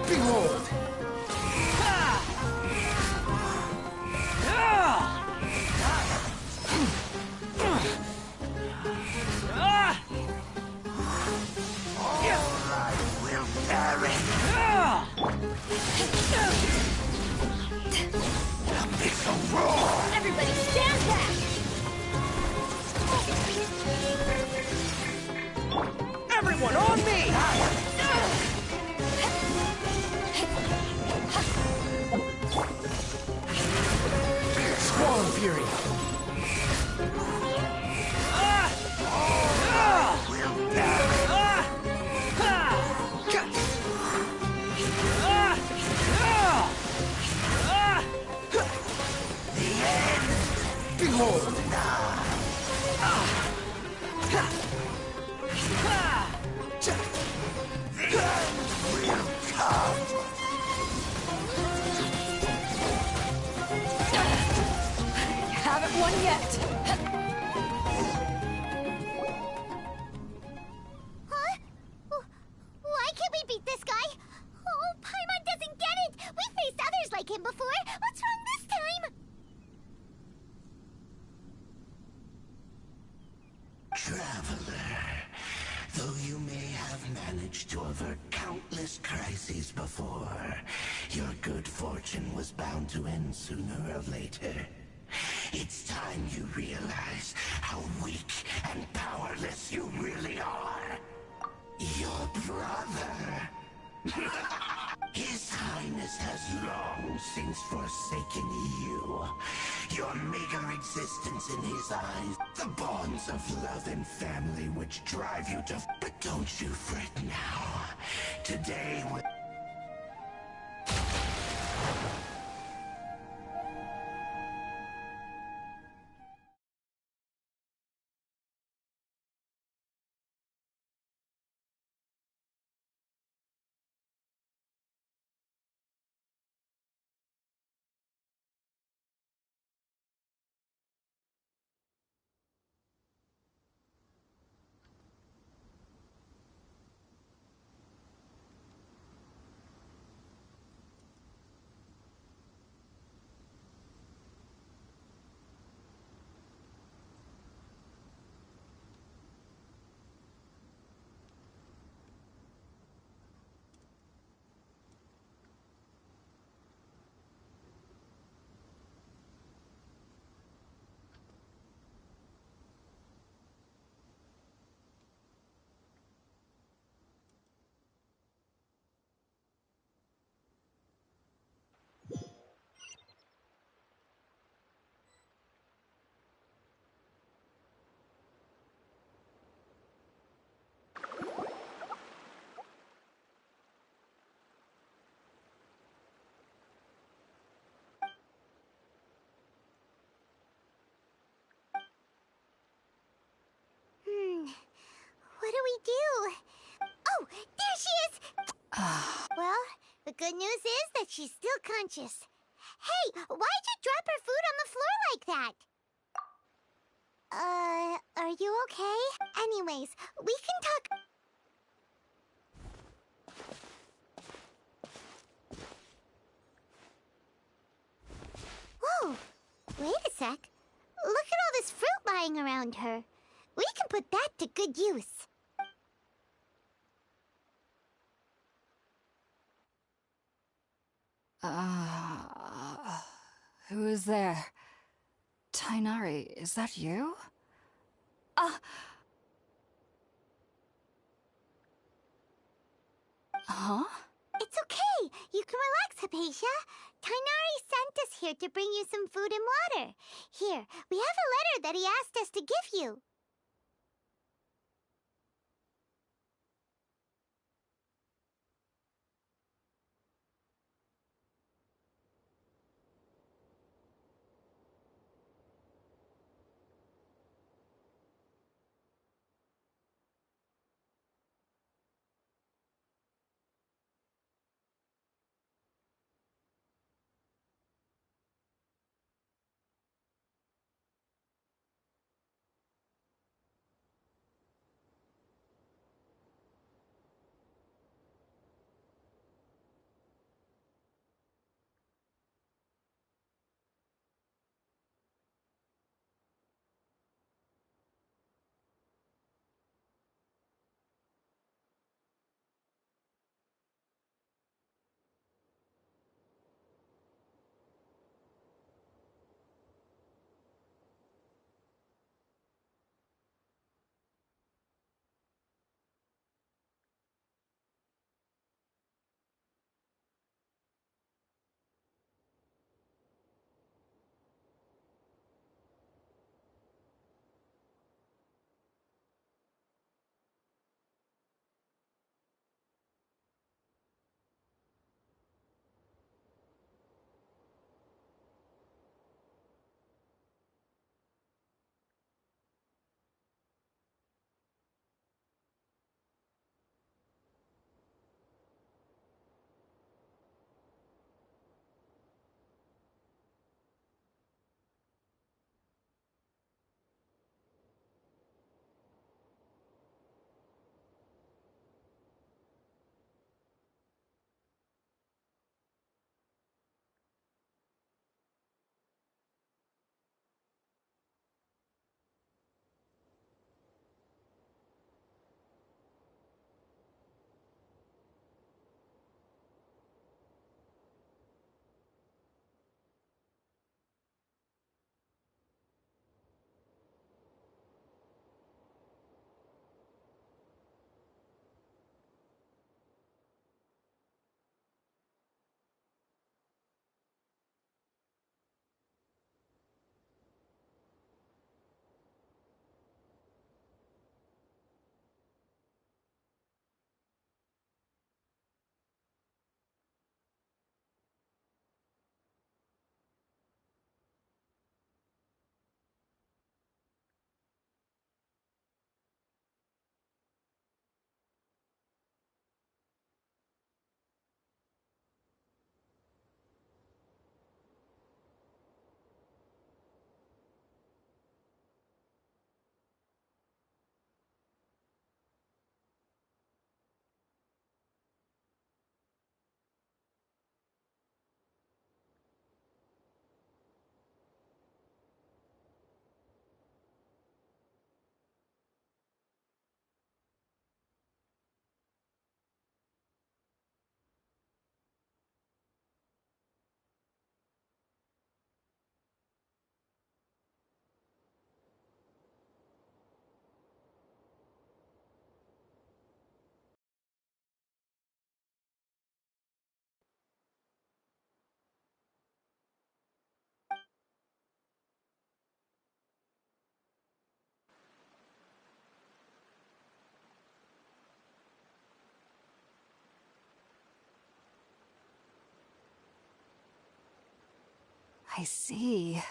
F: Behold.
B: Everybody stand back!
F: Everyone on me! Squall Fury!
K: yet.
D: Huh? Why can't we beat this guy? Oh, Paimon doesn't get it! We faced others like him before! What's wrong this time?
C: Traveler, though you may have managed to avert countless crises before, your good fortune was bound to end sooner or later. It's time you realize how weak and powerless you really are. Your brother. His Highness has long since forsaken you. Your meager existence in his eyes, the bonds of love and family which drive you to... But don't you fret now. Today will...
D: What do we do? Oh, there she is! Well, the good news is that she's still conscious. Hey, why'd you drop her food on the floor like that? Are you okay? Anyways, we can talk... Whoa, wait a sec. Look at all this fruit lying around her. We can put that to good use.
K: Who is there? Tainari, is that you? Huh?
D: It's okay. You can relax, Hypatia. Tainari sent us here to bring you some food and water. Here, we have a letter that he asked us to give you.
K: I see.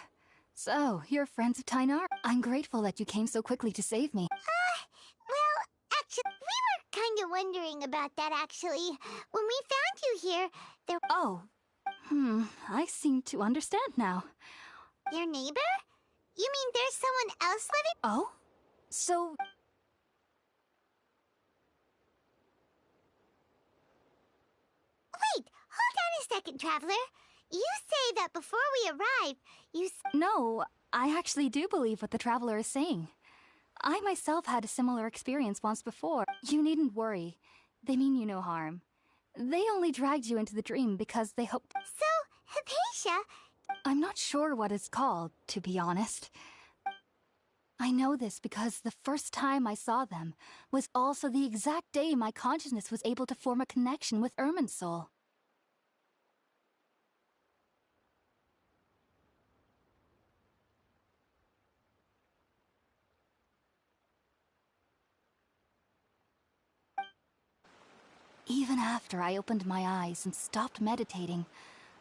K: So, you're friends of Tynar? I'm grateful that you came so quickly to save me.
D: Well, actually, we were kind of wondering about that, actually. When we found you here, there...
K: Oh. I seem to understand now.
D: Your neighbor? You mean there's someone else living?
K: Oh? So...
D: Wait, hold on a second, Traveler. You say that before we arrived,
K: No, I actually do believe what the Traveler is saying. I myself had a similar experience once before. You needn't worry. They mean you no harm. They only dragged you into the dream because they hoped...
D: So, Hypatia...
K: I'm not sure what it's called, to be honest. I know this because the first time I saw them was also the exact day my consciousness was able to form a connection with Irminsul. Even after I opened my eyes and stopped meditating,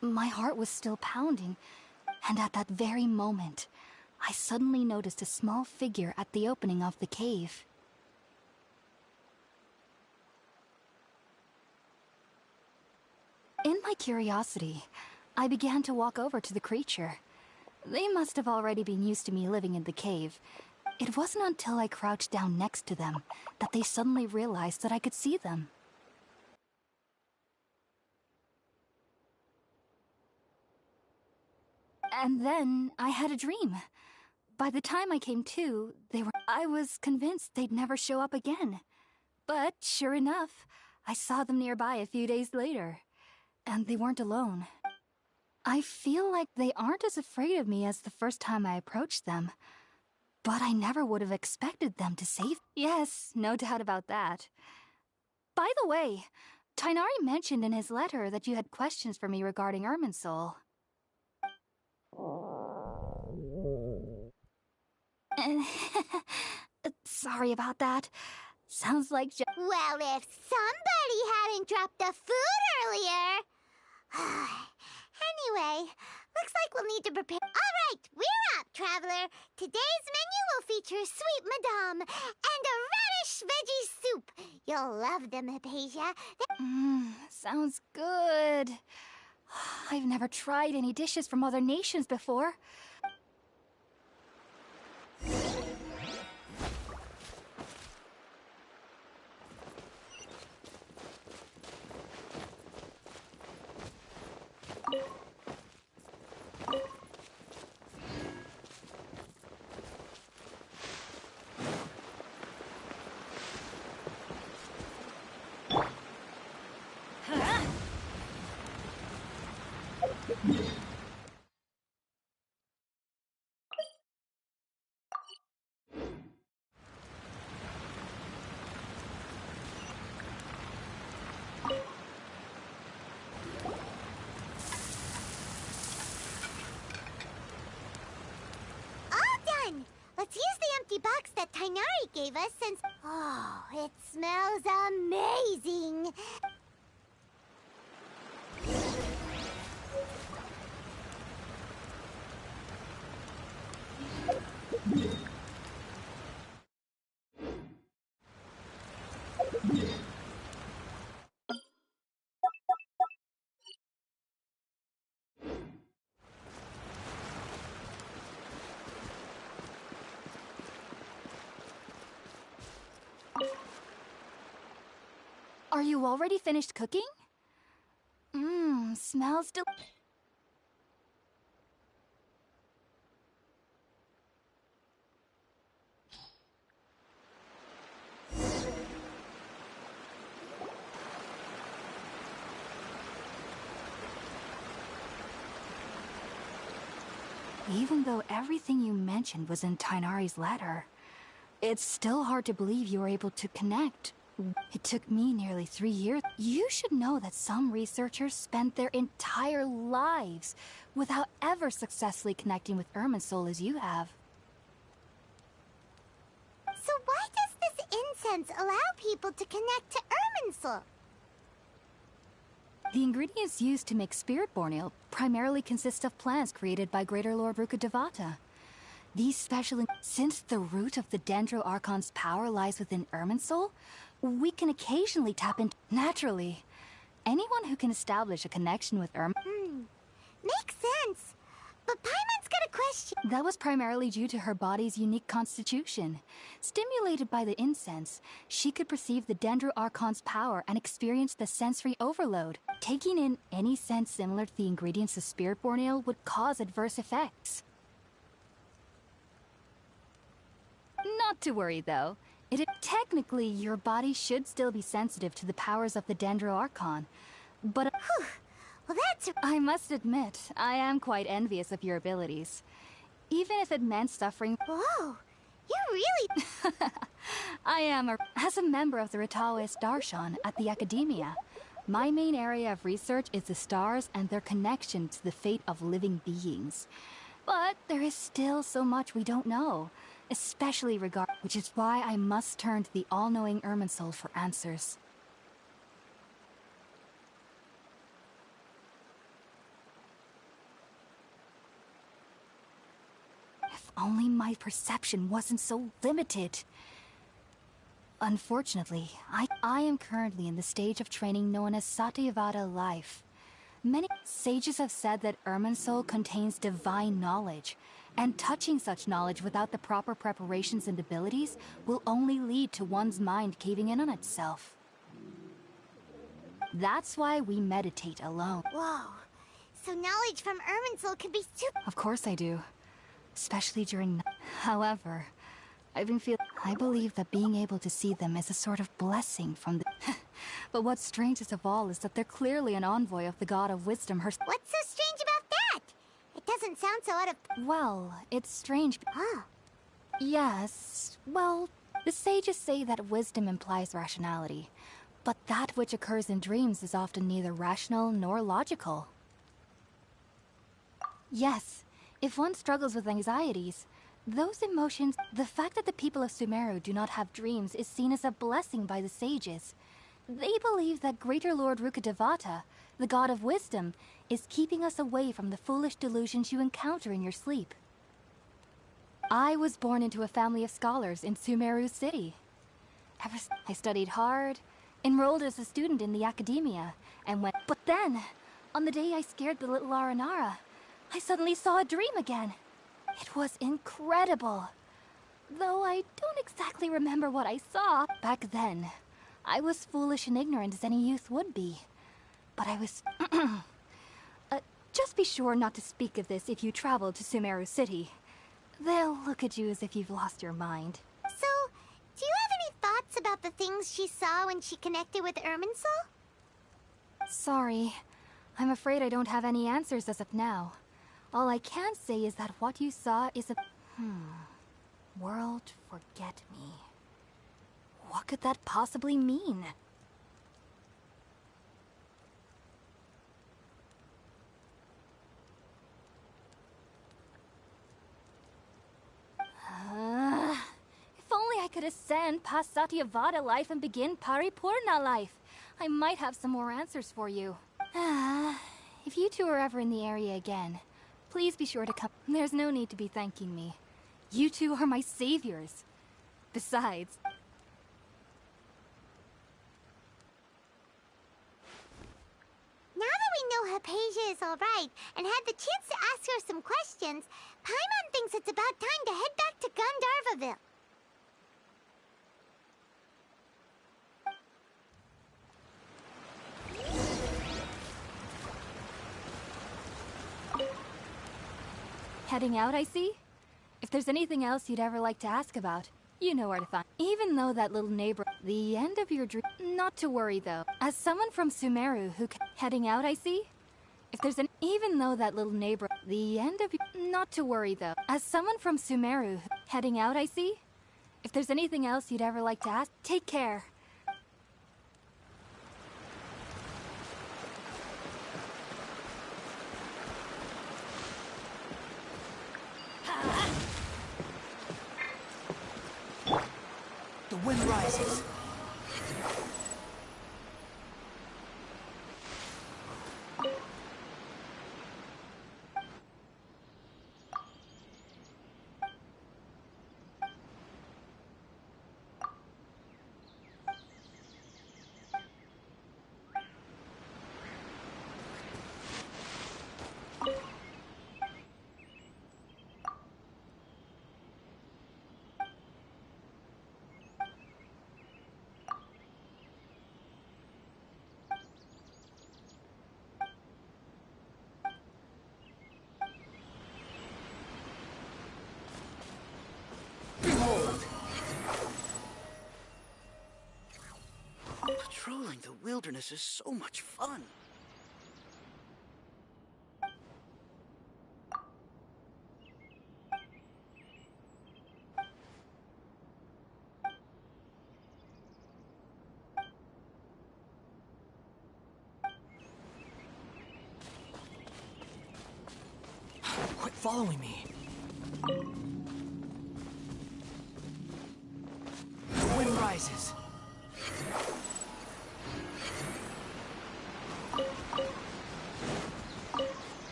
K: my heart was still pounding, and at that very moment, I suddenly noticed a small figure at the opening of the cave. In my curiosity, I began to walk over to the creature. They must have already been used to me living in the cave. It wasn't until I crouched down next to them that they suddenly realized that I could see them. And then I had a dream. By the time I came to, I was convinced they'd never show up again. But sure enough, I saw them nearby a few days later. And they weren't alone. I feel like they aren't as afraid of me as the first time I approached them. But I never would have expected them to save... Yes, no doubt about that. By the way, Tighnari mentioned in his letter that you had questions for me regarding Irminsul. Sorry about that. Sounds like
D: Well, if somebody hadn't dropped the food earlier... Anyway, looks like we'll need to prepare... Alright, we're up, Traveler. Today's menu will feature sweet madame and a radish veggie soup. You'll love them, Hypatia.
K: Sounds good. I've never tried any dishes from other nations before.
D: Let's use the empty box that Tighnari gave us since... Oh, it smells amazing!
K: Are you already finished cooking? Smells Even though everything you mentioned was in Tighnari's letter, it's still hard to believe you were able to connect. It took me nearly 3 years. You should know that some researchers spent their entire lives without ever successfully connecting with Irminsul as you have.
D: So why does this incense allow people to connect to Irminsul?
K: The ingredients used to make spirit-born ale primarily consist of plants created by Greater Lord Rukkhadevata. These since the root of the Dendro Archon's power lies within Irminsul, we can occasionally tap into naturally. Anyone who can establish a connection with
D: Makes sense. But Paimon's got a question.
K: That was primarily due to her body's unique constitution. Stimulated by the incense, she could perceive the Dendro Archon's power and experience the sensory overload. Taking in any scent similar to the ingredients of spirit-born ale would cause adverse effects. Not to worry, though. Technically, your body should still be sensitive to the powers of the Dendro Archon. But
D: well, that's...
K: I must admit, I am quite envious of your abilities. Even if it meant suffering...
D: Whoa! You really...
K: I am as a member of the Ratawe Darshan at the Academia. My main area of research is the stars and their connection to the fate of living beings. But there is still so much we don't know. Especially which is why I must turn to the all-knowing Irminsul for answers. If only my perception wasn't so limited. Unfortunately, I am currently in the stage of training known as Satyavada life. Many sages have said that Irminsul contains divine knowledge, and touching such knowledge without the proper preparations and abilities will only lead to one's mind caving in on itself. That's why we meditate alone.
D: Whoa. So knowledge from Irminsul could be super...
K: Of course I do. Especially during... However, I believe that being able to see them is a sort of blessing from the... But what's strangest of all is that they're clearly an envoy of the God of Wisdom herself.
D: What's so strange about that? It doesn't sound so out of...
K: Well, it's strange.
D: Huh.
K: Yes, well, the sages say that wisdom implies rationality, but that which occurs in dreams is often neither rational nor logical. Yes, if one struggles with anxieties, those emotions... The fact that the people of Sumeru do not have dreams is seen as a blessing by the sages. They believe that Greater Lord Rukkhadevata, the God of Wisdom, is keeping us away from the foolish delusions you encounter in your sleep. I was born into a family of scholars in Sumeru City. I studied hard, enrolled as a student in the Academia, and went... But then, on the day I scared the little Aranara, I suddenly saw a dream again. It was incredible. Though I don't exactly remember what I saw. Back then, I was foolish and ignorant as any youth would be. But I was... just be sure not to speak of this if you travel to Sumeru City. They'll look at you as if you've lost your mind.
D: So, do you have any thoughts about the things she saw when she connected with Irminsul?
K: Sorry. I'm afraid I don't have any answers as of now. All I can say is that what you saw is a... World forget me. What could that possibly mean? If only I could ascend past Satyavada life and begin Paripurna life. I might have some more answers for you. If you two are ever in the area again, please be sure to come. There's no need to be thanking me. You two are my saviors. Besides...
D: Now that we know Hypatia is alright, and had the chance to ask her some questions, Paimon thinks it's about time to head back to Gandharvaville.
K: Heading out, I see? If there's anything else you'd ever like to ask about, you know where to find. Even though that little neighbor... The end of your dream... Not to worry, though. As someone from Sumeru who... Heading out, I see? If there's an... Even though that little neighbor... The end of... Not to worry, though. As someone from Sumeru... Heading out, I see? If there's anything else you'd ever like to ask, take care.
A: The wind rises.
C: wilderness is so much fun.
F: Quit following me. The wind rises.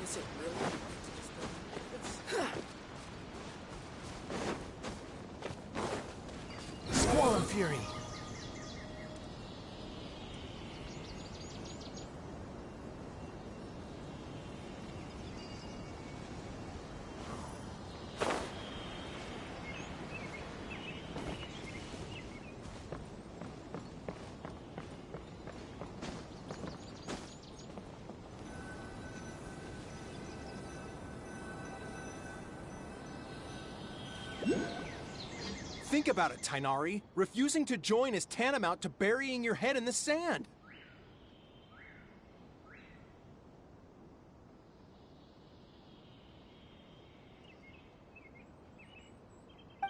F: Is it really? Squall and Fury.
L: Think about it, Tainari. Refusing to join is tantamount to burying your head in the sand.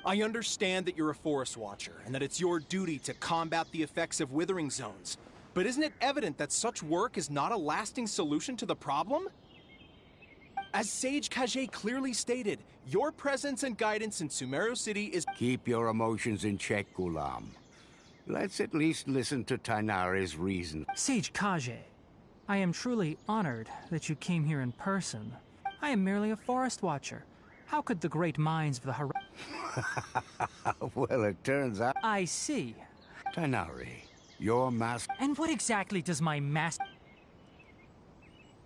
L: I understand that you're a forest watcher, and that it's your duty to combat the effects of withering zones. But isn't it evident that such work is not a lasting solution to the problem? As Sage Kage clearly stated, your presence and guidance in Sumeru City is—
C: Keep your emotions in check, Gulam. Let's at least listen to Tainari's reason.
H: Sage Kage, I am truly honored that you came here in person. I am merely a forest watcher. How could the great minds of the
C: Well, it turns out—
H: I see.
C: Tainari, your mask—
H: And what exactly does my mask—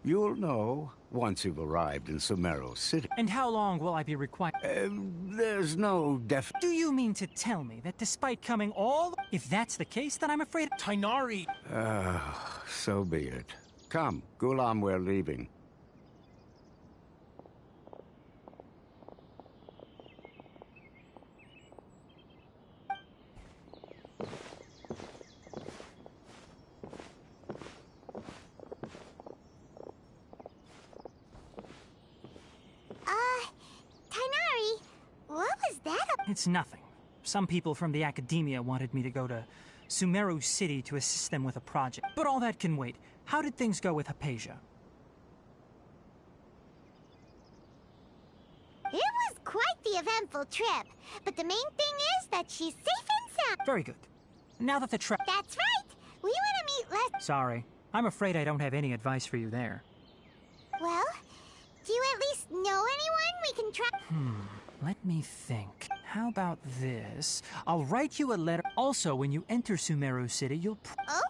C: You'll know once you've arrived in Sumeru City.
H: And how long will I be required?
C: There's no
H: Do you mean to tell me that despite coming all— If that's the case, then I'm afraid—
L: Tainari!
C: So be it. Come, Gulam, we're leaving.
D: Tainari, what was that?
H: It's nothing. Some people from the academia wanted me to go to Sumeru City to assist them with a project. But all that can wait. How did things go with Hypatia?
D: It was quite the eventful trip, but the main thing is that she's safe and sound.
H: Very good. Now that the
D: That's right! We want to meet less—
H: Sorry. I'm afraid I don't have any advice for you there.
D: Well, do you at least know anyone we can try—
H: Let me think. How about this? I'll write you a letter. Also, when you enter Sumeru City, you'll...
D: Oh?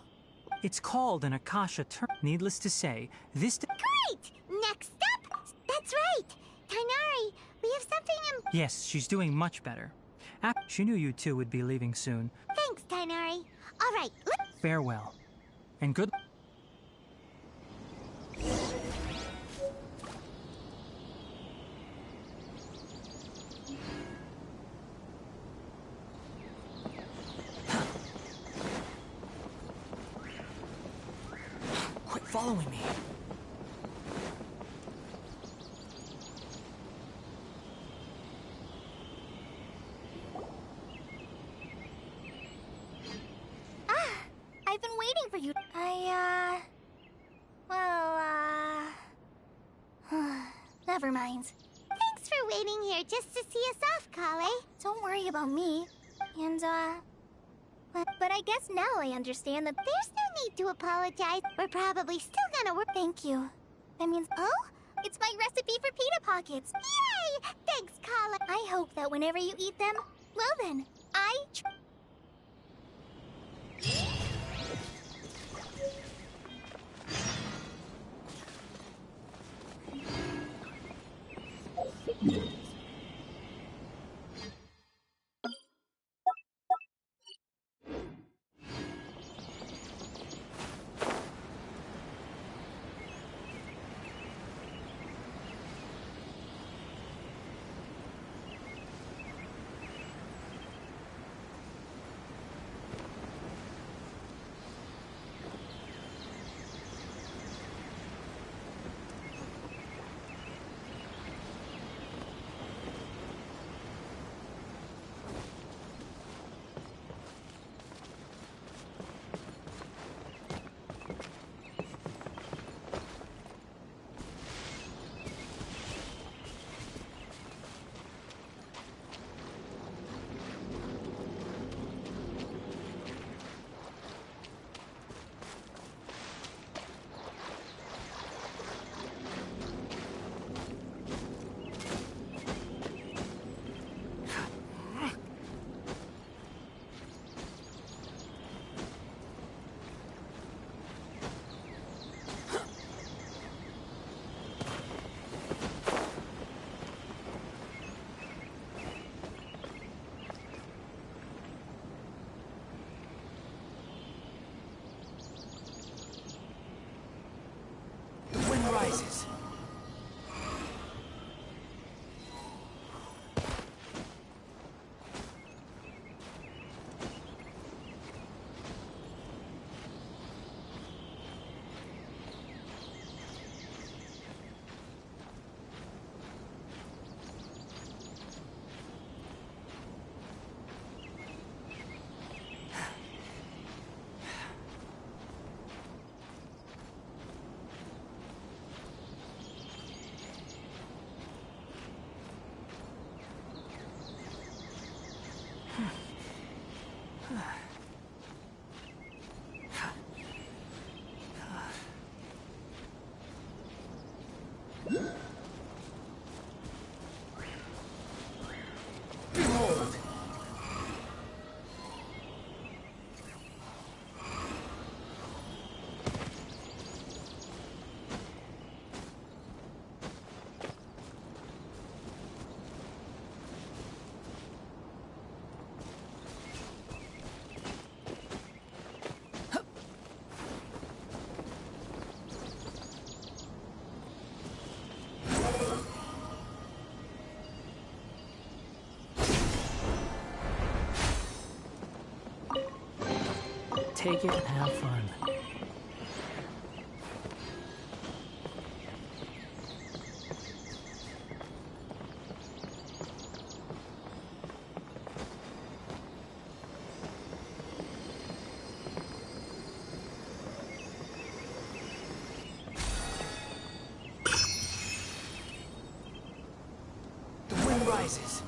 H: It's called an Akasha term. Needless to say, this...
D: Great! Next up! That's right! Tainari, we have something
H: Yes, she's doing much better. She knew you two would be leaving soon.
D: Thanks, Tainari. All right,
H: Farewell. And good...
F: Quit following me.
B: I've been waiting for you. Never mind.
D: Thanks for waiting here just to see us off, Kale.
B: Don't worry about me. And, but I guess now I understand that
D: There's no need to apologize. We're probably still gonna work.
B: Thank you. That means—
D: Oh?
B: It's my recipe for pita pockets.
D: Yay! Thanks, Kale.
B: I hope that whenever you eat them, well then,
A: take it and have fun. The wind rises.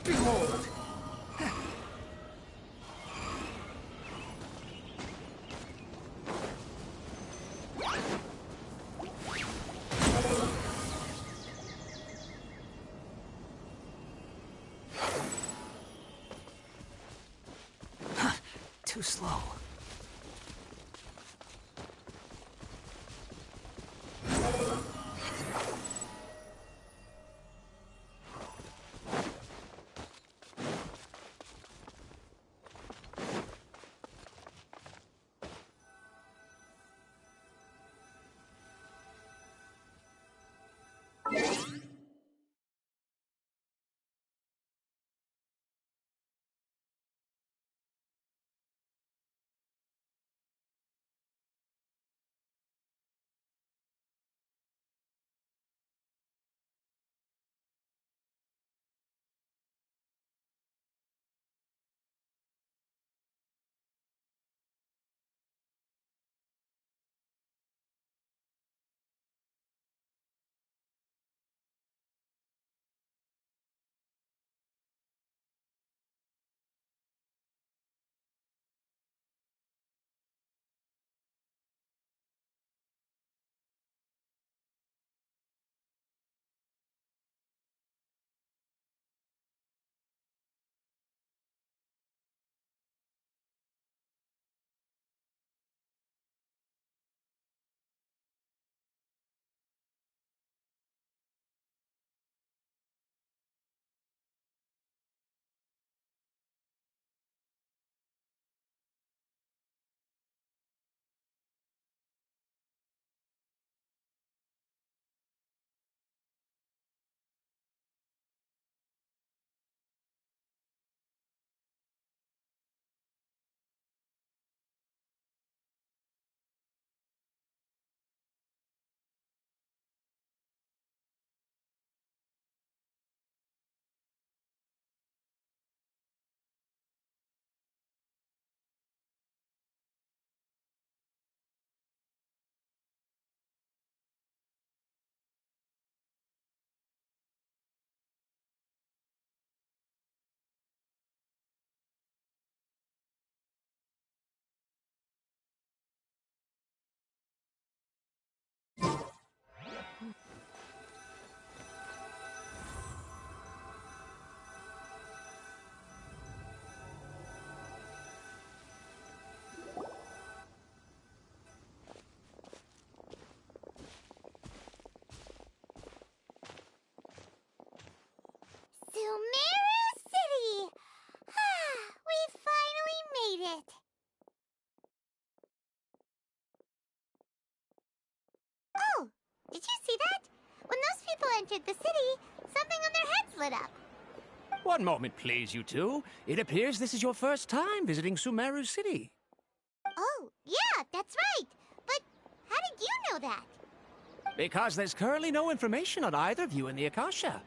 A: Behold! Too slow.
D: Sumeru City! We finally made it! Oh, did you see that? When those people entered the city, something on their heads lit up.
M: One moment, please, you two. It appears this is your first time visiting Sumeru City.
D: Oh, yeah, that's right. But how did you know that?
M: Because there's currently no information on either of you in the Akasha.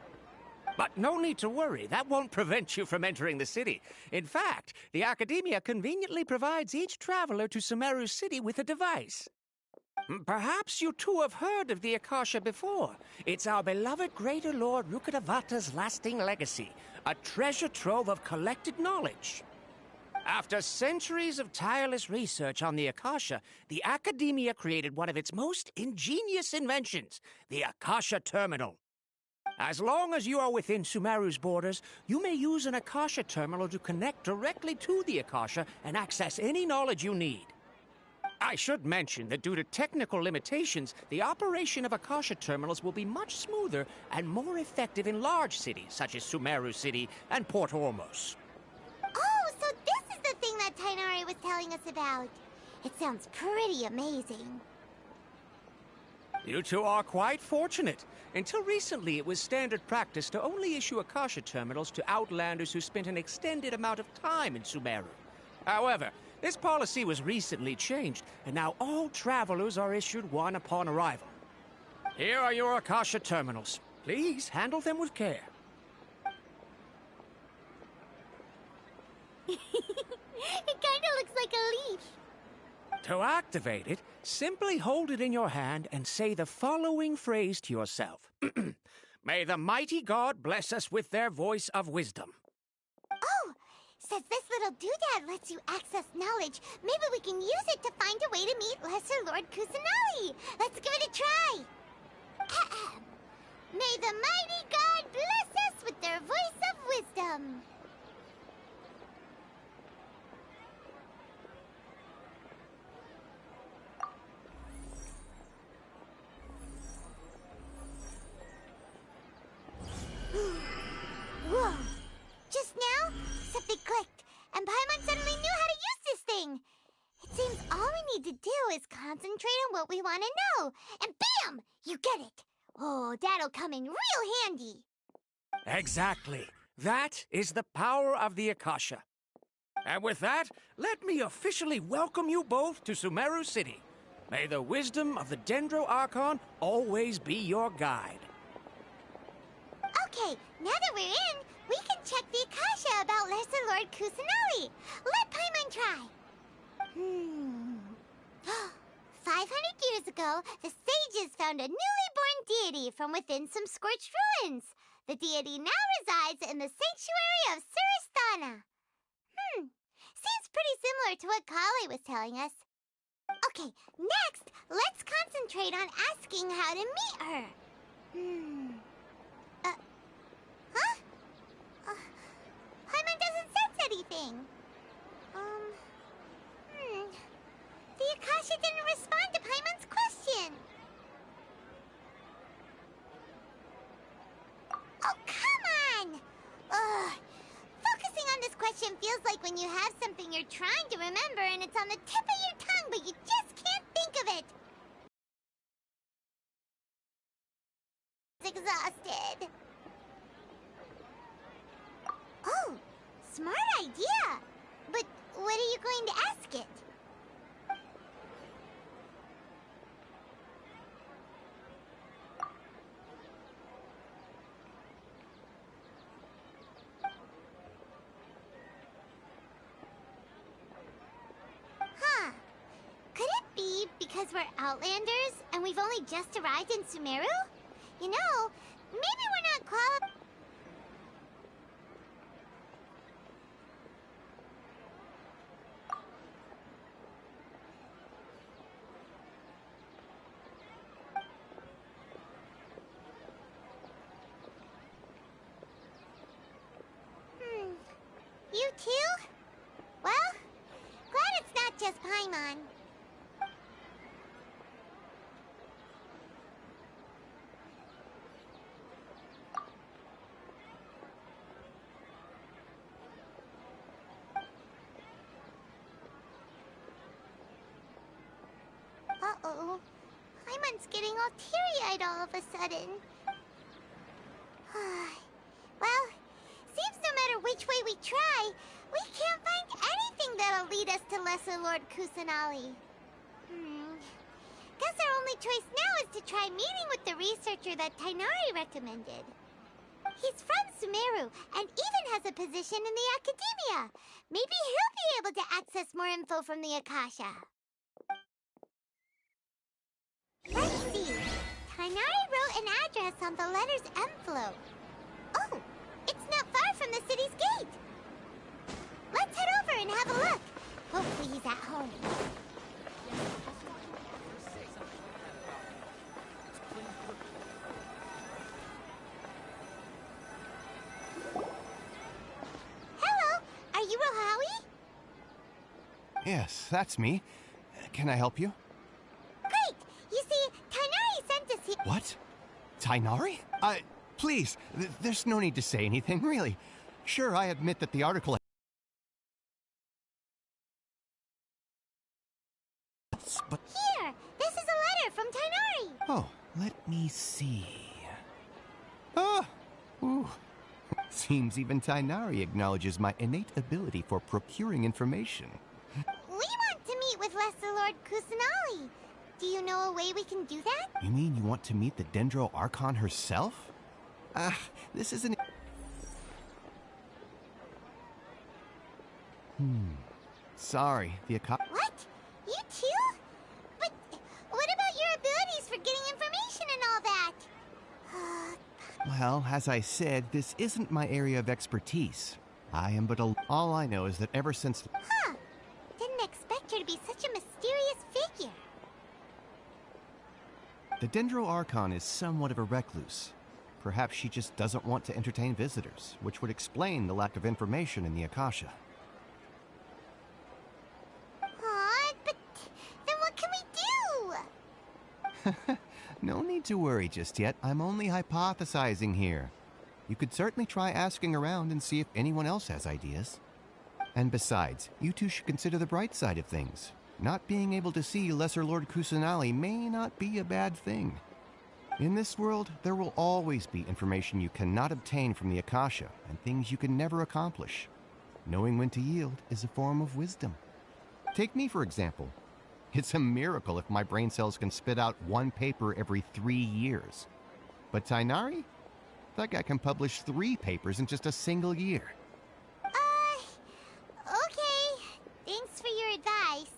M: But no need to worry, that won't prevent you from entering the city. In fact, the Academia conveniently provides each traveler to Sumeru City with a device. Perhaps you two have heard of the Akasha before. It's our beloved Greater Lord Rukkhadevata's lasting legacy, a treasure trove of collected knowledge. After centuries of tireless research on the Akasha, the Academia created one of its most ingenious inventions, the Akasha Terminal. As long as you are within Sumeru's borders, you may use an Akasha terminal to connect directly to the Akasha and access any knowledge you need. I should mention that due to technical limitations, the operation of Akasha terminals will be much smoother and more effective in large cities such as Sumeru City and Port Ormos.
D: Oh, so this is the thing that Tainari was telling us about. It sounds pretty amazing.
M: You two are quite fortunate. Until recently, it was standard practice to only issue Akasha terminals to outlanders who spent an extended amount of time in Sumeru. However, this policy was recently changed, and now all travelers are issued one upon arrival. Here are your Akasha terminals. Please handle them with care.
D: It kinda looks like a leash.
M: To activate it, simply hold it in your hand and say the following phrase to yourself. May the mighty God bless us with their voice of wisdom.
D: Oh, since this little doodad lets you access knowledge, maybe we can use it to find a way to meet Lesser Lord Kusanali. Let's give it a try. May the mighty God bless us with their voice of wisdom. Whoa! Just now, something clicked, and Paimon suddenly knew how to use this thing. It seems all we need to do is concentrate on what we want to know, and bam! You get it. Oh, that'll come in real handy.
M: Exactly. That is the power of the Akasha. And with that, let me officially welcome you both to Sumeru City. May the wisdom of the Dendro Archon always be your guide.
D: Okay, now that we're in, we can check the Akasha about Lesser Lord Kusanali. Let Paimon try. 500 years ago, the sages found a newly born deity from within some scorched ruins. The deity now resides in the sanctuary of Suristana. Seems pretty similar to what Kali was telling us. Okay, next, let's concentrate on asking how to meet her. Paimon doesn't sense anything. The Akasha didn't respond to Paimon's question. Oh, come on! Focusing on this question feels like when you have something you're trying to remember and it's on the tip of your tongue, but you just can't think of it. It's exhausted. Oh, smart idea. But what are you going to ask it? Could it be because we're Outlanders and we've only just arrived in Sumeru? You know, maybe we're not qualified. You too? Well, glad it's not just Paimon. Uh-oh. Paimon's getting all teary-eyed all of a sudden. Well, seems no matter which way we try, we can't find anything that'll lead us to Lesser Lord Kusanali. Guess our only choice now is to try meeting with the researcher that Tainari recommended. He's from Sumeru, and even has a position in the Academia. Maybe he'll be able to access more info from the Akasha. Let's see. Tainari wrote an address on the letter's envelope. Oh, it's not far from the city's gate. Let's head over and have a look. Hopefully he's at home.
N: Yes, that's me. Can I help you?
D: Great! You see, Tainari sent us here.
N: What? Tainari? Please, there's no need to say anything, really. Sure, I admit that the article... But...
D: Here! This is a letter from Tainari!
N: Oh, let me see... Ah! Ooh. Seems even Tainari acknowledges my innate ability for procuring information.
D: We want to meet with Lesser Lord Kusanali. Do you know a way we can do that?
N: You mean you want to meet the Dendro Archon herself? This isn't... Sorry, the
D: What? You too? But what about your abilities for getting information and all that?
N: Well, as I said, this isn't my area of expertise. I am but a... All I know is that ever since...
D: Huh. Didn't expect her to be such a mysterious figure.
N: The Dendro Archon is somewhat of a recluse. Perhaps she just doesn't want to entertain visitors, which would explain the lack of information in the Akasha.
D: Aw, but then what can we do?
N: No need to worry just yet. I'm only hypothesizing here. You could certainly try asking around and see if anyone else has ideas. And besides, you two should consider the bright side of things. Not being able to see Lesser Lord Kusanali may not be a bad thing. In this world, there will always be information you cannot obtain from the Akasha, and things you can never accomplish. Knowing when to yield is a form of wisdom. Take me, for example. It's a miracle if my brain cells can spit out one paper every 3 years. But Tainari? That guy can publish 3 papers in just a single year.
D: Okay. Thanks for your advice.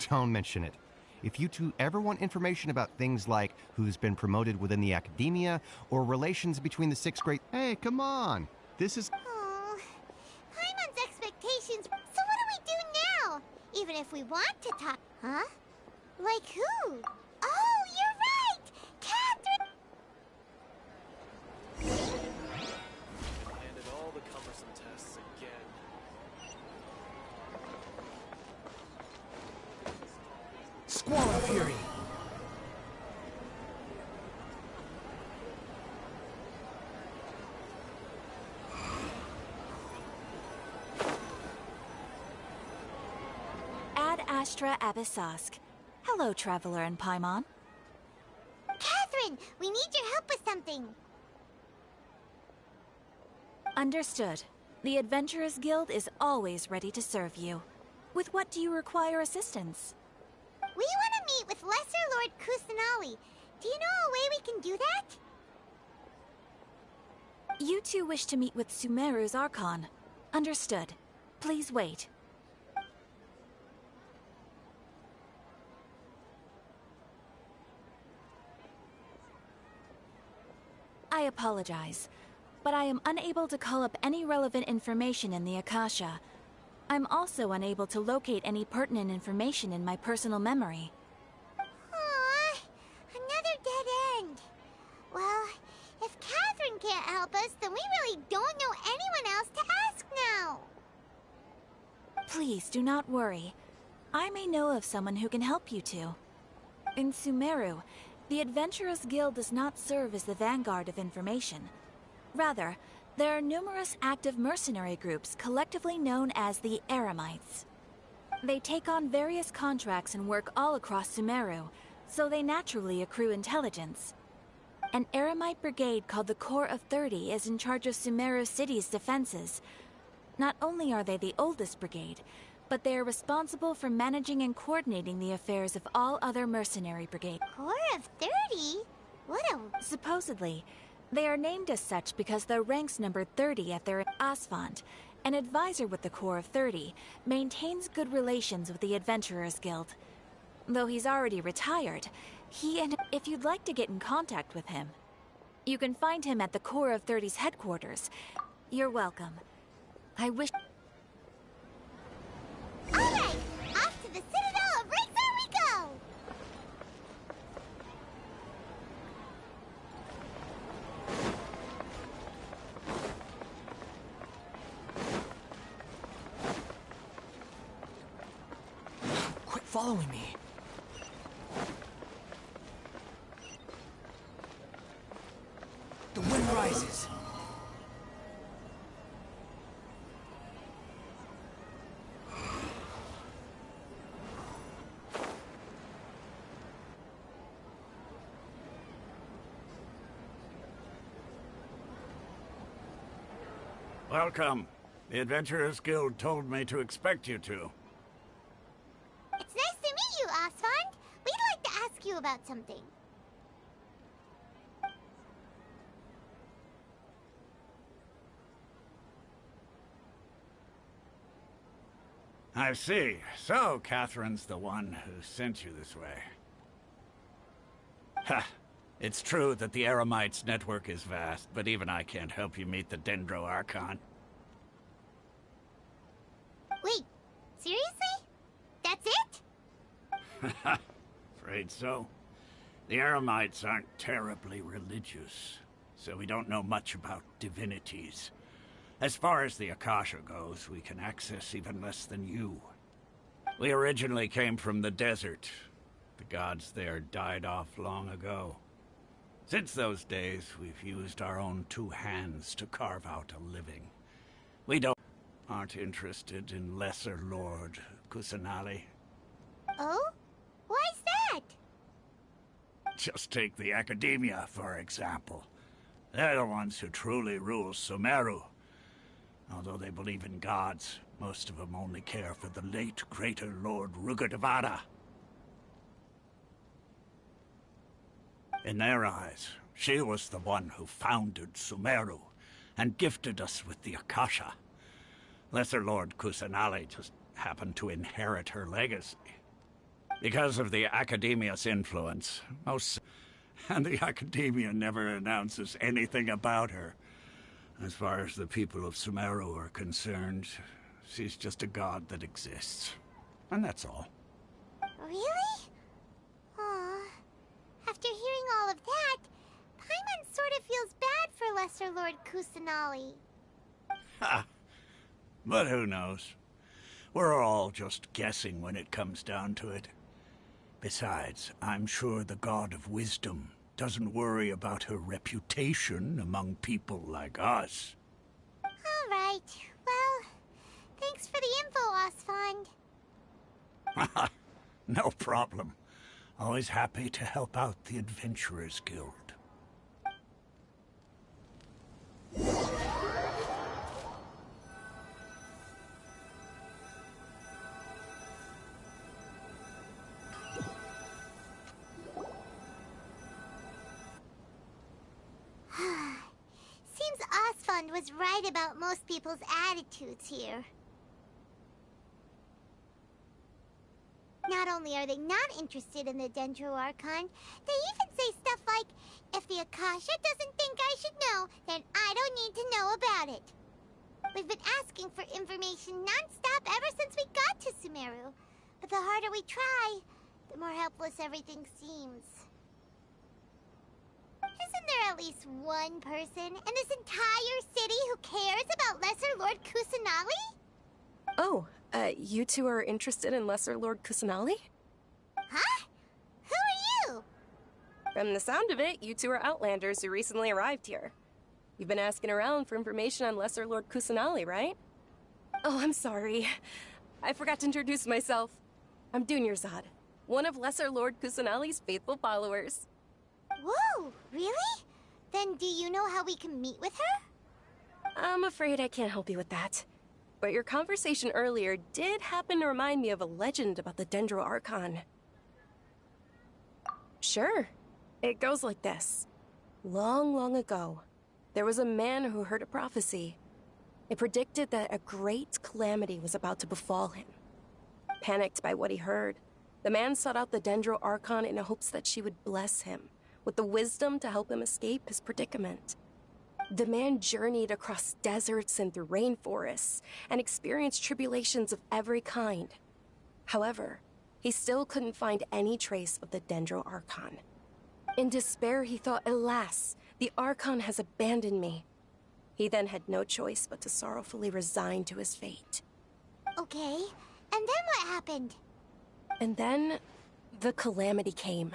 N: Don't mention it. If you two ever want information about things like who's been promoted within the academia, or relations between the 6th grade... Hey, come on! This is...
D: Oh, Paimon's expectations... So what do we do now? Even if we want to talk... Huh? Like who? Oh, you're right! Catherine!
L: Handed all the cumbersome tests again.
F: Squall Fury!
O: Ad Astra Abyssosk. Hello, Traveler and Paimon.
D: Catherine, we need your help with something.
O: Understood. The Adventurers Guild is always ready to serve you. With what do you require assistance?
D: We want to meet with Lesser Lord Kusanali. Do you know a way we can do that?
O: You two wish to meet with Sumeru's Archon. Understood. Please wait. I apologize, but I am unable to call up any relevant information in the Akasha. I'm also unable to locate any pertinent information in my personal memory.
D: Aww, another dead end. Well, if Catherine can't help us, then we really don't know anyone else to ask now.
O: Please do not worry. I may know of someone who can help you two. In Sumeru, the Adventurers Guild does not serve as the vanguard of information. Rather, there are numerous active mercenary groups collectively known as the Eremites. They take on various contracts and work all across Sumeru, so they naturally accrue intelligence. An Eremite brigade called the Corps of 30 is in charge of Sumeru City's defenses. Not only are they the oldest brigade, but they are responsible for managing and coordinating the affairs of all other mercenary brigades.
D: Corps of 30? What a...
O: Supposedly, they are named as such because their ranks numbered 30 at their... Asphalt, an advisor with the Corps of 30, maintains good relations with the Adventurers Guild. Though he's already retired, if you'd like to get in contact with him, you can find him at the Corps of 30's headquarters. You're welcome. I wish...
D: Alright, off to the Citadel of Razor we go!
A: following me. The wind rises.
C: Welcome. The Adventurers Guild told me to expect you two.
D: It's nice to meet you, Osfond. We'd like to ask you about something.
C: I see. So, Catherine's the one who sent you this way. Ha! It's true that the Eremites' network is vast, but even I can't help you meet the Dendro Archon.
D: Wait, seriously? That's it?
C: Afraid so. The Eremites aren't terribly religious, so we don't know much about divinities. As far as the Akasha goes, we can access even less than you. We originally came from the desert. The gods there died off long ago. Since those days, we've used our own two hands to carve out a living. We aren't interested in Lesser Lord Kusanali.
D: Oh? Why's that?
C: Just take the Academia, for example. They're the ones who truly rule Sumeru. Although they believe in gods, most of them only care for the late Greater Lord Rugadavada. In their eyes, she was the one who founded Sumeru and gifted us with the Akasha. Lesser Lord Kusanali just happened to inherit her legacy. Because of the Academia's influence, and the Academia never announces anything about her. As far as the people of Sumeru are concerned, she's just a god that exists. And that's all.
D: Really? Aw. After hearing all of that, Paimon sort of feels bad for Lesser Lord Kusanali.
C: Ha! But who knows? We're all just guessing when it comes down to it. Besides, I'm sure the God of Wisdom doesn't worry about her reputation among people like us.
D: All right. Well, thanks for the info, Osfond.
C: No problem. Always happy to help out the Adventurers Guild.
D: Seems Osfond was right about most people's attitudes here. Not only are they not interested in the Dendro Archon, they even say stuff like, if the Akasha doesn't think I should know, then I don't need to know about it. We've been asking for information non-stop ever since we got to Sumeru. But the harder we try, the more helpless everything seems. Isn't there at least one person in this entire city who cares about Lesser Lord Kusanali?
P: Oh, you two are interested in Lesser Lord Kusanali?
D: Huh? Who are you?
P: From the sound of it, you two are Outlanders who recently arrived here. You've been asking around for information on Lesser Lord Kusanali, right? Oh, I'm sorry. I forgot to introduce myself. I'm Dunyarzad, one of Lesser Lord Kusanali's faithful followers.
D: Whoa, really? Then do you know how we can meet with her?
P: I'm afraid I can't help you with that. But your conversation earlier did happen to remind me of a legend about the Dendro Archon. Sure. It goes like this. Long, long ago, there was a man who heard a prophecy. It predicted that a great calamity was about to befall him. Panicked by what he heard, the man sought out the Dendro Archon in hopes that she would bless him with the wisdom to help him escape his predicament. The man journeyed across deserts and through rainforests and experienced tribulations of every kind. However, he still couldn't find any trace of the Dendro Archon. In despair, he thought, alas, the Archon has abandoned me. He then had no choice but to sorrowfully resign to his fate.
D: Okay, and then what happened?
P: And then, the calamity came.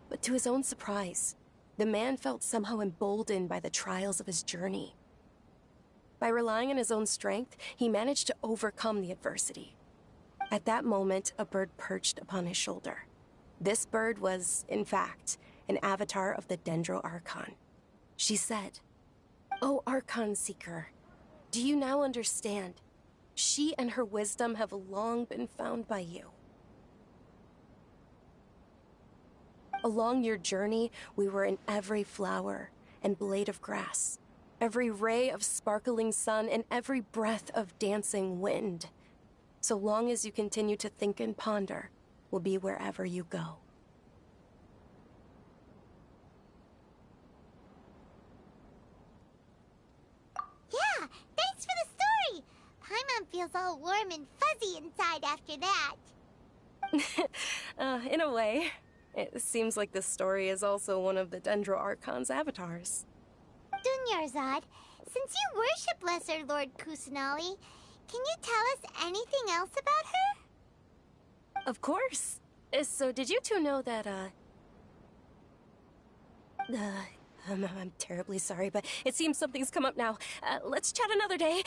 P: But to his own surprise, the man felt somehow emboldened by the trials of his journey. By relying on his own strength, he managed to overcome the adversity. At that moment, a bird perched upon his shoulder. This bird was, in fact, an avatar of the Dendro Archon. She said, "O Archon Seeker, do you now understand? She and her wisdom have long been found by you. Along your journey, we were in every flower and blade of grass, every ray of sparkling sun, and every breath of dancing wind. So long as you continue to think and ponder, we'll be wherever you go."
D: Yeah, thanks for the story! Paimon feels all warm and fuzzy inside after that.
P: In a way. It seems like this story is also one of the Dendro Archon's avatars.
D: Dunyarzad, since you worship Lesser Lord Kusanali, can you tell us anything else about her?
P: Of course. So did you two know that, I'm terribly sorry, but it seems something's come up now. Let's chat another day.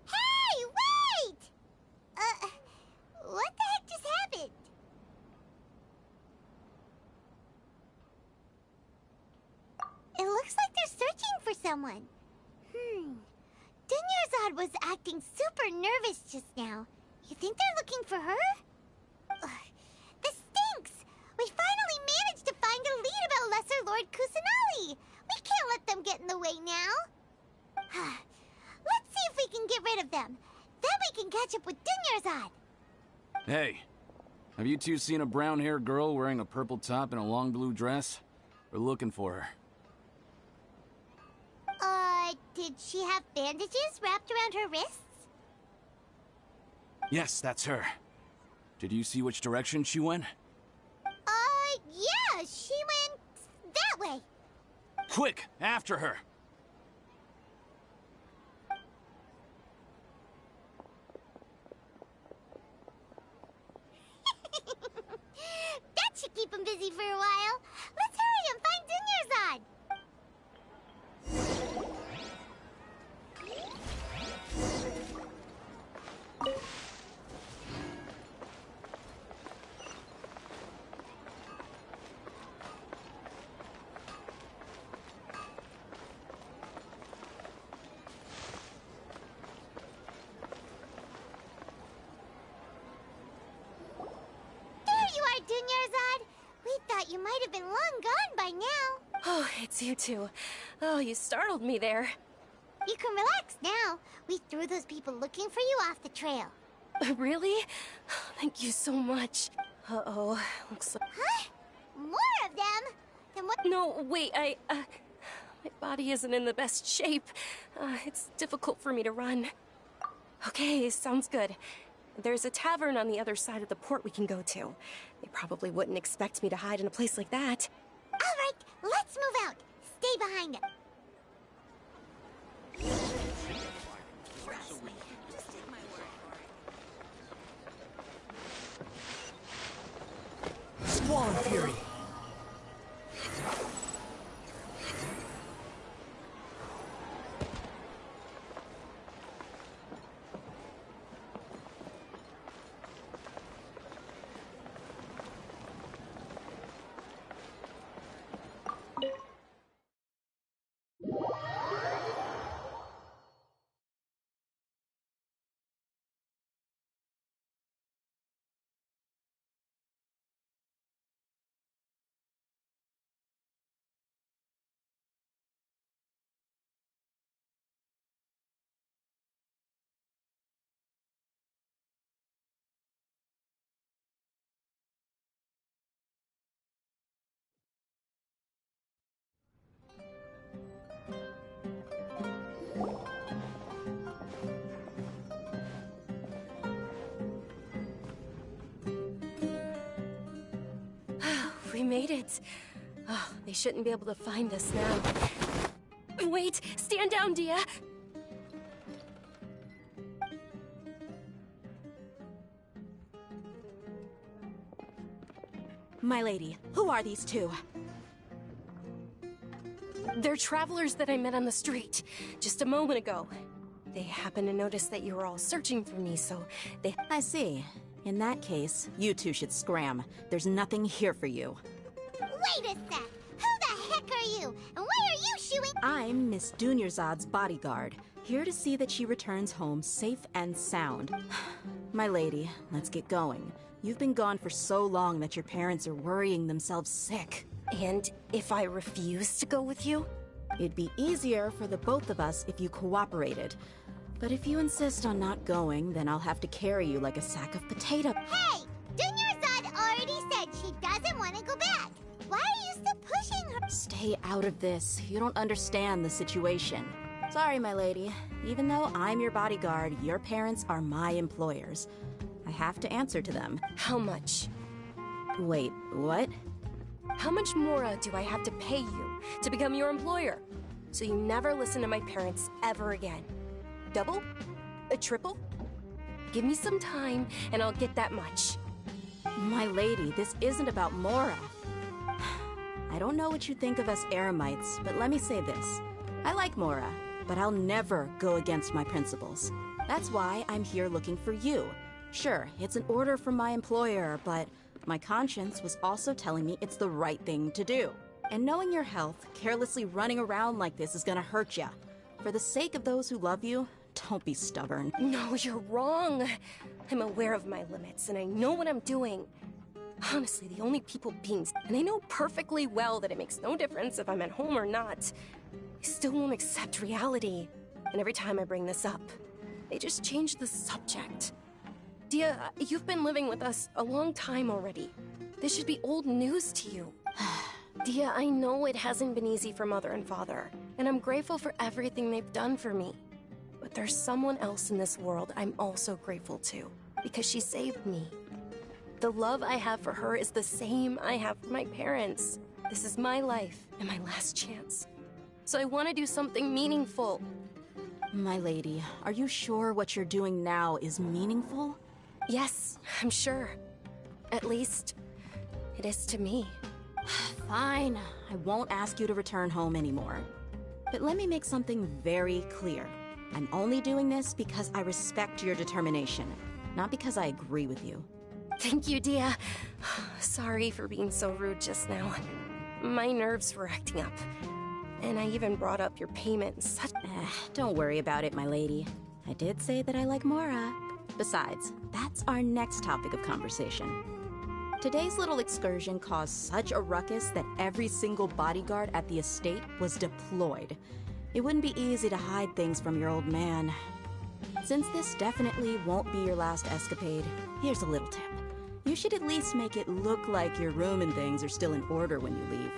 D: Hey, wait! What the heck just happened? It looks like they're searching for someone. Dunyarzad was acting super nervous just now. You think they're looking for her? This stinks! We finally managed to find a lead about Lesser Lord Kusanali! We can't let them get in the way now. Let's see if we can get rid of them. Then we can catch up with Dunyarzad.
Q: Hey, have you two seen a brown-haired girl wearing a purple top and a long blue dress? We're looking for her.
D: Did she have bandages wrapped around her wrists?
Q: Yes, that's her. Did you see which direction she went?
D: Yeah, she went that way.
Q: Quick, after her!
D: That should keep him busy for a while. Let's hurry and find Dunyarzad. Dunyarzad, we thought you might have been long gone by now.
P: Oh, it's you two. Oh, you startled me there.
D: You can relax now. We threw those people looking for you off the trail.
P: Really? Thank you so much. Uh-oh, looks like...
D: Huh? More of them? Then what?
P: No, wait, my body isn't in the best shape. It's difficult for me to run. Okay, sounds good. There's a tavern on the other side of the port we can go to. They probably wouldn't expect me to hide in a place like that.
D: All right, let's move out. Stay behind them.
F: Squall Fury!
P: We made it. Oh, they shouldn't be able to find us now. Wait! Stand down, Dia!
O: My lady, who are these two?
P: They're travelers that I met on the street just a moment ago. They happened to notice that you were all searching for me, so they...
O: I see. In that case, you two should scram. There's nothing here for you.
D: Wait a sec! Who the heck are you? And why are you shooing?
O: I'm Miss Dunyarzad's bodyguard, here to see that she returns home safe and sound. My lady, let's get going. You've been gone for so long that your parents are worrying themselves sick.
P: And if I refuse to go with you?
O: It'd be easier for the both of us if you cooperated. But if you insist on not going, then I'll have to carry you like a sack of potato.
D: Hey! Dunyarzad already said she doesn't want to go back. Why are you still pushing her?
O: Stay out of this. You don't understand the situation. Sorry, my lady. Even though I'm your bodyguard, your parents are my employers. I have to answer to them.
P: How much?
O: Wait, what?
P: How much more do I have to pay you to become your employer? So you never listen to my parents ever again. Double? A triple? Give me some time and I'll get that much.
O: My lady, this isn't about Mora. I don't know what you think of us Eremites, but let me say this. I like Mora, but I'll never go against my principles. That's why I'm here looking for you. Sure, it's an order from my employer, but my conscience was also telling me it's the right thing to do. And knowing your health, carelessly running around like this is gonna hurt ya. For the sake of those who love you, don't be stubborn.
P: No, you're wrong. I'm aware of my limits, and I know what I'm doing. Honestly, the only people being... And I know perfectly well that it makes no difference if I'm at home or not. I still won't accept reality. And every time I bring this up, they just change the subject. Dia, you've been living with us a long time already. This should be old news to you. Dia, I know it hasn't been easy for Mother and Father, and I'm grateful for everything they've done for me. But there's someone else in this world I'm also grateful to, because she saved me. The love I have for her is the same I have for my parents. This is my life and my last chance. So I want to do something meaningful.
O: My lady, are you sure what you're doing now is meaningful?
P: Yes, I'm sure. At least, it is to me.
O: Fine, I won't ask you to return home anymore. But let me make something very clear. I'm only doing this because I respect your determination, not because I agree with you.
P: Thank you, Dia. Sorry for being so rude just now. My nerves were acting up. And I even brought up your payment and such.
O: Don't worry about it, my lady. I did say that I like Mora. Besides, that's our next topic of conversation. Today's little excursion caused such a ruckus that every single bodyguard at the estate was deployed. It wouldn't be easy to hide things from your old man. Since this definitely won't be your last escapade, here's a little tip. You should at least make it look like your room and things are still in order when you leave.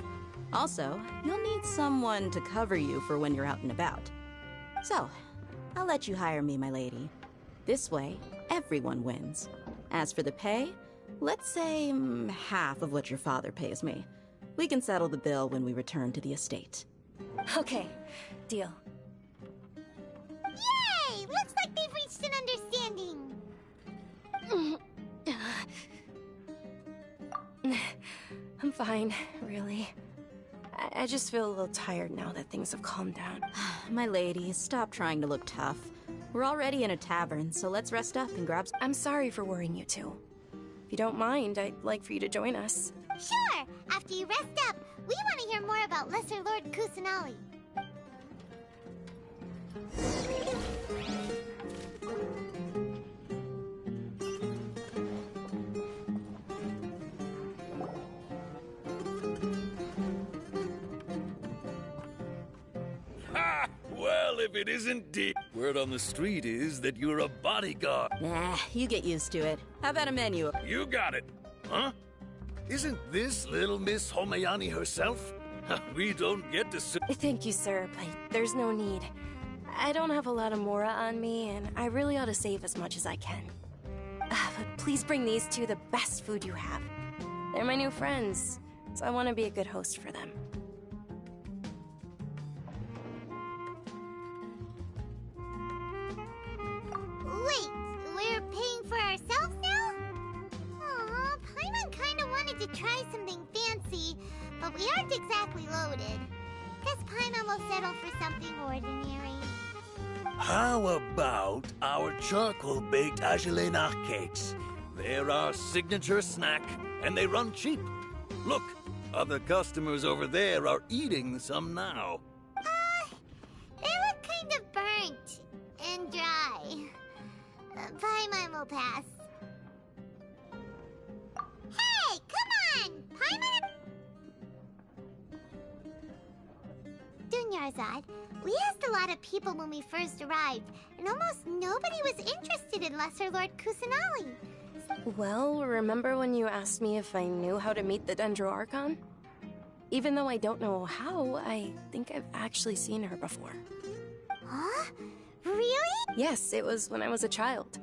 O: Also, you'll need someone to cover you for when you're out and about. So, I'll let you hire me, my lady. This way, everyone wins. As for the pay, let's say half of what your father pays me. We can settle the bill when we return to the estate.
P: Okay, deal.
D: Yay! Looks like they've reached an understanding.
P: I'm fine, really. I just feel a little tired now that things have calmed down.
O: My lady, stop trying to look tough. We're already in a tavern, so let's rest up and grab...
P: I'm sorry for worrying you two. If you don't mind, I'd like for you to join us.
D: Sure! After you rest up, we want to hear more about Lesser Lord Kusanali.
R: Ha! Well, if it isn't deep. Word on the street is that you're a bodyguard.
O: Nah, you get used to it. How about a menu?
R: You got it. Huh? Isn't this little Miss Homayani herself? We don't get to see...
P: Thank you, sir, but there's no need. I don't have a lot of Mora on me, and I really ought to save as much as I can. But please bring these two the best food you have. They're my new friends, so I want to be a good host for them.
D: Wait, we're paying for ourselves now? Aw, Paimon kinda wanted to try some fancy, but we aren't exactly loaded. Guess Paimon will settle for something ordinary.
R: How about our charcoal-baked Agelenach cakes? They're our signature snack, and they run cheap. Look, other customers over there are eating some now.
D: They look kind of burnt and dry. Paimon will pass. Hey, come on! Paimon... Dunyarzad, we asked a lot of people when we first arrived, and almost nobody was interested in Lesser Lord Kusanali.
P: Well, remember when you asked me if I knew how to meet the Dendro Archon? Even though I don't know how, I think I've actually seen her before.
D: Huh? Really?
P: Yes, it was when I was a child.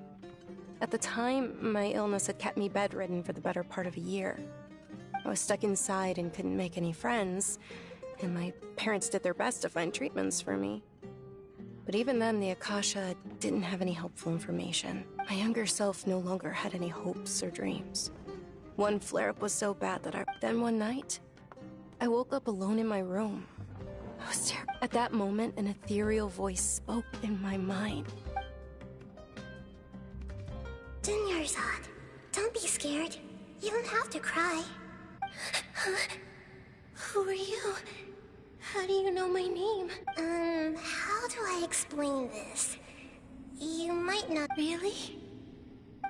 P: At the time, my illness had kept me bedridden for the better part of a year. I was stuck inside and couldn't make any friends, and my parents did their best to find treatments for me. But even then, the Akasha didn't have any helpful information. My younger self no longer had any hopes or dreams. One flare-up was so bad that Then one night, I woke up alone in my room. I was terrified. At that moment, an ethereal voice spoke in my mind.
B: Dunyarzad, don't be scared. You don't have to cry. Who are you? How do you know my name? How do I explain this? You might not... Really?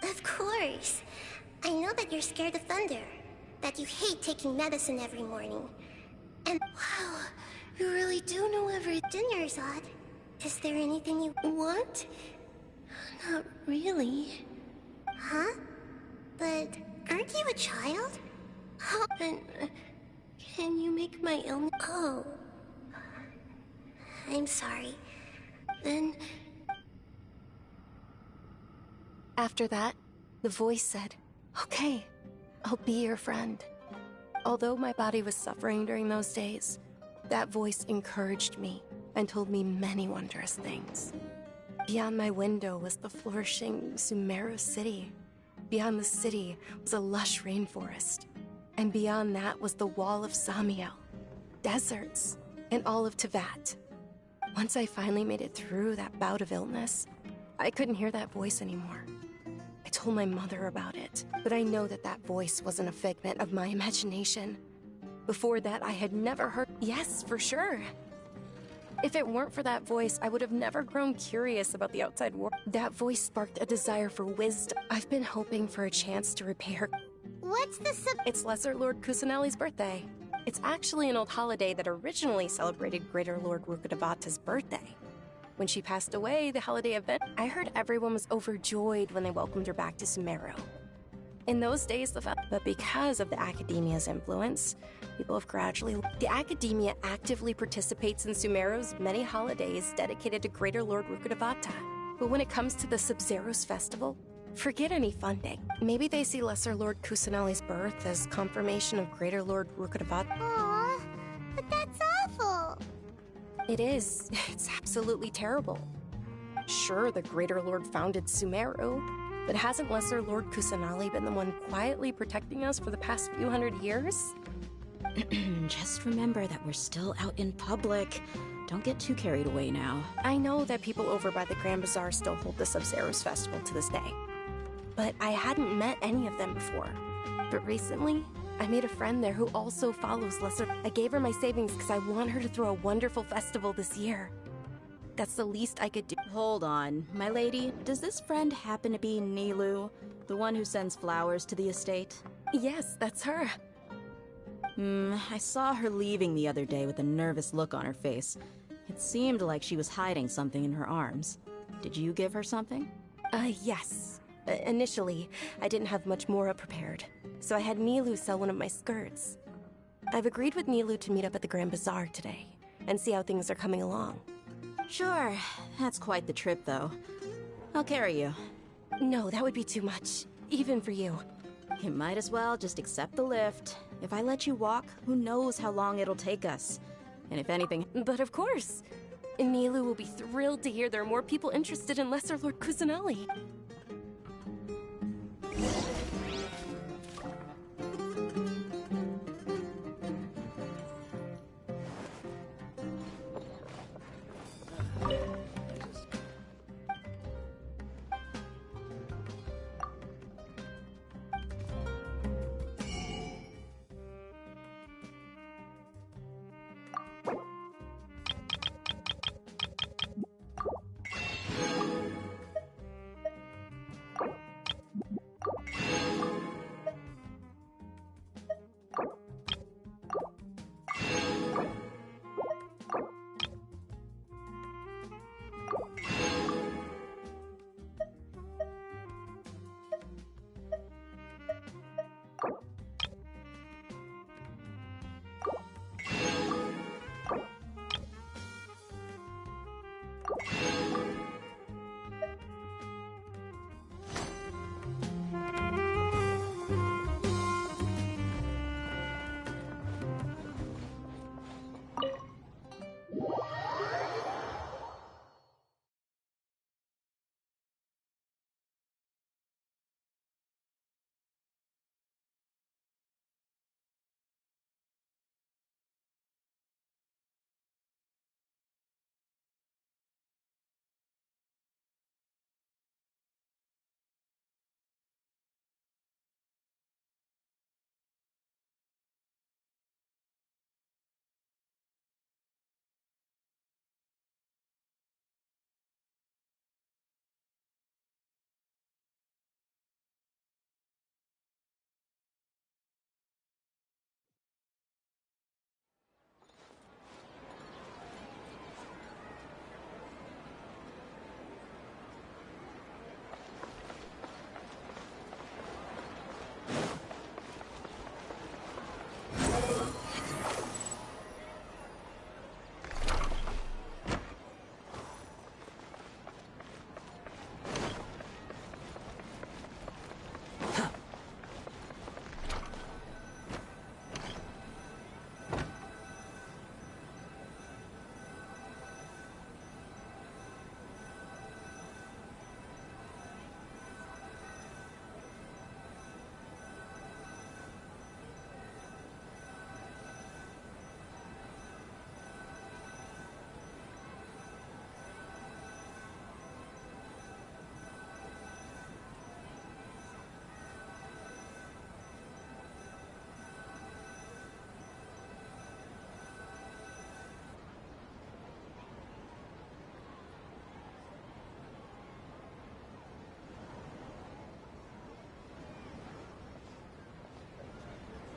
B: Of course. I know that you're scared of thunder. That you hate taking medicine every morning. And wow, you really do know everything. Dunyarzad, is there anything you want? Not really. Huh? But aren't you a child? Oh, then, can you make my illness? Oh. I'm sorry. Then...
P: After that, the voice said, "Okay, I'll be your friend." Although my body was suffering during those days, that voice encouraged me and told me many wondrous things. Beyond my window was the flourishing Sumeru city. Beyond the city was a lush rainforest. And beyond that was the wall of Samiel, deserts, and all of Tevat. Once I finally made it through that bout of illness, I couldn't hear that voice anymore. I told my mother about it, but I know that that voice wasn't a figment of my imagination. Before that, I had never heard... Yes, for sure. If it weren't for that voice, I would have never grown curious about the outside world. That voice sparked a desire for wisdom. I've been hoping for a chance to repay her.
D: What's the
P: It's Lesser Lord Kusanali's birthday. It's actually an old holiday that originally celebrated Greater Lord Rukkhadevata's birthday. When she passed away, the holiday event, I heard everyone was overjoyed when they welcomed her back to Sumeru. In those days, but because of the Academia's influence, people have gradually... The Academia actively participates in Sumeru's many holidays dedicated to Greater Lord Rukkhadevata. But when it comes to the Sub-Zeros Festival, forget any funding. Maybe they see Lesser Lord Kusanali's birth as confirmation of Greater Lord Rukkhadevata.
D: Aww, but that's awful.
P: It is. It's absolutely terrible. Sure, the Greater Lord founded Sumeru, but hasn't Lesser Lord Kusanali been the one quietly protecting us for the past few hundred years?
S: Just remember that we're still out in public. Don't get too carried away now.
P: I know that people over by the Grand Bazaar still hold the Sub-Zeros Festival to this day, but I hadn't met any of them before. But recently, I made a friend there who also follows Lesser. I gave her my savings because I want her to throw a wonderful festival this year. That's the least I could do.
S: Hold on, my lady. Does this friend happen to be Nilu, the one who sends flowers to the estate?
P: Yes, that's her.
S: I saw her leaving the other day with a nervous look on her face. It seemed like she was hiding something in her arms. Did you give her something?
P: Yes. Initially, I didn't have much more prepared, so I had Nilu sell one of my skirts. I've agreed with Nilu to meet up at the Grand Bazaar today, and see how things are coming along.
S: Sure. That's quite the trip, though. I'll carry you.
P: No, that would be too much, even for you.
S: You might as well just accept the lift. If I let you walk, who knows how long it'll take us. And if anything...
P: But of course! Nilu will be thrilled to hear there are more people interested in Lesser Lord Kusanali.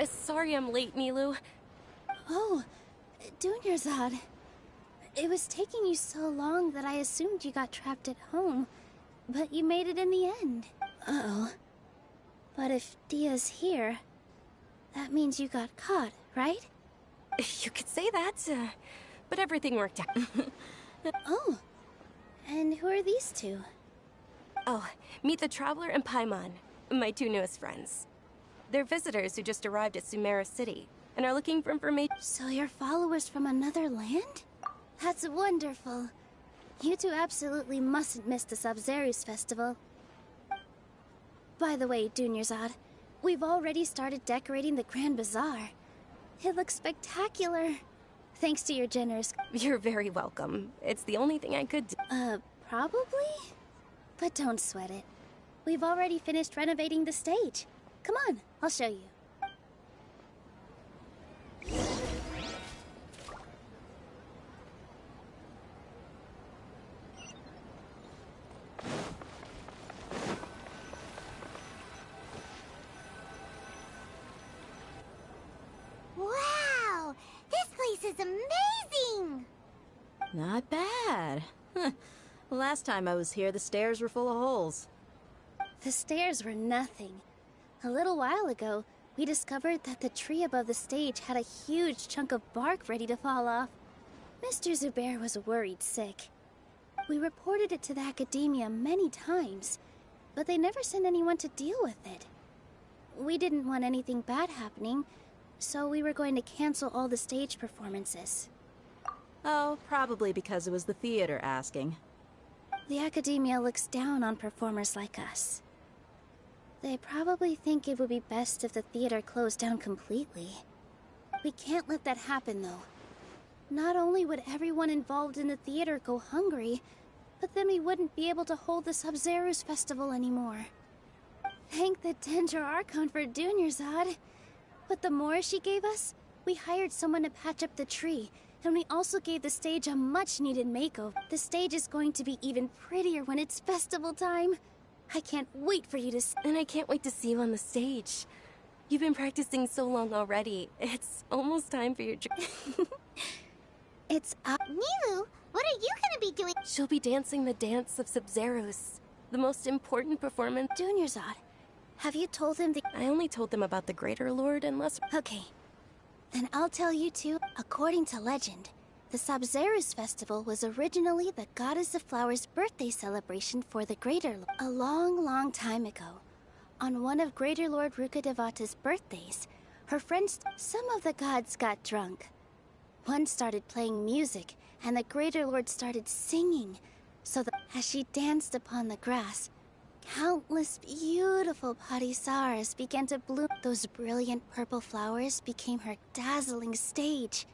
P: Sorry I'm late, Milu.
T: Oh, Dunyarzad. It was taking you so long that I assumed you got trapped at home, but you made it in the end. Uh-oh. But if Dia's here, that means you got caught, right?
P: You could say that, but everything worked out.
T: Oh, and who are these two?
P: Oh, meet the Traveler and Paimon, my two newest friends. They're visitors who just arrived at Sumeru City and are looking for information.
T: So you're followers from another land? That's wonderful. You two absolutely mustn't miss the Sabzeruz festival. By the way, Dunyarzad, we've already started decorating the Grand Bazaar. It looks spectacular. Thanks to your generous...
P: You're very welcome. It's the only thing I could do.
T: Probably? But don't sweat it. We've already finished renovating the stage. Come on, I'll show you.
D: Wow! This place is amazing!
S: Not bad. Last time I was here, the stairs were full of holes.
T: The stairs were nothing. A little while ago, we discovered that the tree above the stage had a huge chunk of bark ready to fall off. Mr. Zubair was worried sick. We reported it to the academia many times, but they never sent anyone to deal with it. We didn't want anything bad happening, so we were going to cancel all the stage performances.
S: Oh, probably because it was the theater asking.
T: The academia looks down on performers like us. They probably think it would be best if the theater closed down completely. We can't let that happen, though. Not only would everyone involved in the theater go hungry, but then we wouldn't be able to hold the Sabzeruz festival anymore. Thank the Dendra Archon for Dunyarzad. But the more she gave us, we hired someone to patch up the tree, and we also gave the stage a much-needed makeover. The stage is going to be even prettier when it's festival time. I can't wait for you to
P: And I can't wait to see you on the stage. You've been practicing so long already. It's almost time for your
T: It's up.
D: Milu, what are you gonna be doing?
P: She'll be dancing the dance of Sabzeruz, the most important performance.
T: Dunyarzad, have you told them
P: I only told them about the Greater Lord and Lesser...
T: Okay. Then I'll tell you too. According to legend, the Sabzeruz festival was originally the Goddess of Flowers' birthday celebration for the Greater Lord. A long, long time ago, on one of Greater Lord Rukkhadevata's birthdays, her friends, some of the gods got drunk. One started playing music, and the Greater Lord started singing, so that as she danced upon the grass, countless beautiful parisaras began to bloom. Those brilliant purple flowers became her dazzling stage.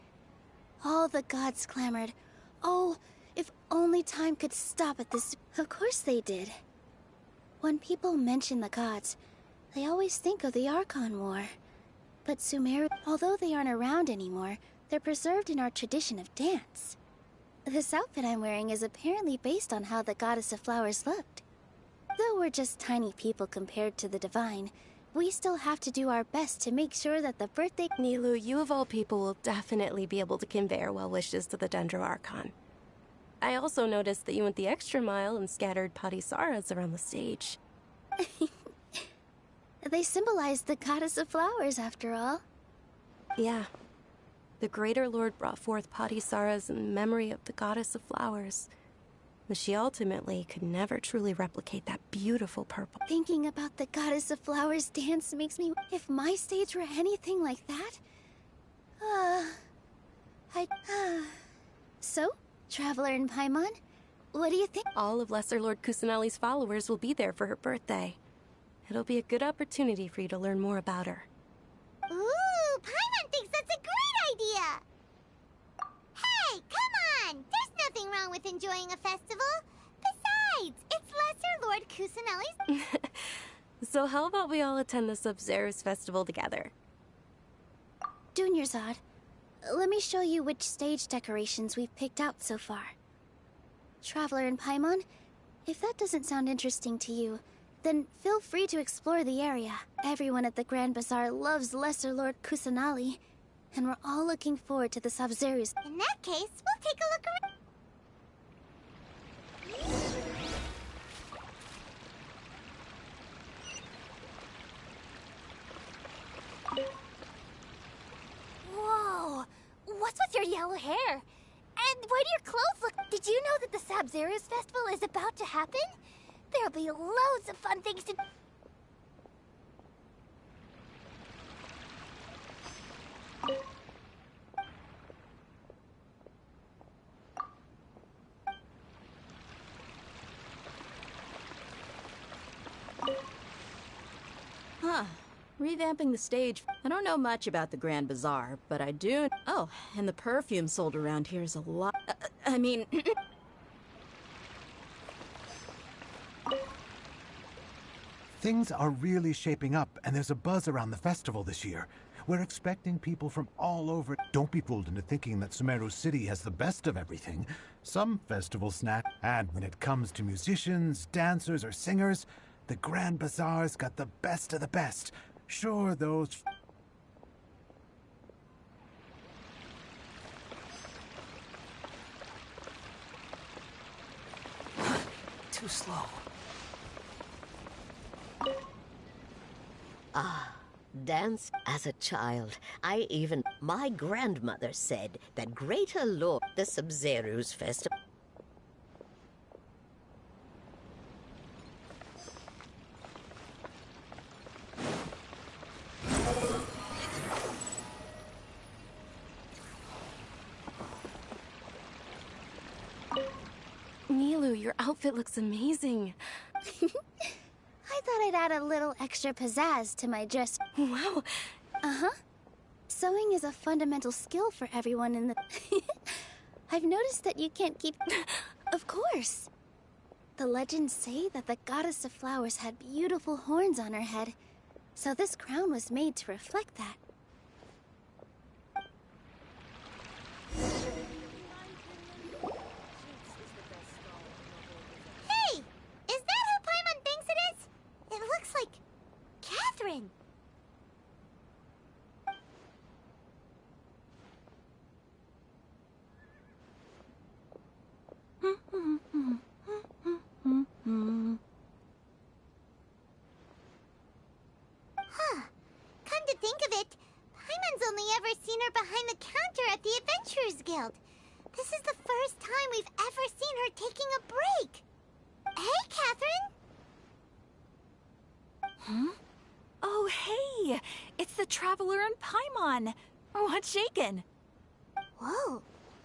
T: All the gods clamored, "Oh, if only time could stop at this." Of course they did. When people mention the gods, they always think of the Archon War. But Sumeru, although they aren't around anymore, they're preserved in our tradition of dance. This outfit I'm wearing is apparently based on how the Goddess of Flowers looked. Though we're just tiny people compared to the Divine, we still have to do our best to make sure that the birthday...
P: Nilu, you of all people will definitely be able to convey our well wishes to the Dendro Archon. I also noticed that you went the extra mile and scattered patisaras around the stage.
T: They symbolize the Goddess of Flowers, after all.
P: Yeah. The Greater Lord brought forth patisaras in memory of the Goddess of Flowers. But she ultimately could never truly replicate that beautiful purple.
T: Thinking about the Goddess of Flowers dance makes me... If my stage were anything like that... So, Traveler and Paimon, what do you think?
P: All of Lesser Lord Kusanali's followers will be there for her birthday. It'll be a good opportunity for you to learn more about her.
D: Ooh, Paimon thinks that's a great idea! Hey, come on! There's nothing wrong with enjoying a festival. Besides, it's Lesser Lord Kusanali's...
P: So how about we all attend the Sabzeruz festival together?
T: Dunyarzad, let me show you which stage decorations we've picked out so far. Traveler and Paimon, if that doesn't sound interesting to you, Then feel free to explore the area. Everyone at the Grand Bazaar loves Lesser Lord Kusanali, and we're all looking forward to the Sabzeruz.
D: In that case, we'll take a look around.
B: Whoa! What's with your yellow hair? And why do your clothes look... Did you know that the Sabzeruz Festival is about to happen? There'll be loads of fun things to...
S: Huh. Revamping the stage. I don't know much about the Grand Bazaar, but I do... Oh, and the perfume sold around here is a lot... I mean...
J: Things are really shaping up, and there's a buzz around the festival this year. We're expecting people from all over. Don't be fooled into thinking that Sumeru City has the best of everything. Some festivals snack, and when it comes to musicians, dancers, or singers, the Grand Bazaar's got the best of the best. Sure, those...
A: Too slow.
U: Ah, dance as a child. My grandmother said that Greater Lord, the Sabzeruz Festival.
P: Nilu, your outfit looks amazing.
T: I thought I'd add a little extra pizzazz to my dress.
P: Wow.
T: Uh-huh. Sewing is a fundamental skill for everyone in the... I've noticed that you can't keep... Of course. The legends say that the goddess of flowers had beautiful horns on her head, so this crown was made to reflect that.
D: Hey! Is that who Paimon thinks it is? It looks like... Catherine! Huh. Come to think of it, Paimon's only ever seen her behind the counter at the Adventurers Guild. This is the first time we've ever seen her taking a break. Hey, Catherine!
O: Huh? Oh, hey! It's the Traveler and Paimon! What's shaken?
D: Whoa.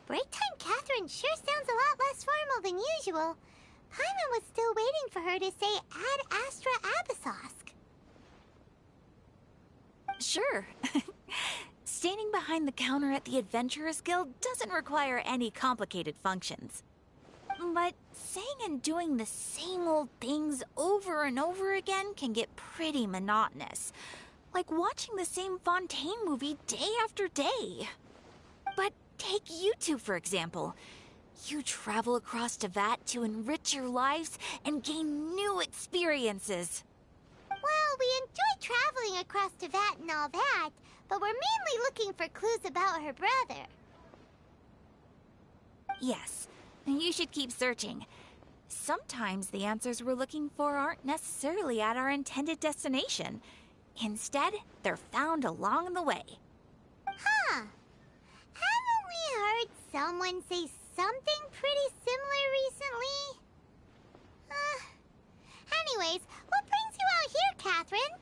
D: Break time Catherine sure sounds a lot less formal than usual. Paimon was still waiting for her to say Ad Astra Abyssosque.
O: Sure. Standing behind the counter at the Adventurers Guild doesn't require any complicated functions. But saying and doing the same old things over and over again can get pretty monotonous. Like watching the same Fontaine movie day after day. But take you two, for example. You travel across Teyvat to enrich your lives and gain new experiences.
D: Well, we enjoy traveling across Teyvat and all that, but we're mainly looking for clues about her brother.
O: Yes, you should keep searching. Sometimes the answers we're looking for aren't necessarily at our intended destination. Instead, they're found along the way.
D: Huh. Haven't we heard someone say something pretty similar recently? Anyways, what brings you out here, Catherine?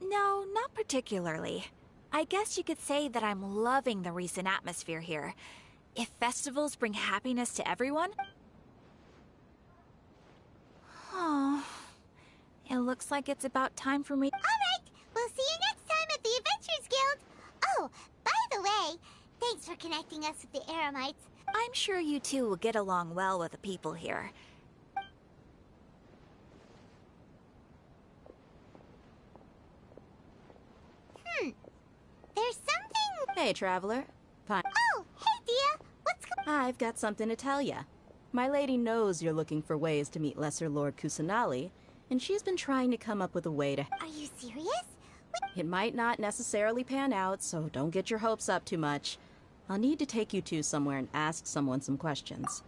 O: No, not particularly. I guess you could say that I'm loving the recent atmosphere here. If festivals bring happiness to everyone... Oh, it looks like it's about time for me...
D: Alright, we'll see you next time at the Adventurers Guild. Oh, by the way, thanks for connecting us with the Eremites.
O: I'm sure you two will get along well with the people here.
D: There's something...
S: Hey, Traveler. Fine.
D: Oh, hey, Dia. What's going...
S: I've got something to tell ya. My lady knows you're looking for ways to meet Lesser Lord Kusanali, and she's been trying to come up with a way to...
D: Are you serious?
S: It might not necessarily pan out, so don't get your hopes up too much. I'll need to take you two somewhere and ask someone some questions.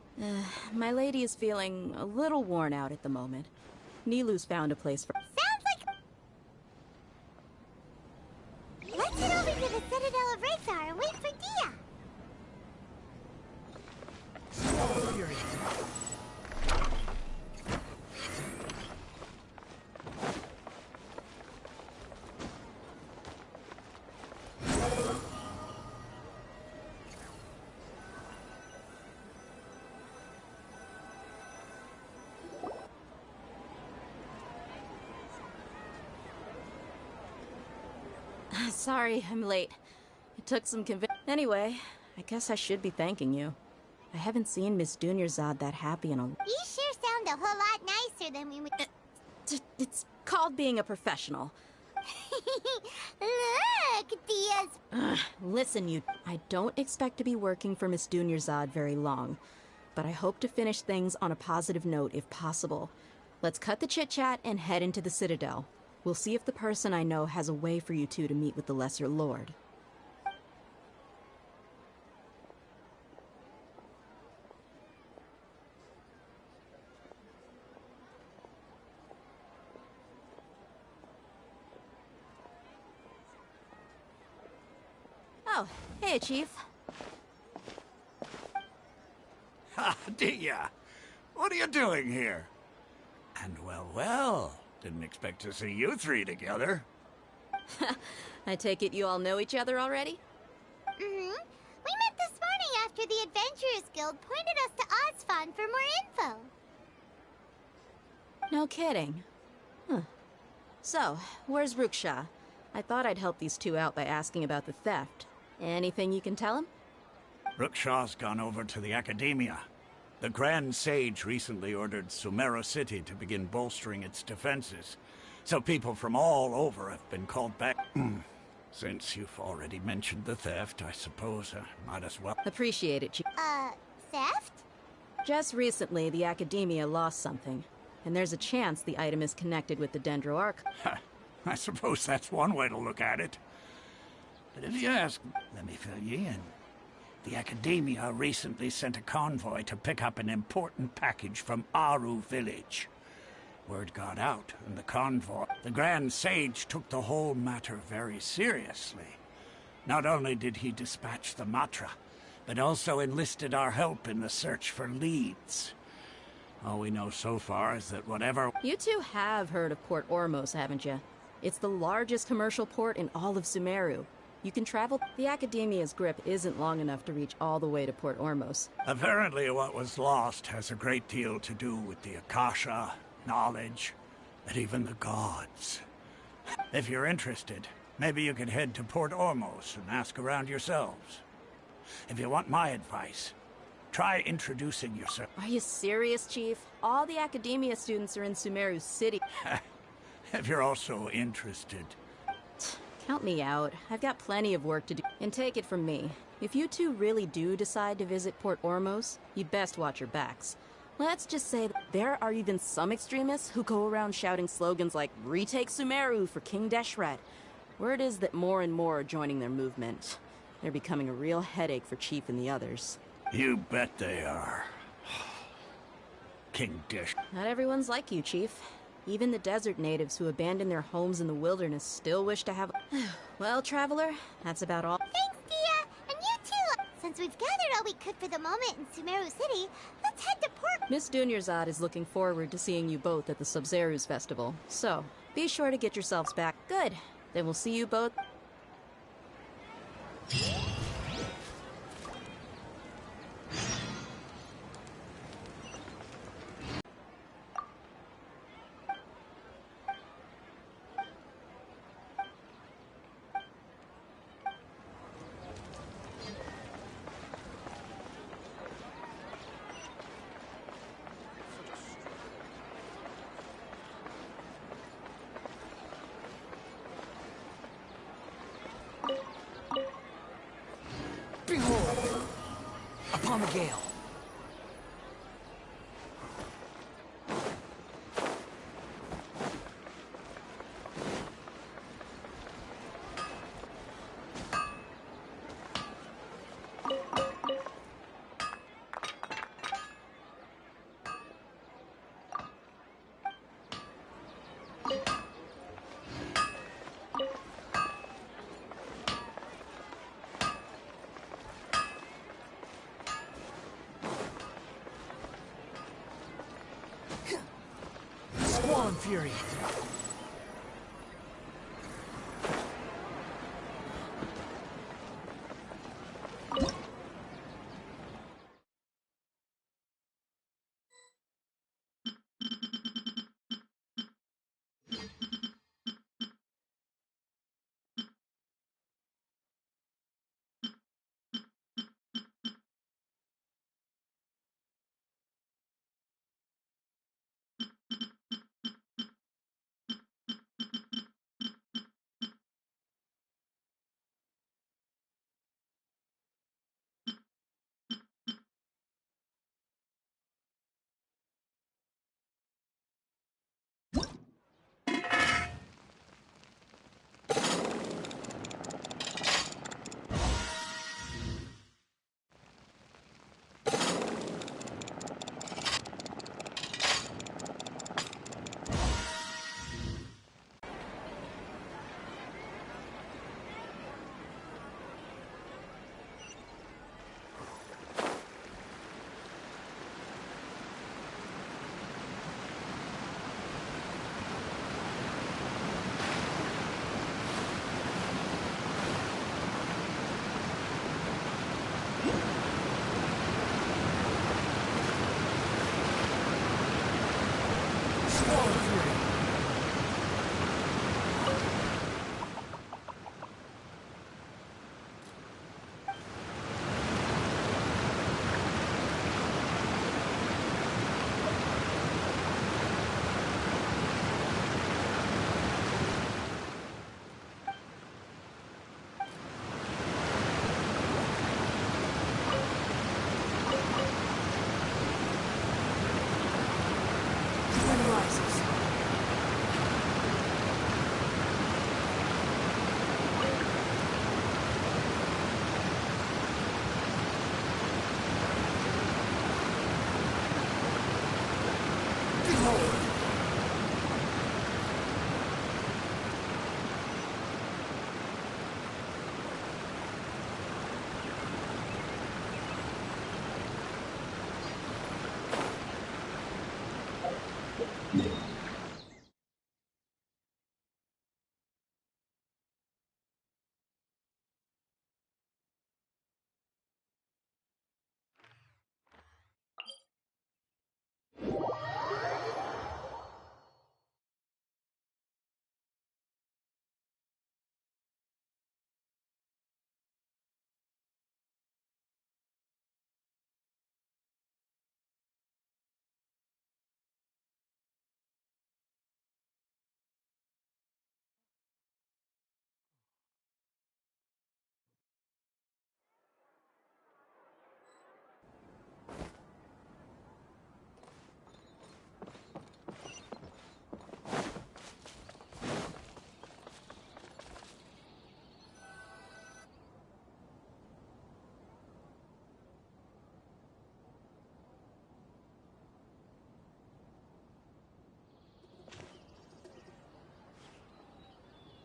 S: My lady is feeling a little worn out at the moment. Nilu's found a place for...
D: Sounds like... Let's head over to the Citadel of Razar and wait for Dia.
S: Sorry, I'm late. It took some Anyway, I guess I should be thanking you. I haven't seen Miss Dunyarzad that happy in a...
D: You sure sound a whole lot nicer than we would...
S: It's called being a professional.
D: Look, Dia's...
S: Listen, you... I don't expect to be working for Miss Dunyarzad very long, but I hope to finish things on a positive note if possible. Let's cut the chit-chat and head into the Citadel. We'll see if the person I know has a way for you two to meet with the Lesser Lord. Oh, hey, Chief.
R: Ha, Dia! What are you doing here? And well, didn't expect to see you three together.
S: I take it you all know each other already?
D: Mm-hmm. We met this morning after the Adventurers Guild pointed us to Ozfon for more info.
S: No kidding. Huh. So, where's Ruksha? I thought I'd help these two out by asking about the theft. Anything you can tell him?
R: Ruksha's gone over to the Academia. The Grand Sage recently ordered Sumeru City to begin bolstering its defenses, so people from all over have been called back. Since you've already mentioned the theft, I suppose I might as well...
S: Appreciate it, Chief.
D: Theft?
S: Just recently, the Academia lost something, and there's a chance the item is connected with the Dendro Arc.
R: I suppose that's one way to look at it. But if you ask, let me fill you in. The Academia recently sent a convoy to pick up an important package from Aru village. Word got out, and the Grand Sage took the whole matter very seriously. Not only did he dispatch the Matra, but also enlisted our help in the search for leads. All we know so far is that whatever...
S: You two have heard of Port Ormos, haven't you? It's the largest commercial port in all of Sumeru. You can travel... The Academia's grip isn't long enough to reach all the way to Port Ormos.
R: Apparently what was lost has a great deal to do with the Akasha, knowledge, and even the gods. If you're interested, maybe you could head to Port Ormos and ask around yourselves. If you want my advice, try introducing yourself.
S: Are you serious, Chief? All the Academia students are in Sumeru City.
R: If you're also interested...
S: Count me out. I've got plenty of work to do. And take it from me, if you two really do decide to visit Port Ormos, you'd best watch your backs. Let's just say that there are even some extremists who go around shouting slogans like, "Retake Sumeru for King Deshret." Word is that more and more are joining their movement. They're becoming a real headache for Chief and the others.
R: You bet they are. King Desh.
S: Not everyone's like you, Chief. Even the desert natives who abandoned their homes in the wilderness still wish to have... Well, Traveler, that's about all.
D: Thanks, Dia! And you too! Since we've gathered all we could for the moment in Sumeru City, let's head to Port...
S: Miss Dunyarzad is looking forward to seeing you both at the Sub-Zerus Festival. So, be sure to get yourselves back. Good. Then we'll see you both...
M: Behold! Upon the gale. Fury.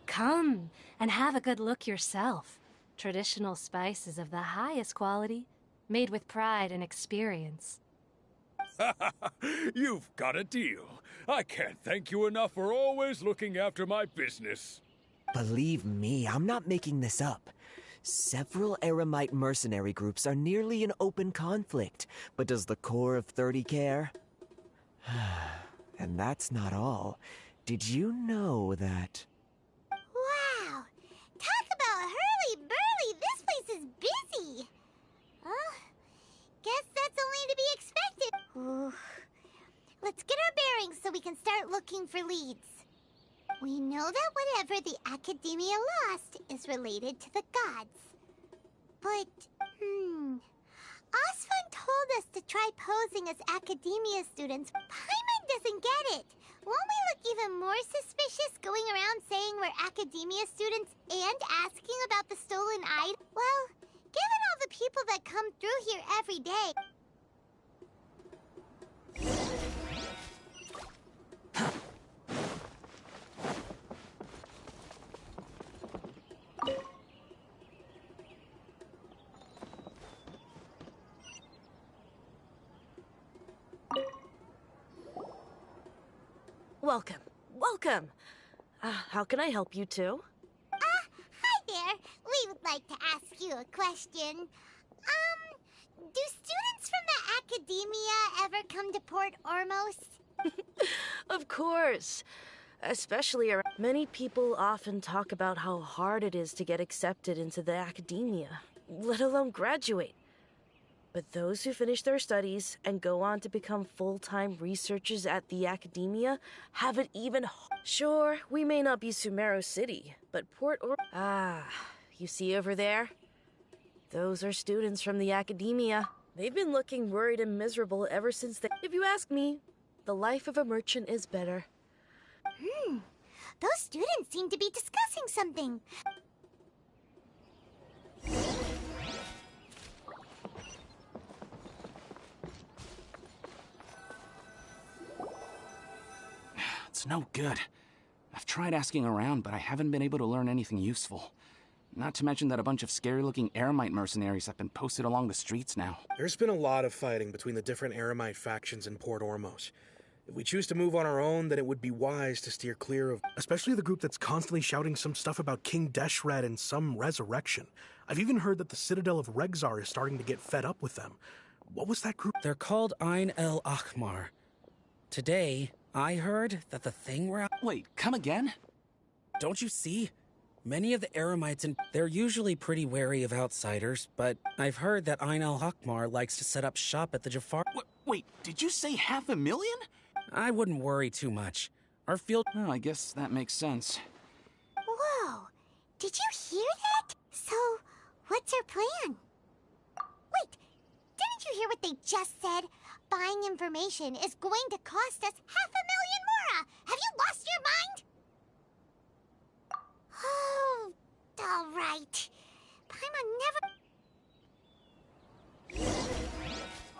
I: Come and have a good look yourself. Traditional spices of the highest quality, made with pride and experience.
G: You've got a deal. I can't thank you enough for always looking after my business.
F: Believe me, I'm not making this up. Several Eremite mercenary groups are nearly in open conflict, but does the core of 30 care? And that's not all. Did you know that...
D: Wow! Talk about hurly-burly! This place is busy! Well, guess that's only to be expected. Ooh. Let's get our bearings so we can start looking for leads. We know that whatever the Academia lost is related to the gods. But, Osfun told us to try posing as Academia students. Paimon doesn't get it. Won't we look even more suspicious going around saying we're Academia students and asking about the stolen item? Well, given all the people that come through here every day...
O: Welcome.
E: welcome. How can I help you two?
D: Hi there. We would like to ask you a question. Do students from the Academia ever come to Port Ormos?
E: Of course. Especially around. Many people often talk about how hard it is to get accepted into the Academia, let alone graduate. But those who finish their studies and go on to become full-time researchers at the Academia have it even Sure, we may not be Sumeru City, but you see over there? Those are students from the Academia. They've been looking worried and miserable ever since If you ask me, the life of a merchant is better.
D: Those students seem to be discussing something.
Q: It's no good. I've tried asking around, but I haven't been able to learn anything useful. Not to mention that a bunch of scary-looking Eremite mercenaries have been posted along the streets now.
V: There's been a lot of fighting between the different Eremite factions in Port Ormos. If we choose to move on our own, then it would be wise to steer clear of... Especially the group that's constantly shouting some stuff about King Deshret and some resurrection. I've even heard that the Citadel of Regzar is starting to get fed up with them. What was that group?
W: They're called Ain el Akhmar. Today, I heard that the thing we're out...
Q: Wait, come again?
W: Don't you see? Many of the Eremites, they're usually pretty wary of outsiders, but I've heard that Ain el Akhmar likes to set up shop at the Jafar...
Q: Wait, did you say 500,000?
W: I wouldn't worry too much. Our field...
Q: Oh, I guess that makes sense.
D: Whoa! Did you hear that? So, what's our plan? Wait, didn't you hear what they just said? Buying information is going to cost us 500,000 mora! Have you lost your mind? Oh, all right. Paimon never...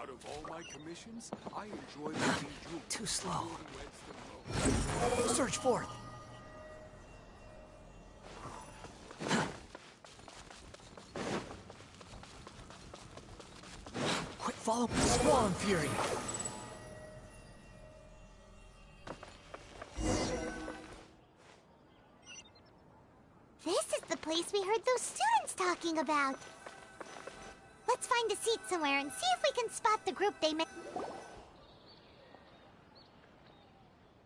G: Out of all my commissions, I enjoy making jewels.
A: Too slow. Search forth. Quick, follow Squall and Fury.
D: This is the place we heard those students talking about. Let's find a seat somewhere and see if we can spot the group they met.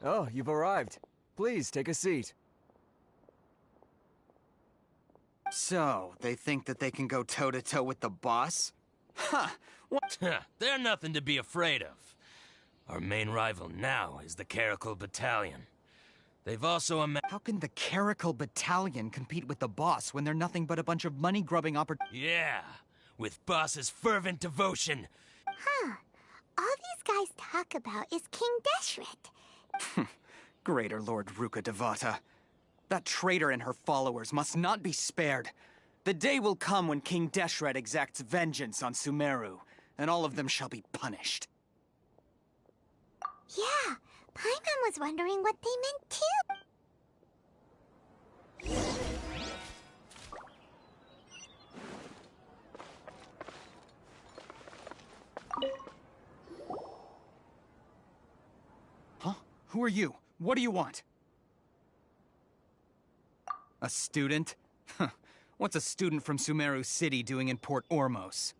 X: Oh, you've arrived. Please, take a seat.
Y: So, they think that they can go toe-to-toe with the boss? Huh, what?
Z: They're nothing to be afraid of. Our main rival now is the Caracal Battalion. They've also
Y: How can the Caracal Battalion compete with the boss when they're nothing but a bunch of money-grubbing
Z: Yeah, with boss's fervent devotion.
D: Huh. All these guys talk about is King Deshret.
Y: Greater Lord Ruka Devata. That traitor and her followers must not be spared. The day will come when King Deshret exacts vengeance on Sumeru, and all of them shall be punished.
D: Yeah, Paimon was wondering what they meant too.
Y: Huh? Who are you? What do you want? A student? Huh. What's a student from Sumeru City doing in Port Ormos?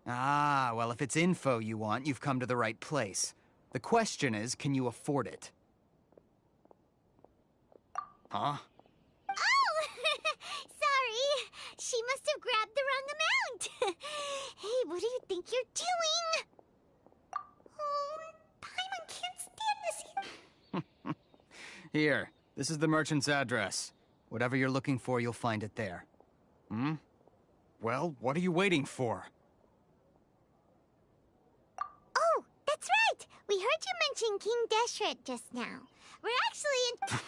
Y: Ah, well, if it's info you want, you've come to the right place. The question is, can you afford it? Huh?
D: Oh! Sorry! She must have grabbed the wrong amount! Hey, what do you think you're doing? Oh, Paimon can't stand this.
Y: Here, this is the merchant's address. Whatever you're looking for, you'll find it there. Hmm? Well, what are you waiting for?
D: Oh, that's right! We heard you mention King Deshret just now. We're actually in...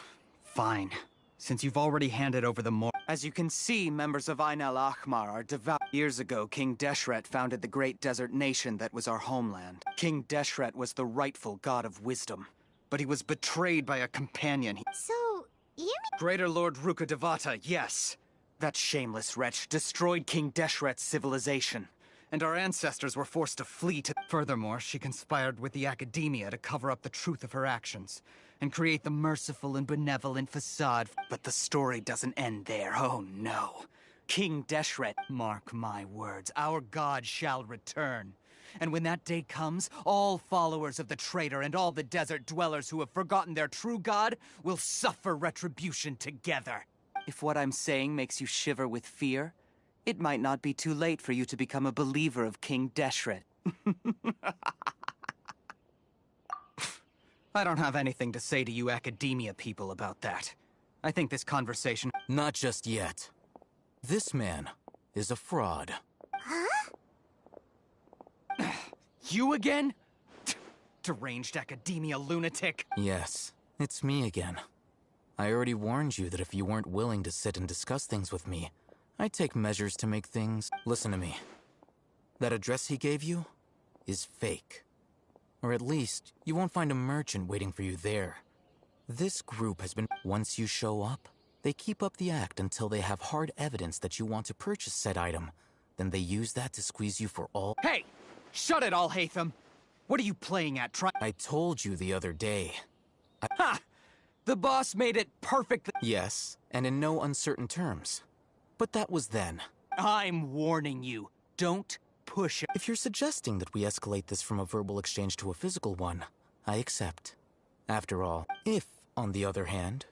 Y: Fine. Since you've already handed over the As you can see, members of Ain el Akhmar are devout. Years ago, King Deshret founded the great desert nation that was our homeland. King Deshret was the rightful god of wisdom, but he was betrayed by a companion.
D: So, you mean...
Y: Greater Lord Ruka Devata, yes. That shameless wretch destroyed King Deshret's civilization, and our ancestors were forced to flee to... Furthermore, she conspired with the Academia to cover up the truth of her actions, and create the merciful and benevolent facade. But the story doesn't end there, oh no. King Deshret, mark my words, our god shall return. And when that day comes, all followers of the traitor and all the desert dwellers who have forgotten their true god will suffer retribution together. If what I'm saying makes you shiver with fear, it might not be too late for you to become a believer of King Deshret. I don't have anything to say to you Academia people about that. I think this conversation...
B: Not just yet. This man is a fraud.
D: Huh?
Y: You again? Deranged Academia lunatic.
B: Yes, it's me again. I already warned you that if you weren't willing to sit and discuss things with me, I'd take measures to make things... Listen to me. That address he gave you is fake. Or at least, you won't find a merchant waiting for you there. This group has been... Once you show up, they keep up the act until they have hard evidence that you want to purchase said item. Then they use that to squeeze you for all...
Y: Hey! Shut it, Alhaitham! What are you playing at?
B: I told you the other day.
Y: Ha! The boss made it perfect.
B: Yes, and in no uncertain terms. But that was then.
Y: I'm warning you. Don't push it.
B: If you're suggesting that we escalate this from a verbal exchange to a physical one, I accept. After all, if, on the other hand,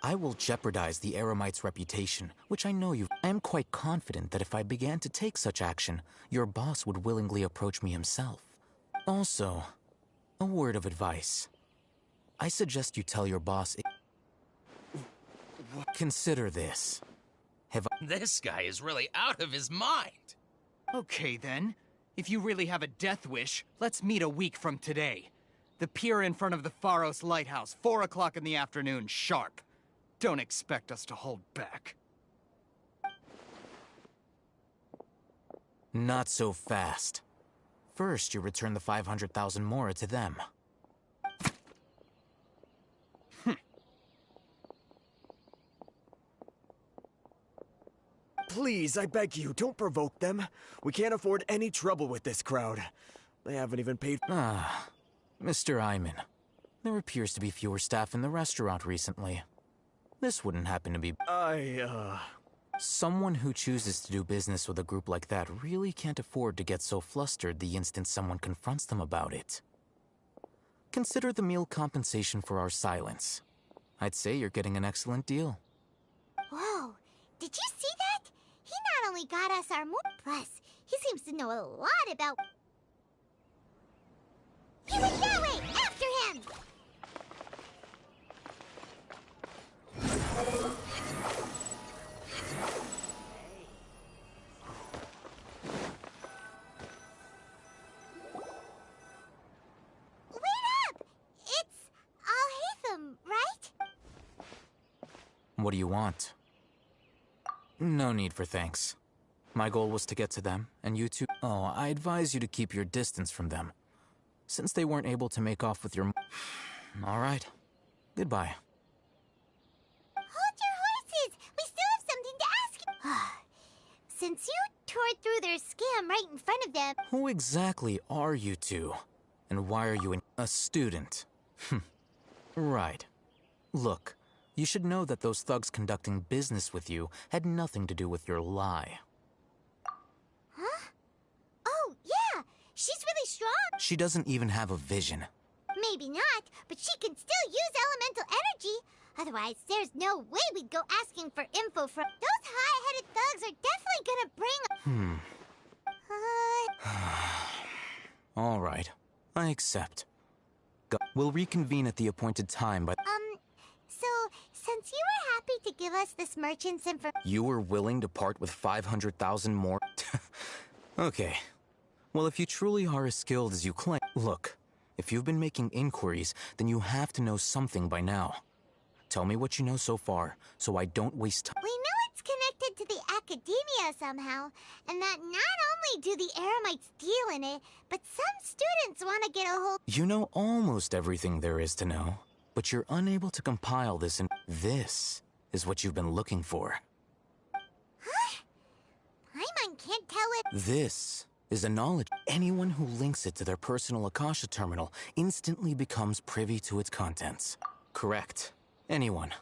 B: I will jeopardize the Eremite's reputation, which I know you... I am quite confident that if I began to take such action, your boss would willingly approach me himself. Also, a word of advice. I suggest you tell your boss... Consider this.
Z: This guy is really out of his mind.
Y: Okay, then. If you really have a death wish, let's meet a week from today. The pier in front of the Pharos Lighthouse, 4 o'clock in the afternoon, sharp. Don't expect us to hold back.
B: Not so fast. First, you return the 500,000 mora to them.
X: Please, I beg you, don't provoke them. We can't afford any trouble with this crowd. They haven't even paid...
B: Mr. Iman. There appears to be fewer staff in the restaurant recently. This wouldn't happen to be... Someone who chooses to do business with a group like that really can't afford to get so flustered the instant someone confronts them about it. Consider the meal compensation for our silence. I'd say you're getting an excellent deal.
D: Whoa, did you see that? He not only got us our plus, he seems to know a lot about... He went that way! After him! Wait up! It's Alhaitham, right?
B: What do you want? No need for thanks. My goal was to get to them, and you two... Oh, I advise you to keep your distance from them. Since they weren't able to make off with your... All right. Goodbye.
D: Hold your horses! We still have something to ask you. Since you tore through their scam right in front of them...
B: Who exactly are you two? And why are you a student? Right. Look, you should know that those thugs conducting business with you had nothing to do with your lie.
D: Huh? Oh, yeah! She's really strong!
B: She doesn't even have a vision.
D: Maybe not, but she can still use elemental energy. Otherwise, there's no way we'd go asking for info from... Those high-headed thugs are definitely gonna bring...
B: All right. I accept. We'll reconvene at the appointed time, but...
D: So, since you were happy to give us this merchant's info...
B: You were willing to part with 500,000 more? Okay. Well, if you truly are as skilled as you claim... Look, if you've been making inquiries, then you have to know something by now. Tell me what you know so far, so I don't waste time.
D: We know it's connected to the Academia somehow, and that not only do the Eremites deal in it, but some students want to get a hold...
B: You know almost everything there is to know, but you're unable to compile this and... This is what you've been looking for.
D: Huh? Paimon can't tell it...
B: This is a knowledge. Anyone who links it to their personal Akasha terminal instantly becomes privy to its contents. Correct. Anyone.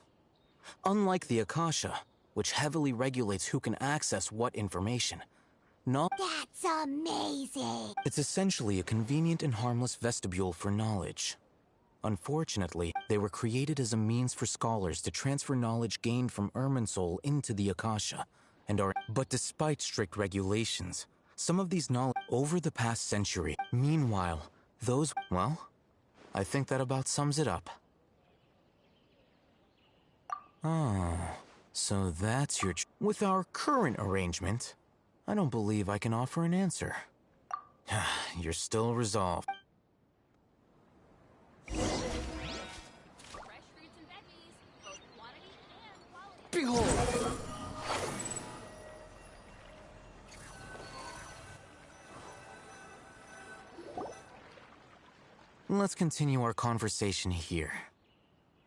B: Unlike the Akasha, which heavily regulates who can access what information.
D: That's amazing!
B: It's essentially a convenient and harmless vestibule for knowledge. Unfortunately, they were created as a means for scholars to transfer knowledge gained from Irminsul into the Akasha, and are. But despite strict regulations, some of these knowledge over the past century. Meanwhile, those. Well, I think that about sums it up. Oh, so that's your. With our current arrangement, I don't believe I can offer an answer. You're still resolved.
C: Behold!
B: Let's continue our conversation here.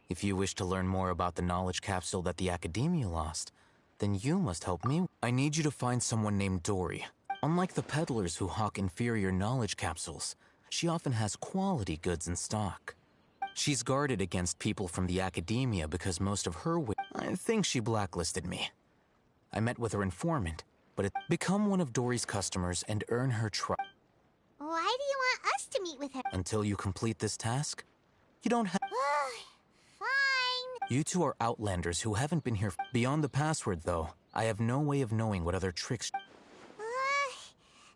B: If you wish to learn more about the knowledge capsule that the Academia lost, then you must help me. I need you to find someone named Dory. Unlike the peddlers who hawk inferior knowledge capsules, she often has quality goods in stock. She's guarded against people from the Academia because most of her I think she blacklisted me. I met with her informant, but become one of Dory's customers and earn her trust.
D: Why do you want us to meet with her?
B: Until you complete this task, you don't have.
D: Fine.
B: You two are outlanders who haven't been here. Beyond the password, though, I have no way of knowing what other tricks.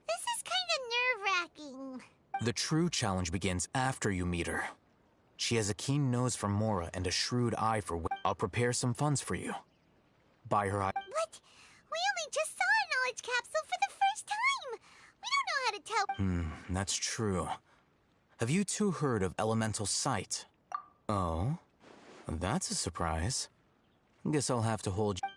D: This is kind of nerve-wracking.
B: The true challenge begins after you meet her. She has a keen nose for Mora and a shrewd eye for. I'll prepare some funds for you. Buy her eye.
D: What? We only just saw a knowledge capsule for the first time. We don't know how to tell.
B: That's true. Have you two heard of elemental sight? Oh, that's a surprise. Guess I'll have to hold you.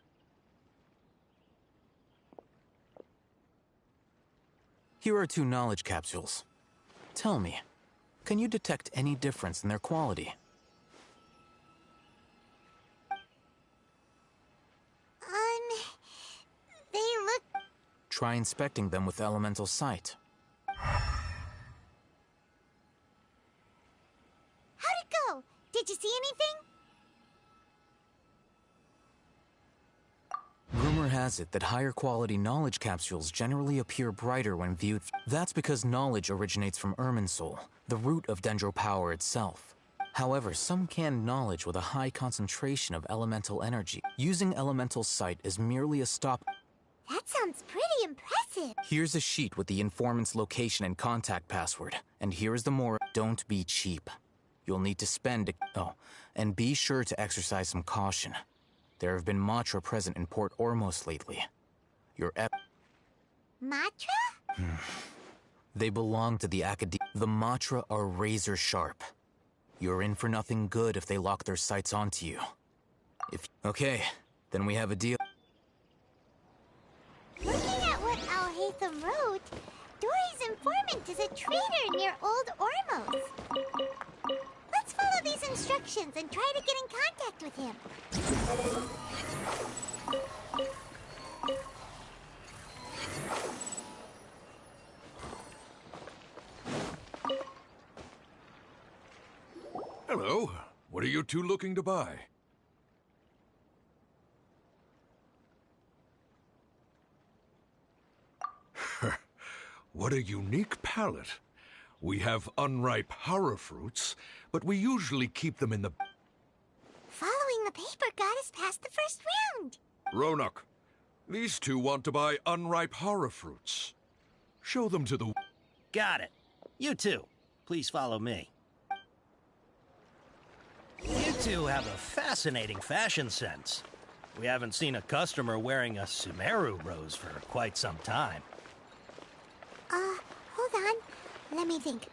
B: Here are two knowledge capsules. Tell me, can you detect any difference in their quality?
D: They look...
B: Try inspecting them with elemental sight.
D: How'd it go? Did you see anything?
B: Rumor has it that higher quality knowledge capsules generally appear brighter when viewed. That's because knowledge originates from Irminsul, the root of Dendro power itself. However, some canned knowledge with a high concentration of elemental energy. Using elemental sight is merely a stop.
D: That sounds pretty impressive.
B: Here's a sheet with the informant's location and contact password. And here's the more. Don't be cheap. You'll need to spend. Oh, and be sure to exercise some caution. There have been Matra present in Port Ormos lately. Your
D: Matra?
B: They belong to the Academia. The Matra are razor sharp. You're in for nothing good if they lock their sights onto you. Okay, then we have a deal.
D: Looking at what Al-Haytham wrote, Dory's informant is a trader near Old Ormos. Let's follow these instructions and try to get in contact with him.
G: Hello. What are you two looking to buy? What a unique palette. We have unripe horror fruits, but we usually keep them in the...
D: Following the paper got us past the first round.
G: Ronak, these two want to buy unripe horror fruits. Show them to the...
H: Got it. You two, please follow me. You two have a fascinating fashion sense. We haven't seen a customer wearing a Sumeru rose for quite some time.
D: Hold on. Let me think.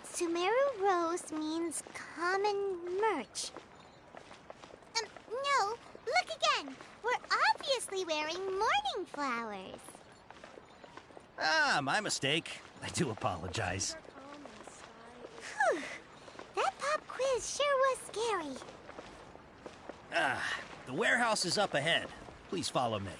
D: Sumeru rose means common merch. No, look again. We're obviously wearing morning flowers.
H: Ah, my mistake. I do apologize.
D: Whew. That pop quiz sure was scary.
H: Ah, the warehouse is up ahead. Please follow me.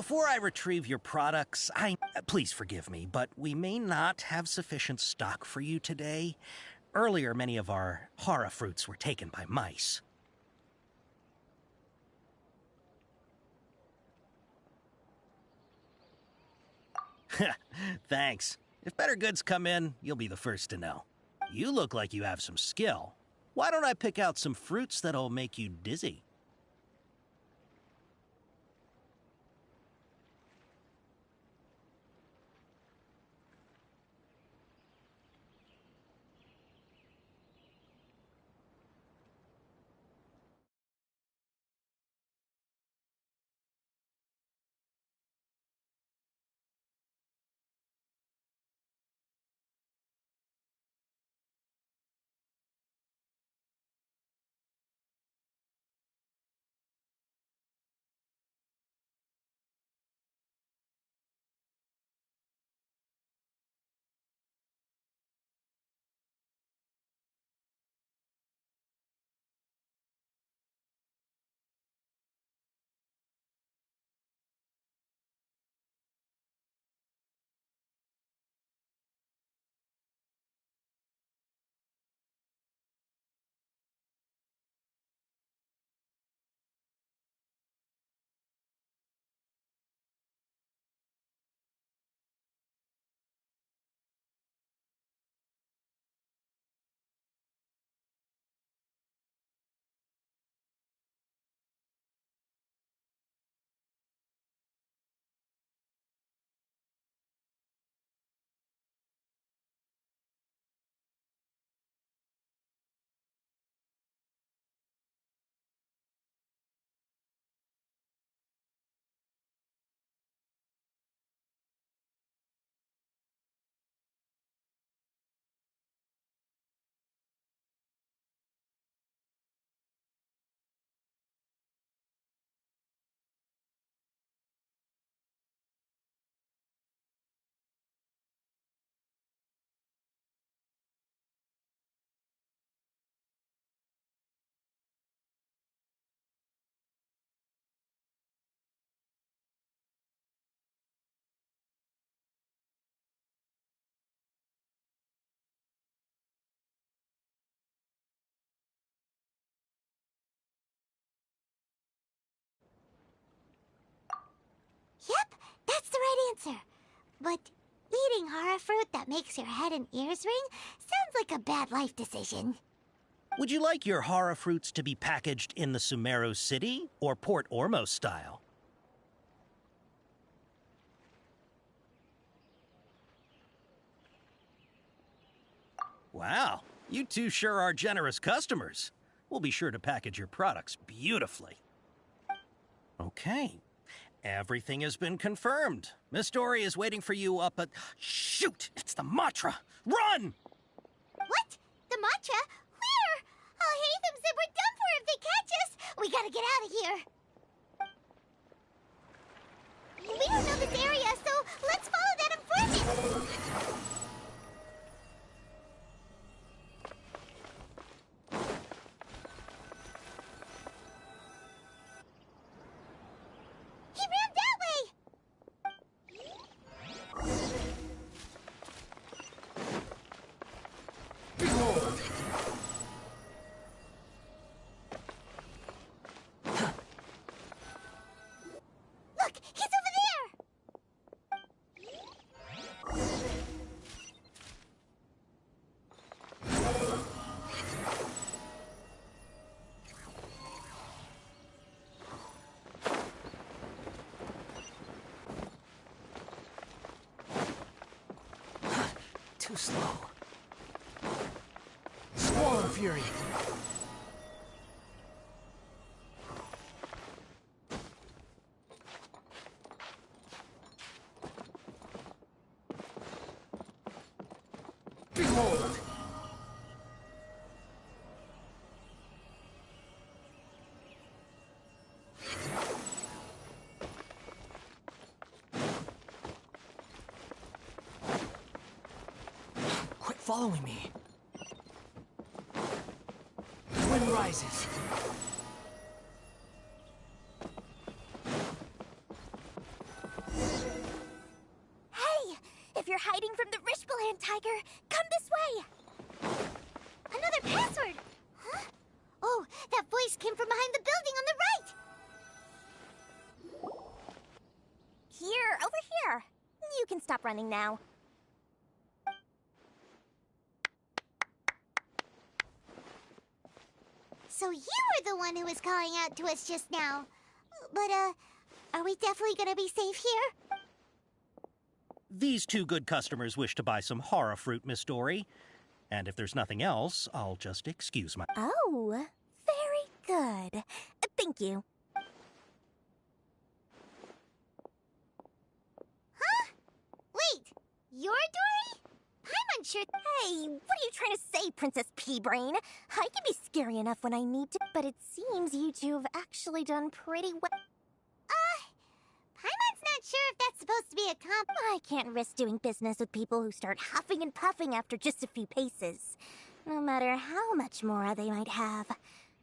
H: Before I retrieve your products, please forgive me, but we may not have sufficient stock for you today. Earlier, many of our hara fruits were taken by mice. Thanks. If better goods come in, you'll be the first to know. You look like you have some skill. Why don't I pick out some fruits that'll make you dizzy?
D: Yep, that's the right answer. But eating hara fruit that makes your head and ears ring sounds like a bad life decision.
H: Would you like your hara fruits to be packaged in the Sumeru City or Port Ormos style? Wow, you two sure are generous customers. We'll be sure to package your products beautifully. Okay, everything has been confirmed. Miss Dory is waiting for you up at... Shoot! It's the Matra! Run!
D: What? The Matra? Where? Oh, Hatham said we're done for if they catch us. We gotta get out of here. We don't know this area, so let's follow that informant. He ran that way!
A: Behold!
D: Look, he's over there!
A: Too slow. Squall of Fury. Behold! Quit following me. The wind rises.
D: hiding from the Rishbaland tiger, come this way! Another password! Huh? Oh, that voice came from behind the building on the right! Here, over here. You can stop running now. So you were the one who was calling out to us just now. But, are we definitely gonna be safe here?
H: These two good customers wish to buy some horror fruit, Miss Dory. And if there's nothing else, I'll just excuse my...
D: Oh, very good. Thank you. Huh? Wait, you're Dory? I'm unsure. Hey, what are you trying to say, Princess Pea-Brain? I can be scary enough when I need to, but it seems you two have actually done pretty well. Paimon's not sure if that's supposed to be a I can't risk doing business with people who start huffing and puffing after just a few paces. No matter how much more they might have.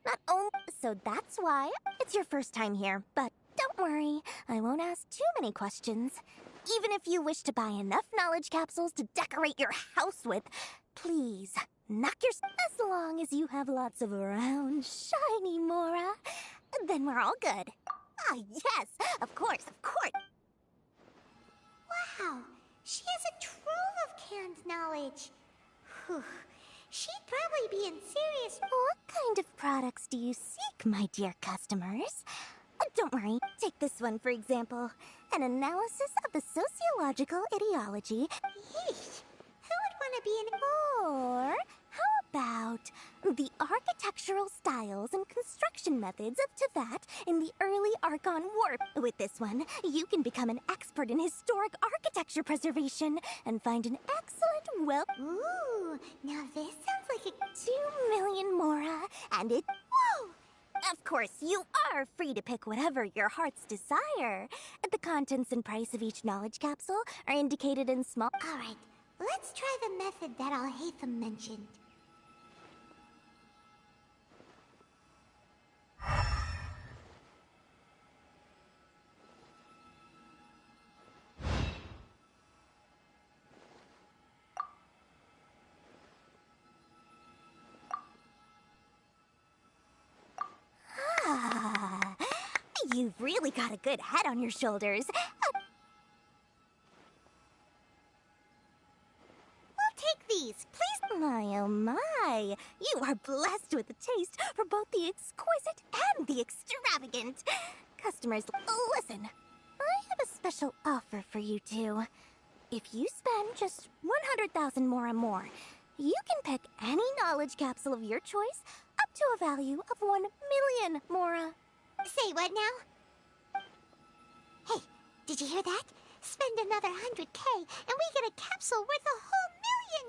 D: Not only... So that's why it's your first time here, but don't worry, I won't ask too many questions. Even if you wish to buy enough knowledge capsules to decorate your house with, please, knock your... As long as you have lots of round, shiny Mora, then we're all good. Ah, yes, of course, of course. Wow, she has a trove of canned knowledge. Whew. She'd probably be in serious... What kind of products do you seek, my dear customers? Don't worry, take this one for example. An analysis of the sociological ideology. Yeesh, who would want to be in... Or how about the architectural styles and construction methods up to that in the early Archon Warp? With this one, you can become an expert in historic architecture preservation and find an excellent Ooh, now this sounds like a 2 million Mora, and it... Whoa! Of course, you are free to pick whatever your heart's desire. The contents and price of each knowledge capsule are indicated in small... Alright, let's try the method that Al-Haytham mentioned. You've really got a good head on your shoulders. We'll take these, please. My, oh my. You are blessed with a taste for both the exquisite and the extravagant. Customers, listen. I have a special offer for you two. If you spend just 100,000 Mora more, you can pick any knowledge capsule of your choice up to a value of 1 million Mora. Say what now? Hey, did you hear that? Spend another 100K and we get a capsule worth a whole million!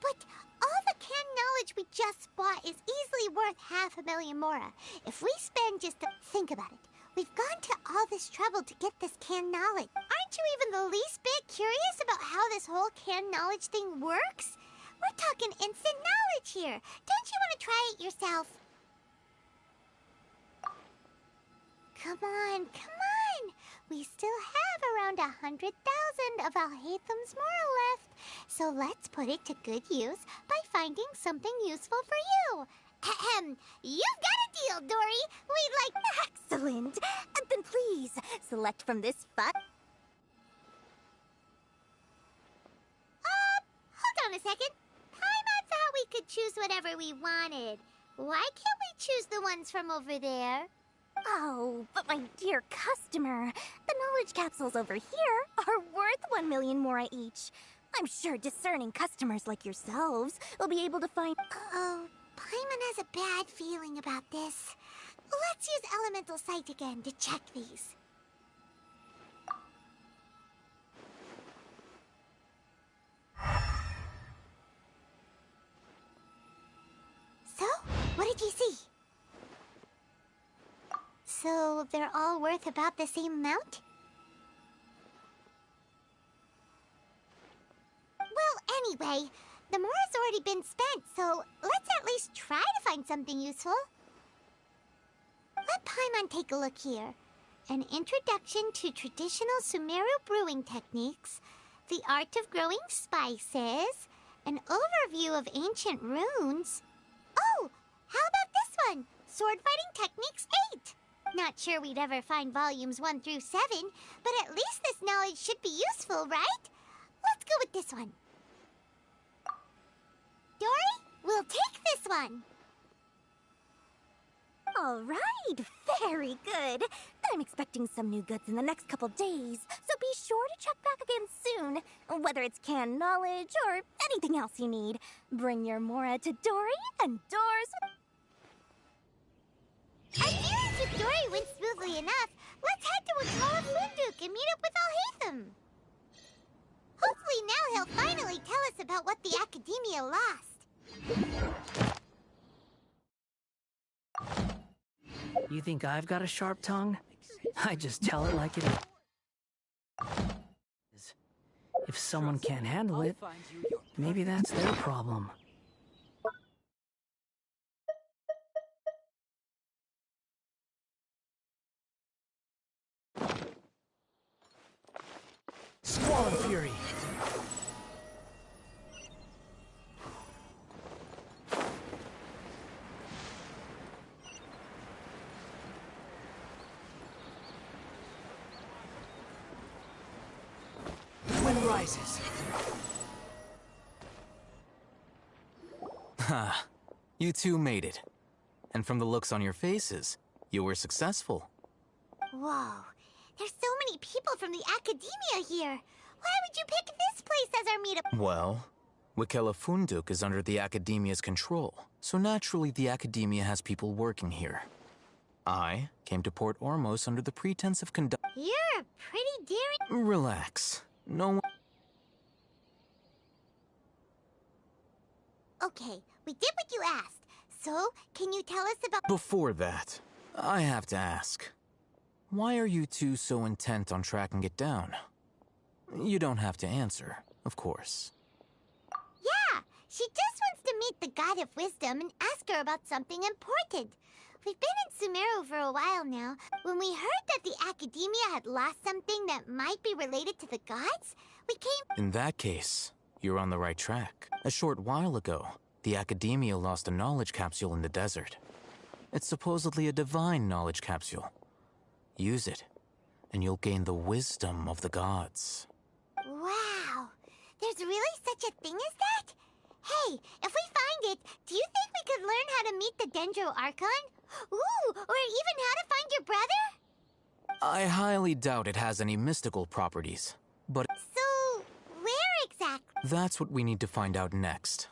D: But all the canned knowledge we just bought is easily worth 500,000 Mora. If we spend just think about it. We've gone to all this trouble to get this canned knowledge. Aren't you even the least bit curious about how this whole canned knowledge thing works? We're talking instant knowledge here. Don't you want to try it yourself? Come on, come on! We still have around 100,000 of Al-Haytham's Mora left. So let's put it to good use by finding something useful for you. Ahem, you've got a deal, Dory. We'd like... Excellent. Then please, select from this hold on a second. Paimon thought we could choose whatever we wanted. Why can't we choose the ones from over there? Oh, but my dear customer, the knowledge capsules over here are worth 1 million Mora each. I'm sure discerning customers like yourselves will be able to find... Uh-oh, Paimon has a bad feeling about this. Let's use Elemental Sight again to check these. So, what did you see? So, they're all worth about the same amount? Well, anyway, the Mora's already been spent, so let's at least try to find something useful. Let Paimon take a look here. An introduction to traditional Sumeru brewing techniques, The art of growing spices, an overview of ancient runes. Oh, how about this one? Sword fighting techniques 8. Not sure we'd ever find volumes 1 through 7, but at least this knowledge should be useful, right? Let's go with this one. Dory, we'll take this one.
C: All right, very good. I'm expecting some new goods in the next couple days, so be sure to check back again soon. Whether it's canned knowledge or anything else you need, bring your Mora to Dory and Doors.
D: Our dealings with Dory went smoothly enough. Let's head to Wakala Funduk and meet up with Alhaitham. Hopefully now he'll finally tell us about what the Academia lost.
A: You think I've got a sharp tongue? I just tell it like it is. If someone can't handle it, maybe that's their problem. Squall Fury! Wind rises.
B: Ha, you two made it. And from the looks on your faces, you were successful.
D: Whoa, there's so many people from the Academia here. Why would you pick this place as our meetup?
B: Well, Wakela Funduk is under the Academia's control, so naturally the Academia has people working here. I came to Port Ormos under the pretense of
D: You're a pretty daring...
B: Relax. No one...
D: Okay, we did what you asked. So, can you tell us about...
B: Before that, I have to ask. Why are you two so intent on tracking it down? You don't have to answer, of course.
D: Yeah, she just wants to meet the God of Wisdom and ask her about something important. We've been in Sumeru for a while now. When we heard that the Academia had lost something that might be related to the gods, we came...
B: In that case, you're on the right track. A short while ago, the Academia lost a knowledge capsule in the desert. It's supposedly a divine knowledge capsule. Use it, and you'll gain the wisdom of the gods.
D: Wow, there's really such a thing as that? Hey, if we find it, do you think we could learn how to meet the Dendro Archon? Ooh, or even how to find your brother?
B: I highly doubt it has any mystical properties, but...
D: So, where exactly?
B: That's what we need to find out next.